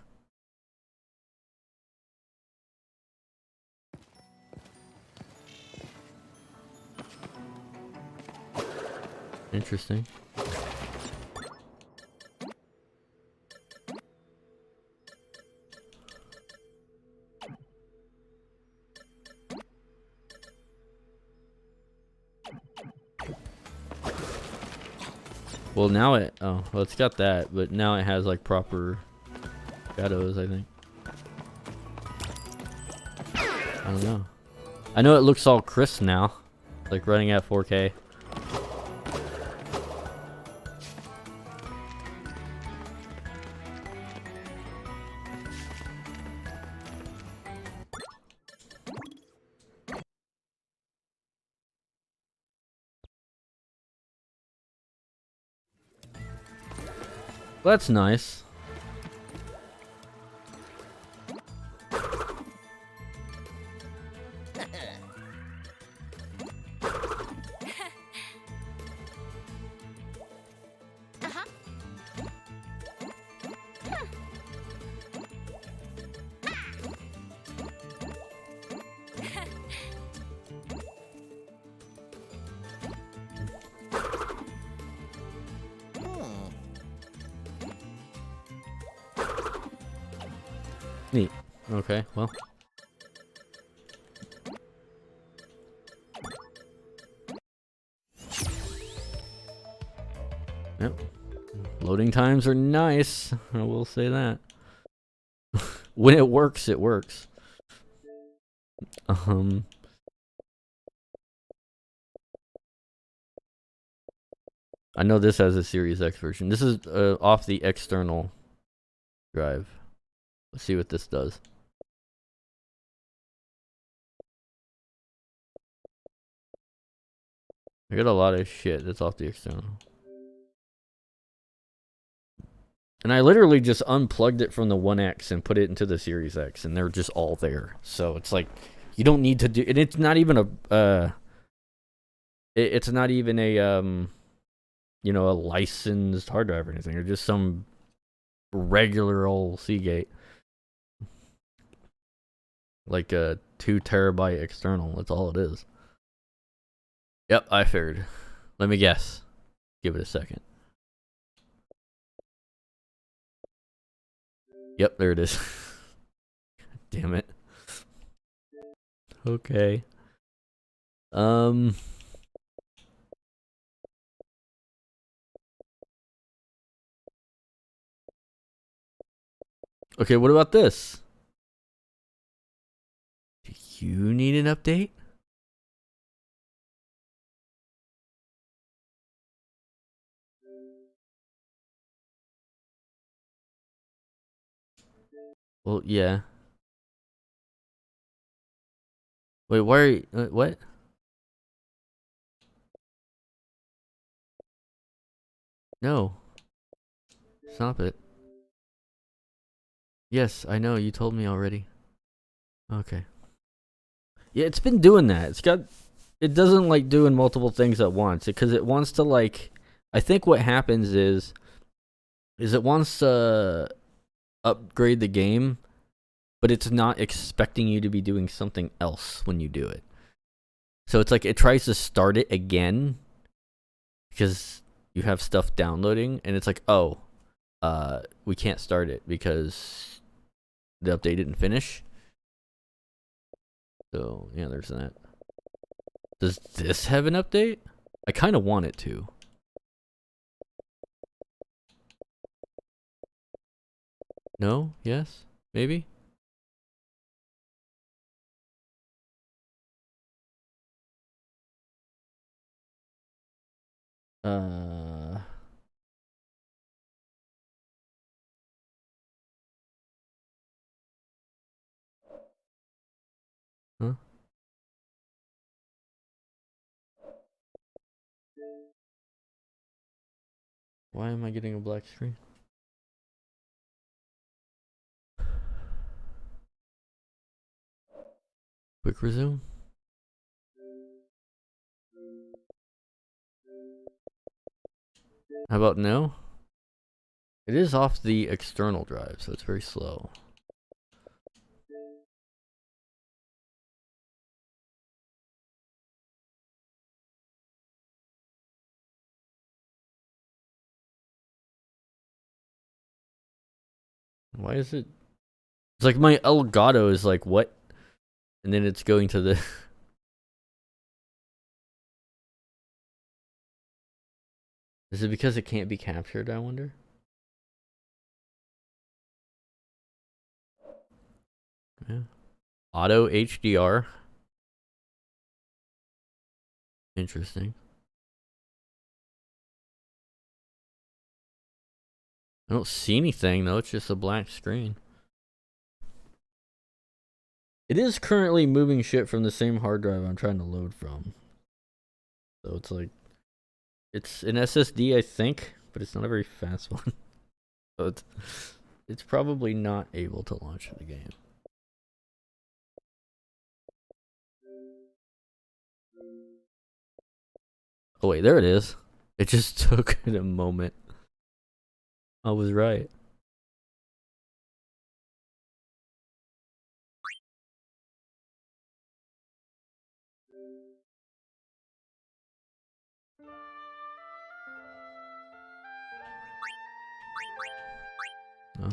S1: Interesting. Well, now it, oh, well, it's got that, but now it has like proper shadows, I think. I don't know. I know it looks all crisp now, like running at 4K. That's nice. Neat. Okay, well. Yep. Loading times are nice. I will say that. When it works, it works. I know this has a Series X version. This is off the external drive. Let's see what this does. I got a lot of shit that's off the external. And I literally just unplugged it from the 1X and put it into the Series X, and they're just all there. So it's like, you don't need to do, and it's not even a, it's not even a, you know, a licensed hard drive or anything. Or just some regular old Seagate. Like a 2 terabyte external. That's all it is. Yep, I figured. Let me guess. Give it a second. Yep, there it is. Damn it. Okay. Okay, what about this? Do you need an update? Well, yeah. Wait, why are you, what? No. Stop it. Yes, I know, you told me already. Okay. Yeah, it's been doing that. It doesn't like doing multiple things at once because it wants to like, I think what happens is it wants to upgrade the game, but it's not expecting you to be doing something else when you do it. So it's like it tries to start it again because you have stuff downloading, and it's like, oh, we can't start it because the update didn't finish. So yeah, there's that. Does this have an update? I kind of want it to. No? Yes? Maybe? Huh? Why am I getting a black screen? Quick resume. How about no? It is off the external drive, so it's very slow. Why is it? It's like my Elgato is like, what? And then it's going to the... Is it because it can't be captured, I wonder? Yeah. Auto HDR. Interesting. I don't see anything though, it's just a black screen. It is currently moving shit from the same hard drive I'm trying to load from. So it's like, it's an SSD I think, but it's not a very fast one. So it's probably not able to launch the game. Oh wait, there it is. It just took it a moment. I was right. Oh.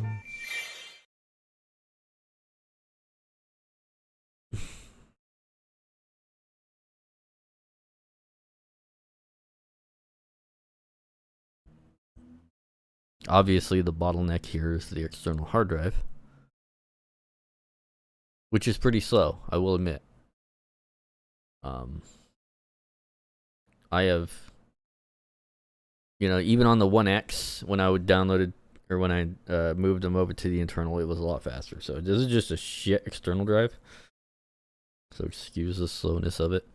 S1: Obviously, the bottleneck here is the external hard drive, which is pretty slow, I will admit. I have, you know, even on the 1X, when I would download it, or when I moved them over to the internal, it was a lot faster. So this is just a shit external drive. So excuse the slowness of it.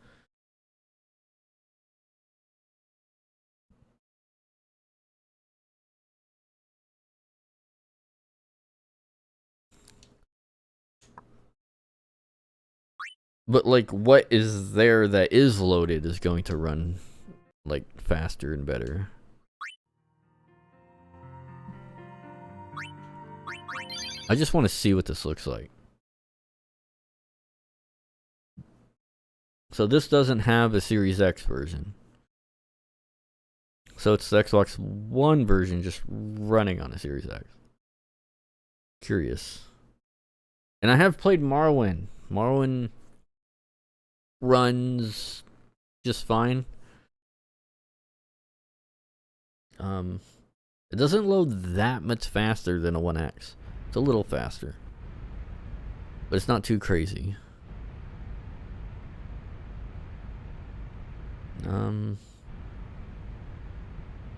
S1: But like, what is there that is loaded is going to run like faster and better. I just want to see what this looks like. So this doesn't have a Series X version. So it's the Xbox One version just running on a Series X. Curious. And I have played Morrowind. Morrowind runs just fine. It doesn't load that much faster than a 1X. It's a little faster. But it's not too crazy.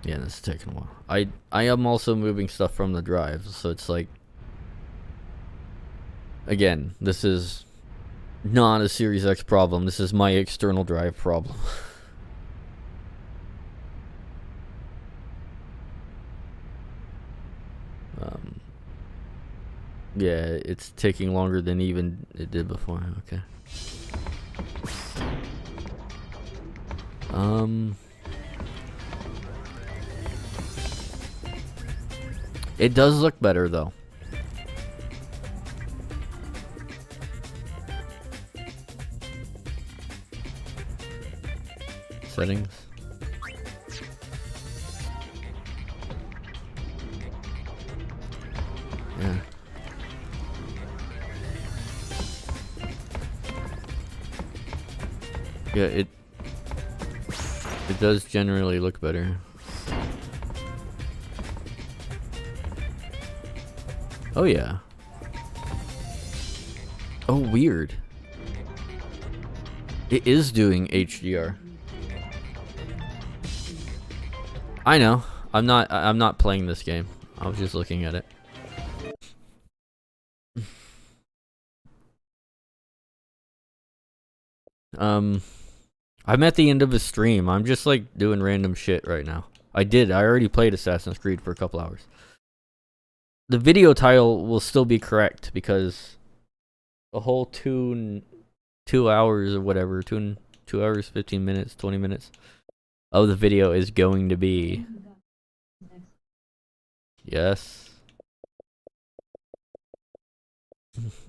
S1: Yeah, this is taking a while. I am also moving stuff from the drive, so it's like, again, this is not a Series X problem. This is my external drive problem. Yeah, it's taking longer than even it did before. Okay. It does look better though. Settings. Yeah. Yeah, it does generally look better. Oh yeah. Oh, weird. It is doing HDR. I know. I'm not playing this game. I was just looking at it. I'm at the end of a stream. I'm just like doing random shit right now. I already played Assassin's Creed for a couple hours. The video title will still be correct because the whole 2 hours or whatever, 2 hours, 15 minutes, 20 minutes of the video is going to be Yes.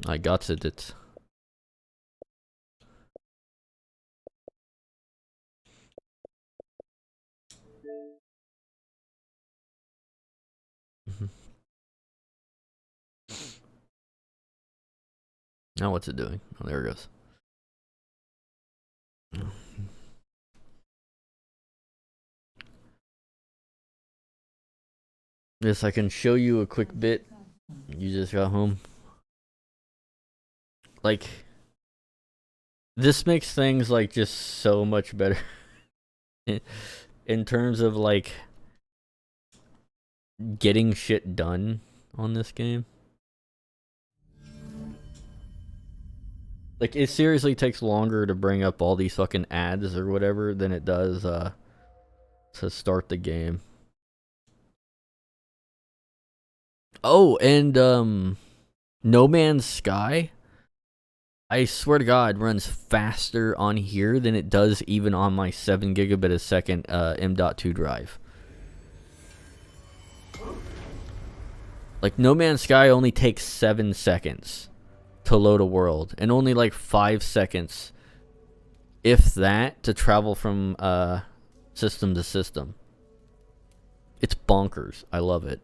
S1: I got it. Now what's it doing? Oh, there it goes. Yes, I can show you a quick bit. You just got home. Like, this makes things like just so much better in terms of like getting shit done on this game. Like, it seriously takes longer to bring up all these fucking ads or whatever than it does to start the game. Oh, and No Man's Sky, I swear to God, runs faster on here than it does even on my 7 gigabit a second M.2 drive. Like, No Man's Sky only takes 7 seconds to load a world, and only like 5 seconds, if that, to travel from system to system. It's bonkers. I love it.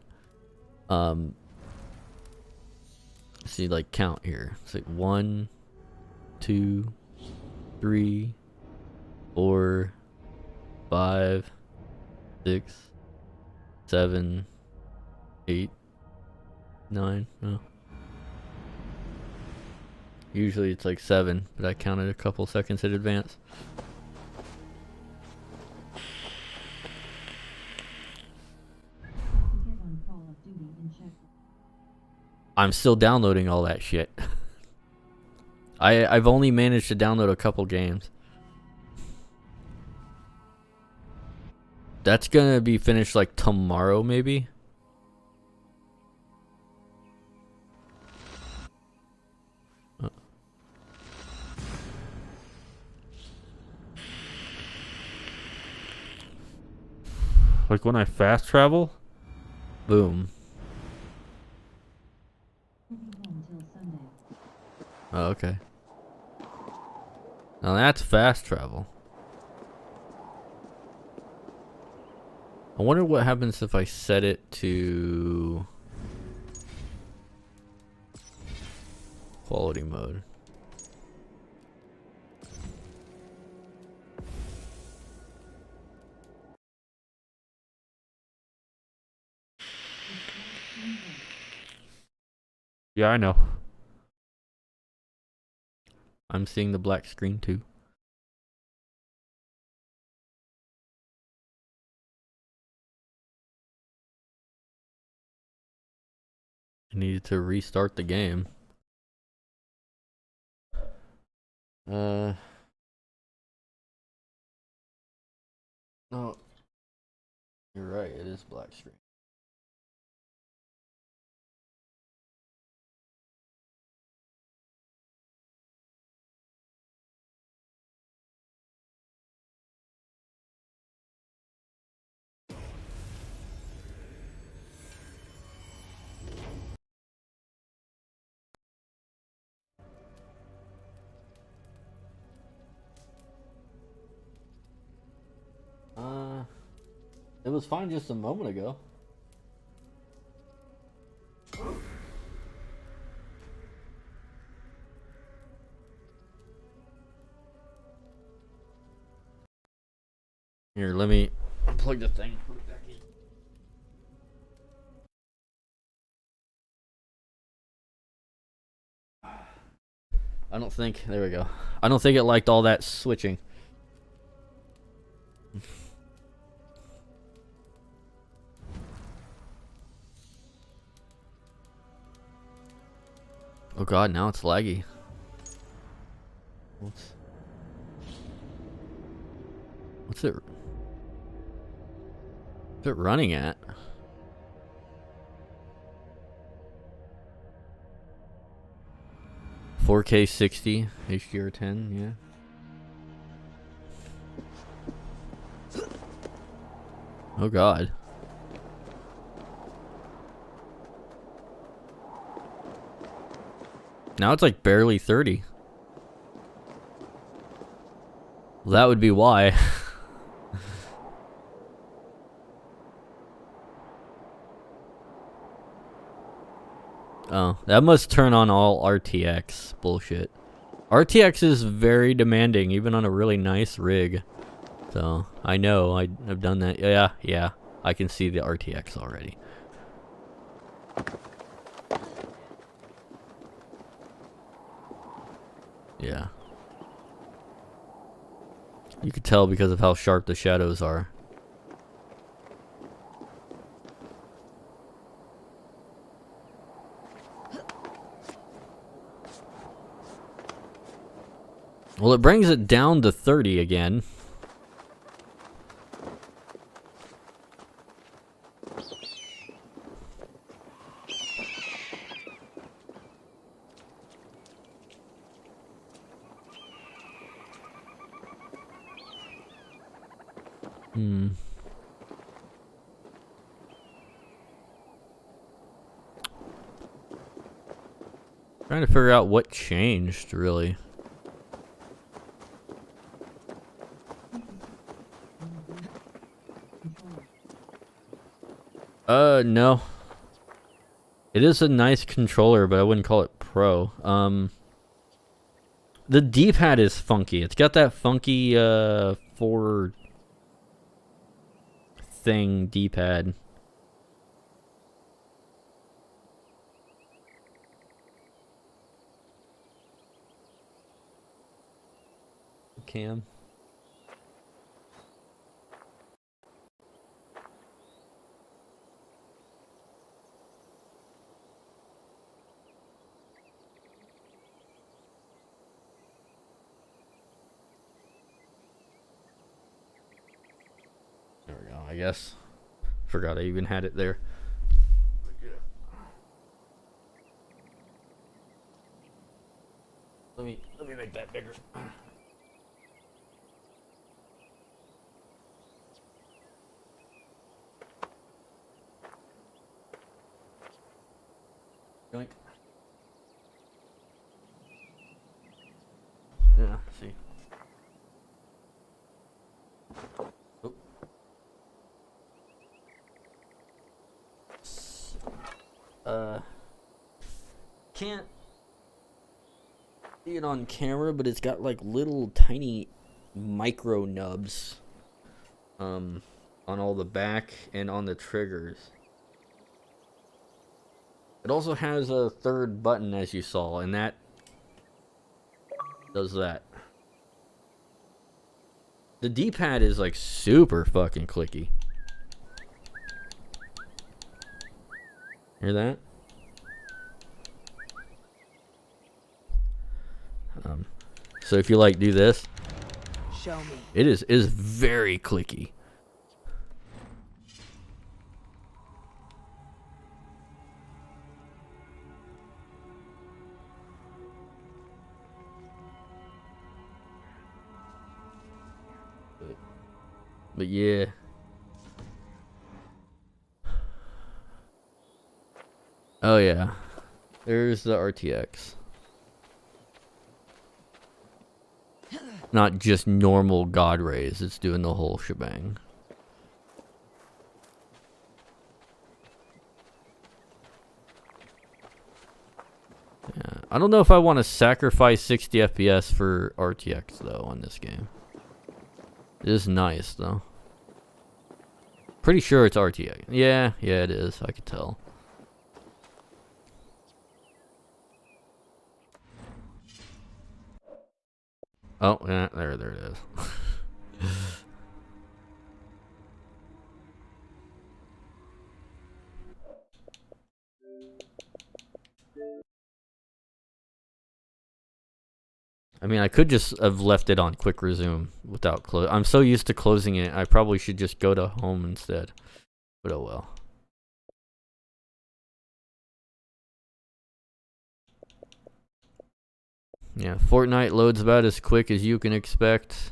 S1: See, like, count here. It's like 1, 2, 3, 4, 5, 6, 7, 8, 9. No. Usually it's like 7, but I counted a couple seconds in advance. I'm still downloading all that shit. I've only managed to download a couple games. That's gonna be finished like tomorrow, maybe.
S18: Like when I fast travel?
S1: Boom. Oh, okay. Now that's fast travel. I wonder what happens if I set it to quality mode.
S18: Yeah, I know.
S1: I'm seeing the black screen too. I needed to restart the game. No. You're right, it is black screen. It was fine just a moment ago. Here, let me unplug the thing. Put it back in. I don't think, there we go. I don't think it liked all that switching. Oh god, now it's laggy. What's it running at? $4K 60 HDR10, yeah. Oh god. Now it's like barely 30. Well, that would be why. Oh, that must turn on all RTX bullshit. RTX is very demanding, even on a really nice rig. So, I know, I've done that. Yeah, I can see the RTX already. Yeah. You could tell because of how sharp the shadows are. Well, it brings it down to 30 again. Trying to figure out what changed, really. No. It is a nice controller, but I wouldn't call it pro. The D-pad is funky. It's got that funky, 4 thing D-pad. Cam. There we go, I guess. Forgot I even had it there. Let me make that bigger. Yoink. Yeah, see. Oh. Can't see it on camera, but it's got like little tiny micro nubs on all the back and on the triggers. It also has a third button, as you saw, and that does that. The D-pad is like super fucking clicky. Hear that? So if you like do this,
S12: Show me.
S1: it is very clicky. But yeah. Oh yeah. There's the RTX. Not just normal God rays, it's doing the whole shebang. Yeah. I don't know if I want to sacrifice 60 FPS for RTX though on this game. It is nice though. Pretty sure it's RTX. Yeah, it is. I could tell. Oh, yeah, there it is. I mean, I could just have left it on quick resume without close. I'm so used to closing it, I probably should just go to home instead. But oh well. Yeah, Fortnite loads about as quick as you can expect.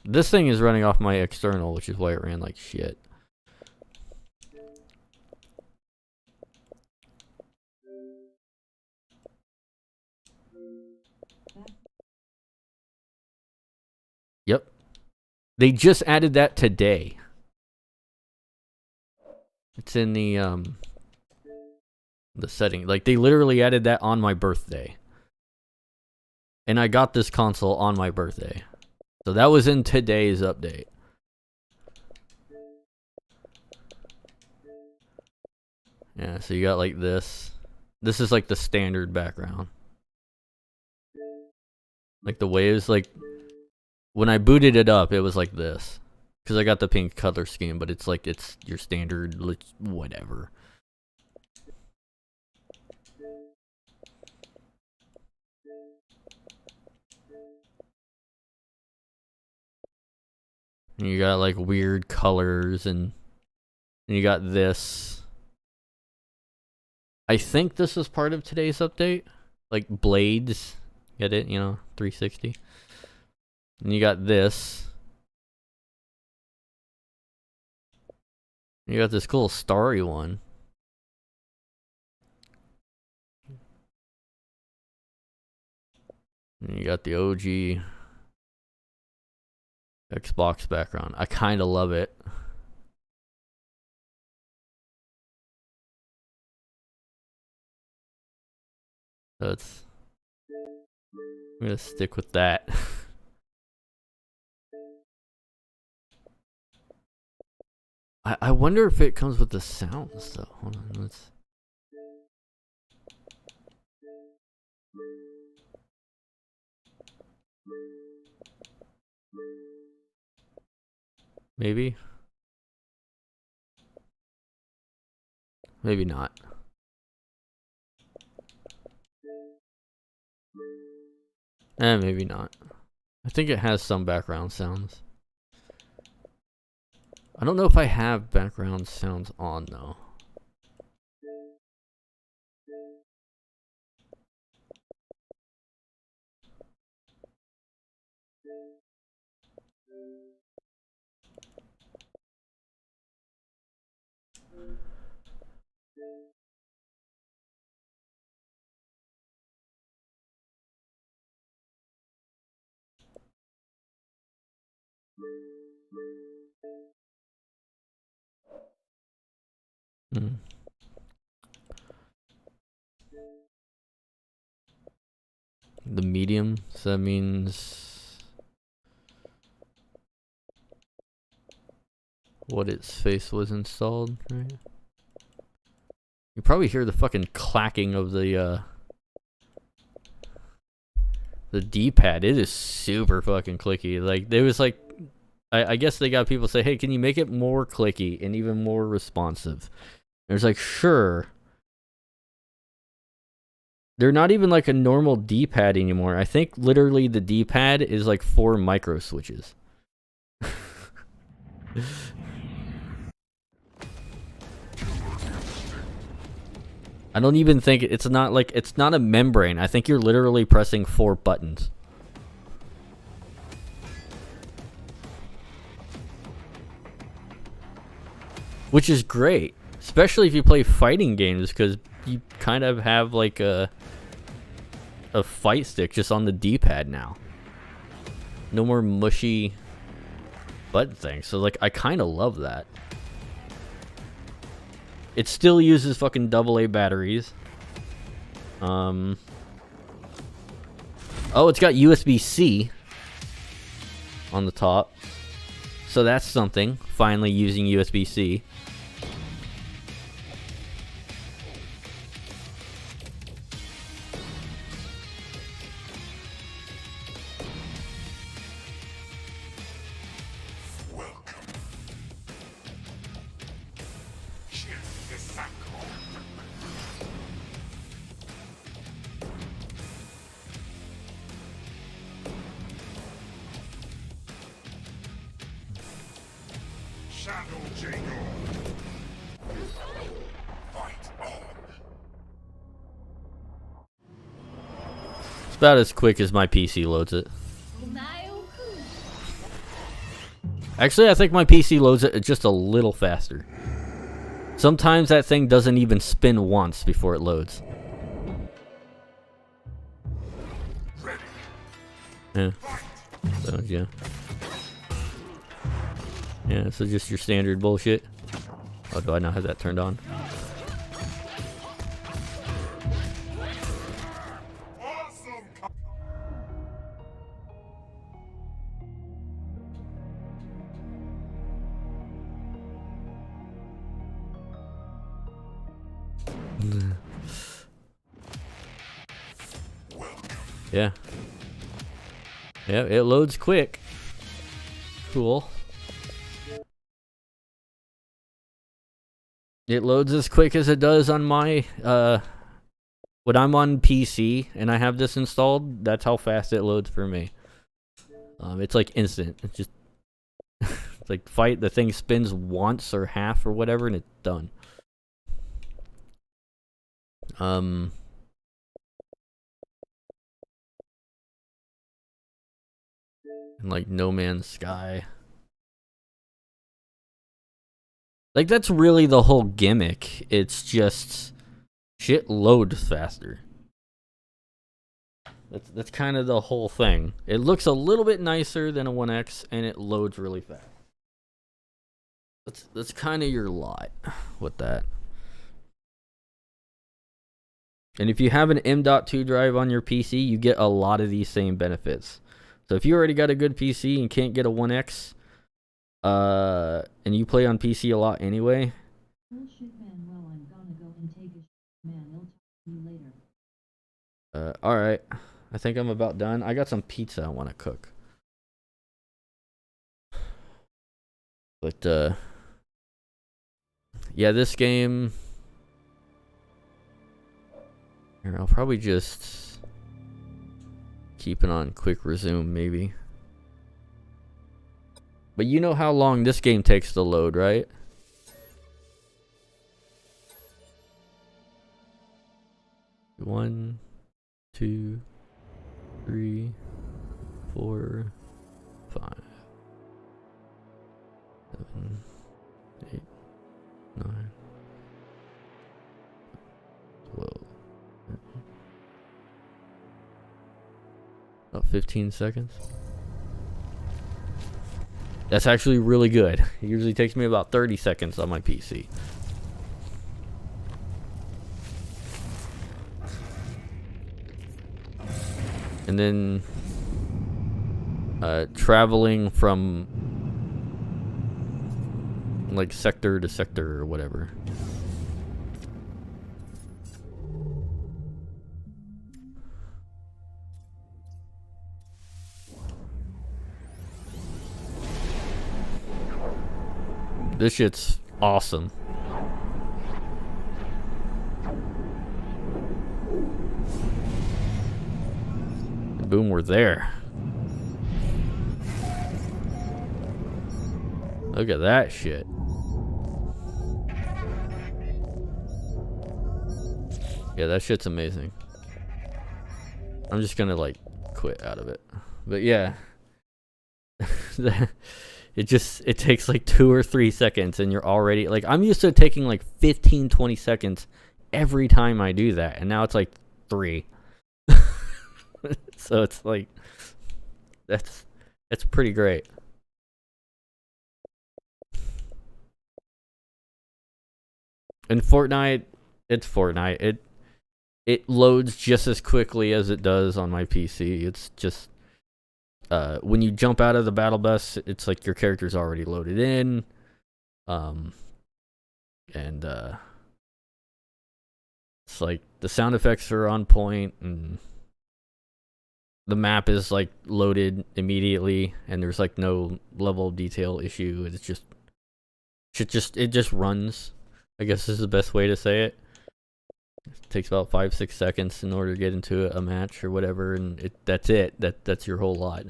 S1: This thing is running off my external, which is why it ran like shit. They just added that today. It's in the setting. Like, they literally added that on my birthday. And I got this console on my birthday. So that was in today's update. Yeah, so you got like this. This is like the standard background. Like the waves, like when I booted it up, it was like this. Because I got the pink color scheme, but it's like, it's your standard, whatever. And you got like weird colors and you got this. I think this is part of today's update. Like blades. Get it? You know, 360. And you got this. You got this cool starry one. And you got the OG Xbox background. I kind of love it. So it's... I'm gonna stick with that. I wonder if it comes with the sounds though. Hold on, let's... Maybe? Maybe not. Maybe not. I think it has some background sounds. I don't know if I have background sounds on though. The medium, so that means what its face was installed, right? You probably hear the fucking clacking of the D-pad. It is super fucking clicky. Like, there was like, I guess they got people say, hey, can you make it more clicky and even more responsive? There's like, sure. They're not even like a normal D-pad anymore. I think literally the D-pad is like 4 micro switches. I don't even think it's not like, it's not a membrane. I think you're literally pressing 4 buttons. Which is great, especially if you play fighting games, because you kind of have like a fight stick just on the D-pad now. No more mushy button things. So like, I kind of love that. It still uses fucking AA batteries. Oh, it's got USB-C on the top. So that's something. Finally using USB-C. It's about as quick as my PC loads it. Actually, I think my PC loads it just a little faster. Sometimes that thing doesn't even spin once before it loads. Yeah. So, yeah. Yeah, so just your standard bullshit. Oh, do I not have that turned on? Yeah. Yeah, it loads quick. Cool. It loads as quick as it does on my, when I'm on PC and I have this installed, that's how fast it loads for me. It's like instant. It's just, it's like fight, the thing spins once or half or whatever and it's done. And like No Man's Sky. Like, that's really the whole gimmick. It's just shit loads faster. That's kind of the whole thing. It looks a little bit nicer than a 1X, and it loads really fast. That's kind of your lot with that. And if you have an M.2 drive on your PC, you get a lot of these same benefits. So if you already got a good PC and can't get a 1X, and you play on PC a lot anyway. Alright. I think I'm about done. I got some pizza I want to cook. But, yeah, this game... Here, I'll probably just keep it on quick resume, maybe. But you know how long this game takes to load, right? One, 2, 3, 4, 5, 7, 8, 9, 12. About 15 seconds. That's actually really good. It usually takes me about 30 seconds on my PC. And then traveling from like sector to sector or whatever. This shit's awesome. Boom, we're there. Look at that shit. Yeah, that shit's amazing. I'm just gonna like quit out of it. But yeah. It takes like 2 or 3 seconds and you're already like, I'm used to it taking like 15-20 seconds every time I do that, and now it's like 3. So it's like that's pretty great. In Fortnite, it's Fortnite. It loads just as quickly as it does on my PC. It's just when you jump out of the battle bus, it's like your character's already loaded in. It's like the sound effects are on point, and the map is like loaded immediately, and there's like no level of detail issue. It's just it just runs. I guess is the best way to say it. It takes about 5-6 seconds in order to get into a match or whatever, and that's it. That's your whole lot.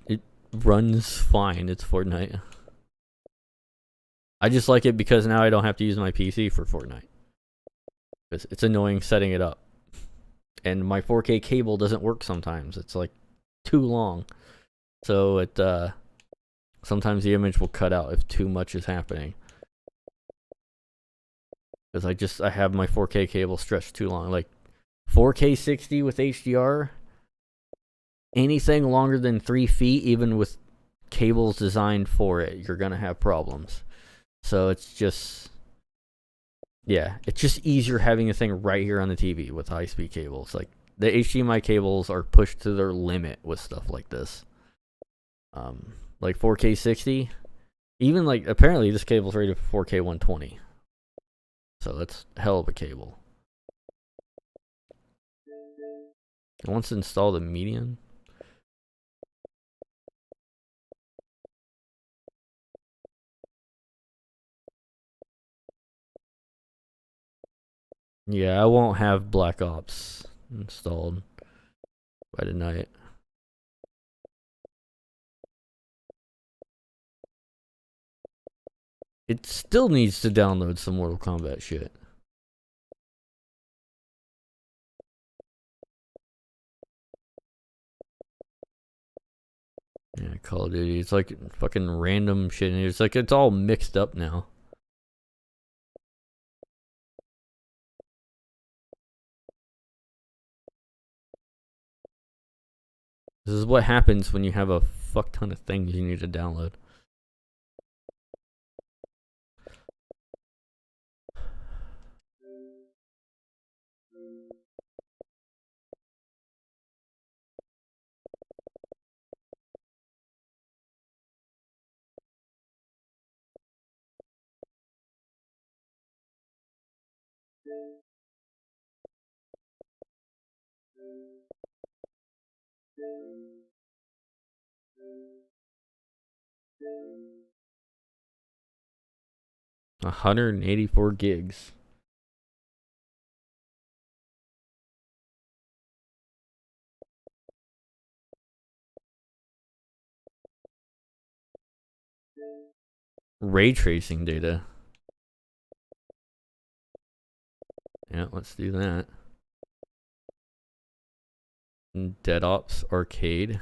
S1: It runs fine. It's Fortnite. I just like it because now I don't have to use my PC for Fortnite. It's annoying setting it up. And my 4K cable doesn't work sometimes. It's like too long. So it sometimes the image will cut out if too much is happening. Because I have my 4K cable stretched too long. Like 4K 60 with HDR, anything longer than 3 feet, even with cables designed for it, you're gonna have problems. So it's just, yeah, it's just easier having a thing right here on the TV with high-speed cables. Like, the HDMI cables are pushed to their limit with stuff like this. Like 4K 60, even like, apparently this cable's rated for 4K 120. So that's a hell of a cable. It wants to install the median. Yeah, I won't have Black Ops installed by tonight. It still needs to download some Mortal Kombat shit. Yeah, Call of Duty. It's like fucking random shit. It's like it's all mixed up now. This is what happens when you have a fuck ton of things you need to download. $184 gigs. Ray tracing data. Yeah, let's do that. Dead Ops Arcade.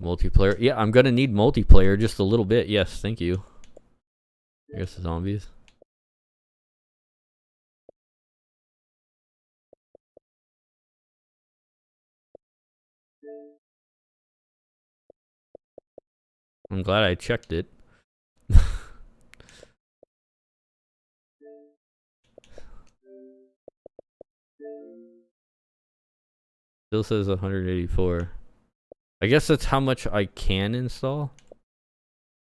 S1: Multiplayer. Yeah, I'm gonna need multiplayer just a little bit. Yes, thank you. I guess the zombies. I'm glad I checked it. Still says 184. I guess that's how much I can install.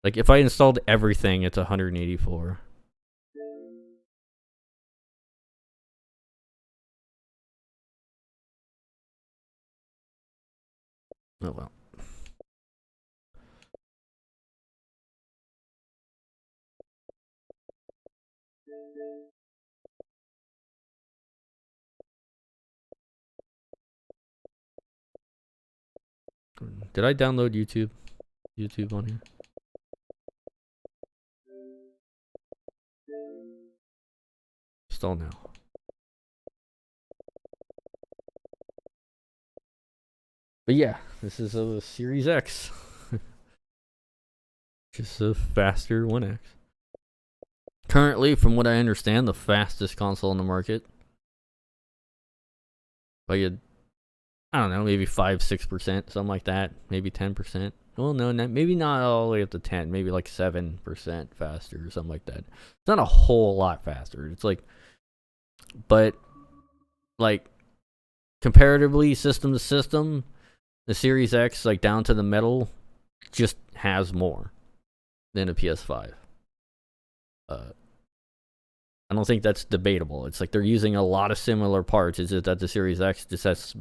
S1: Like, if I installed everything, it's 184. Oh well. Did I download YouTube on here? Install now. But yeah, this is a Series X. Just a faster 1X. Currently, from what I understand, the fastest console on the market. By I don't know, maybe 5-6%, something like that. Maybe 10%. Well, no, maybe not all the way up to 10. Maybe like 7% faster or something like that. It's not a whole lot faster. It's like, but like comparatively, system to system, the Series X, like down to the metal, just has more than a PS5. I don't think that's debatable. It's like they're using a lot of similar parts. It's just that the Series X just has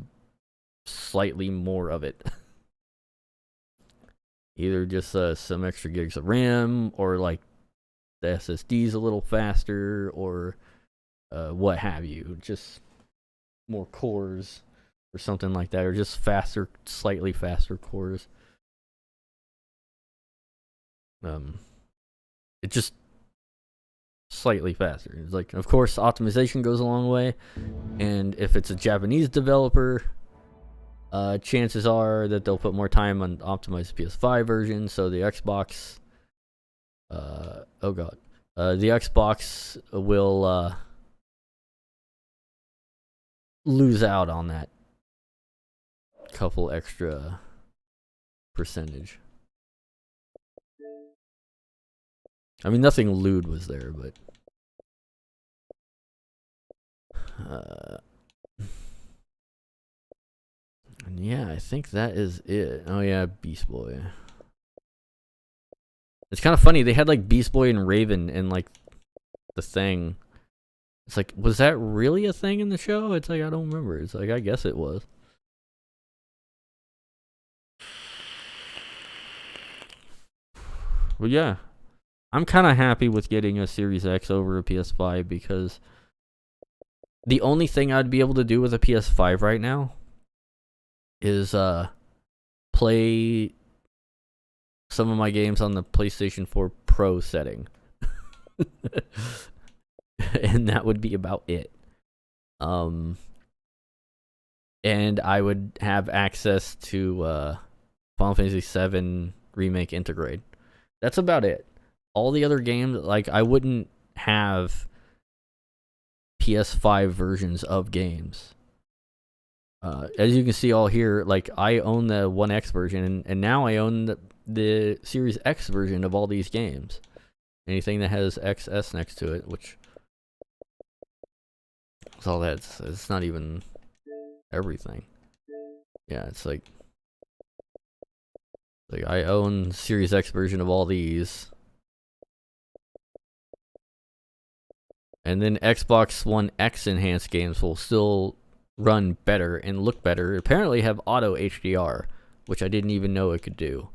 S1: slightly more of it. Either just some extra gigs of RAM, or like the SSD's a little faster, or what have you. Just more cores or something like that, or just faster, slightly faster cores. It just slightly faster. It's like, of course, optimization goes a long way, and if it's a Japanese developer, chances are that they'll put more time on optimized PS5 version. So the Xbox, the Xbox will lose out on that couple extra percentage. I mean, nothing lewd was there, but and yeah, I think that is it. Oh yeah, Beast Boy. It's kind of funny. They had like Beast Boy and Raven and like the thing. It's like, was that really a thing in the show? It's like, I don't remember. It's like, I guess it was. Well, yeah. I'm kind of happy with getting a Series X over a PS5 because the only thing I'd be able to do with a PS5 right now is play some of my games on the PlayStation 4 Pro setting. And that would be about it. And I would have access to Final Fantasy VII Remake Intergrade. That's about it. All the other games, like, I wouldn't have PS5 versions of games. As you can see all here, like, I own the 1X version, and now I own the Series X version of all these games. Anything that has XS next to it, which is all that. It's not even everything. Yeah, it's like I own Series X version of all these. And then Xbox One X enhanced games will still run better and look better. Apparently have auto HDR, which I didn't even know it could do.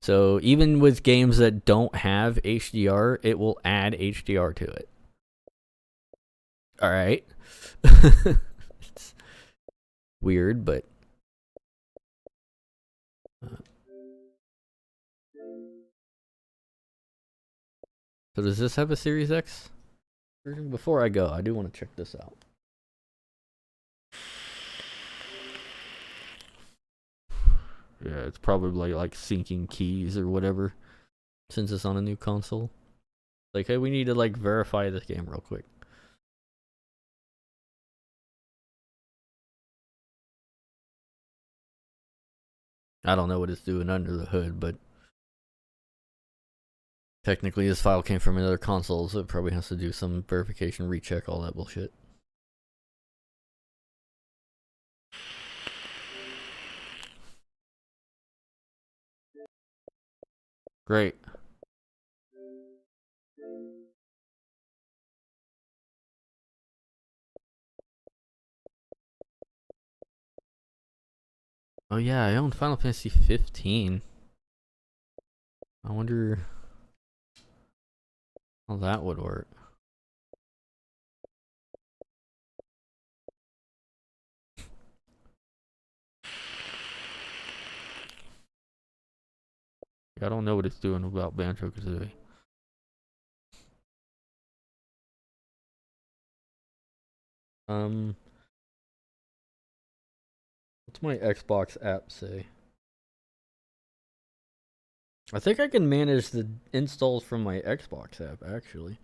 S1: So even with games that don't have HDR, it will add HDR to it. Alright. It's weird, but so does this have a Series X version? Before I go, I do want to check this out. Yeah, it's probably like syncing keys or whatever, since it's on a new console. Like, hey, we need to like verify this game real quick. I don't know what it's doing under the hood, but technically this file came from another console, so it probably has to do some verification, recheck, all that bullshit. Great. Oh yeah, I own Final Fantasy 15. I wonder how that would work. I don't know what it's doing about Banjo-Kazooie. What's my Xbox app say? I think I can manage the installs from my Xbox app, actually.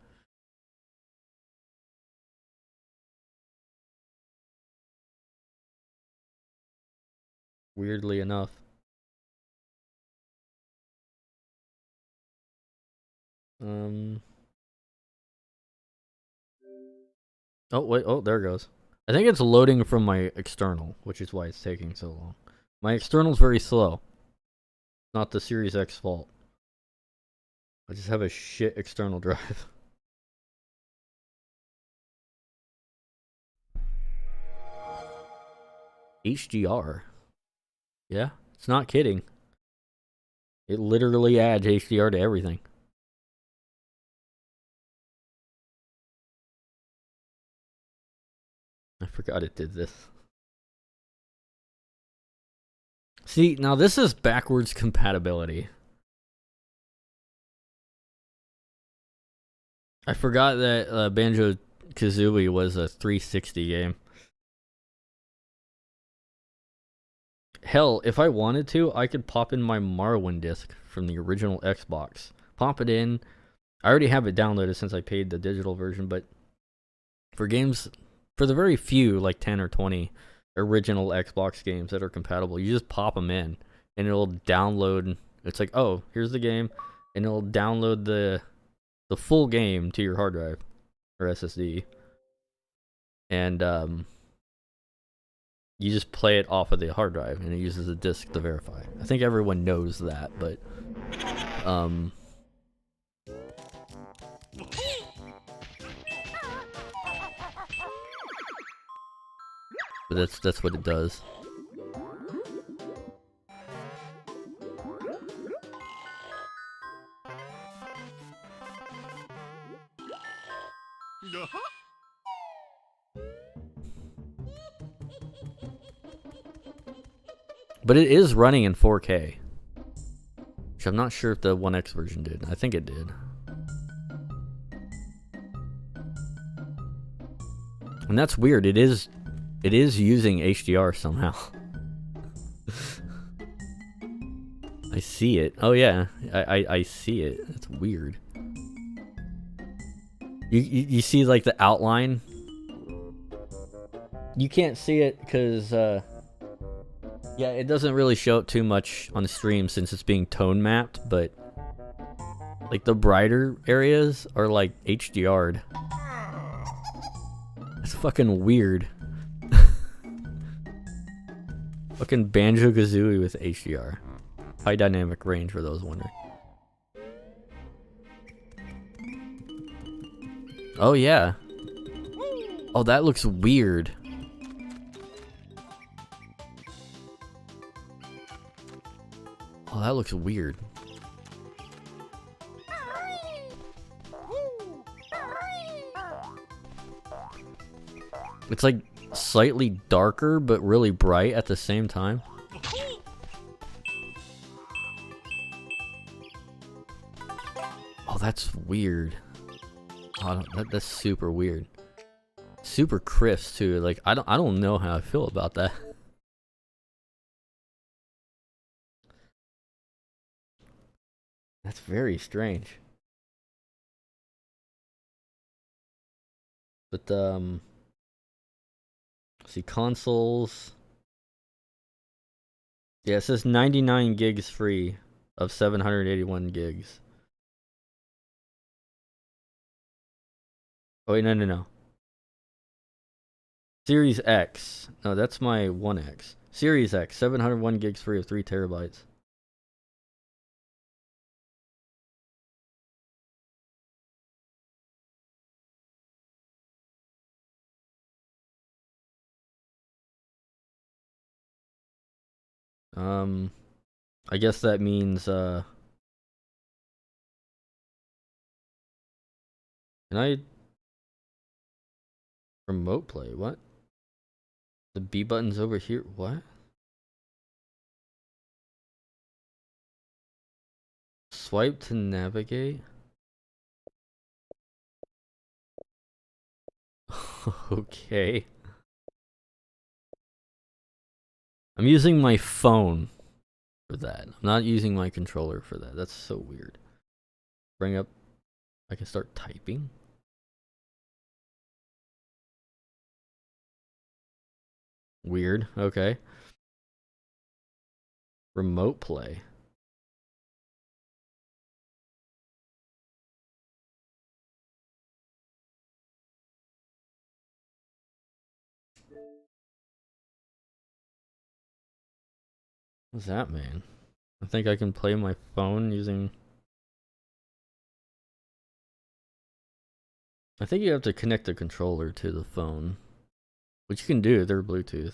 S1: Weirdly enough. Oh, wait. Oh, there it goes. I think it's loading from my external, which is why it's taking so long. My external's very slow. Not the Series X fault. I just have a shit external drive. HDR. Yeah, it's not kidding. It literally adds HDR to everything. I forgot it did this. See, now this is backwards compatibility. I forgot that Banjo-Kazooie was a 360 game. Hell, if I wanted to, I could pop in my Morrowind disc from the original Xbox. Pop it in. I already have it downloaded since I paid the digital version, but for games for the very few, like 10 or 20 original Xbox games that are compatible, you just pop them in and it'll download. It's like, oh, here's the game, and it'll download the full game to your hard drive or SSD, and you just play it off of the hard drive, and it uses a disk to verify. I think everyone knows that, but that's what it does. But it is running in 4K, which I'm not sure if the 1X version did. I think it did. And that's weird. It is using HDR somehow. I see it. Oh yeah, I see it. It's weird. You see like the outline. You can't see it because yeah, it doesn't really show up too much on the stream since it's being tone mapped, but like the brighter areas are like HDR'd. That's fucking weird. Fucking Banjo-Kazooie with HDR. High dynamic range for those wondering. Oh yeah. Oh, that looks weird. Oh, that looks weird. It's like slightly darker, but really bright at the same time. Oh, that's weird. Oh, that's super weird. Super crisp too. Like I don't know how I feel about that. That's very strange. But see, consoles. Yeah, it says 99 gigs free of 781 gigs. Oh wait, no. Series X. No, that's my 1X. Series X, 701 gigs free of 3 terabytes. I guess that means, can I remote play? What? The B button's over here? What? Swipe to navigate? Okay. I'm using my phone for that. I'm not using my controller for that. That's so weird. Bring up... I can start typing? Weird. Okay. Remote play. What's that, man? I think I can play my phone using... I think you have to connect the controller to the phone. Which you can do, they're Bluetooth.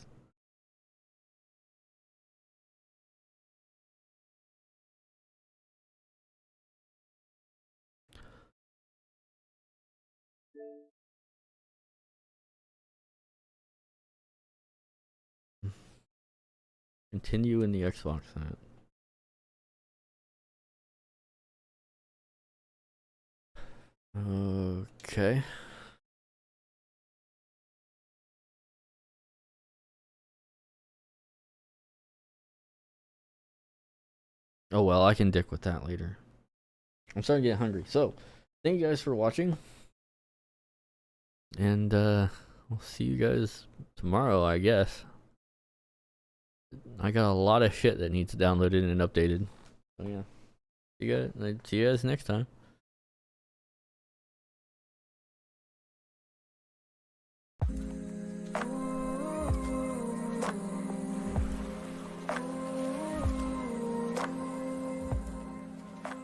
S1: Continue in the Xbox app. Okay. Oh well, I can dick with that later. I'm starting to get hungry. So, thank you guys for watching. And we'll I'll see you guys tomorrow, I guess. I got a lot of shit that needs downloaded and updated. So yeah. See you guys next time.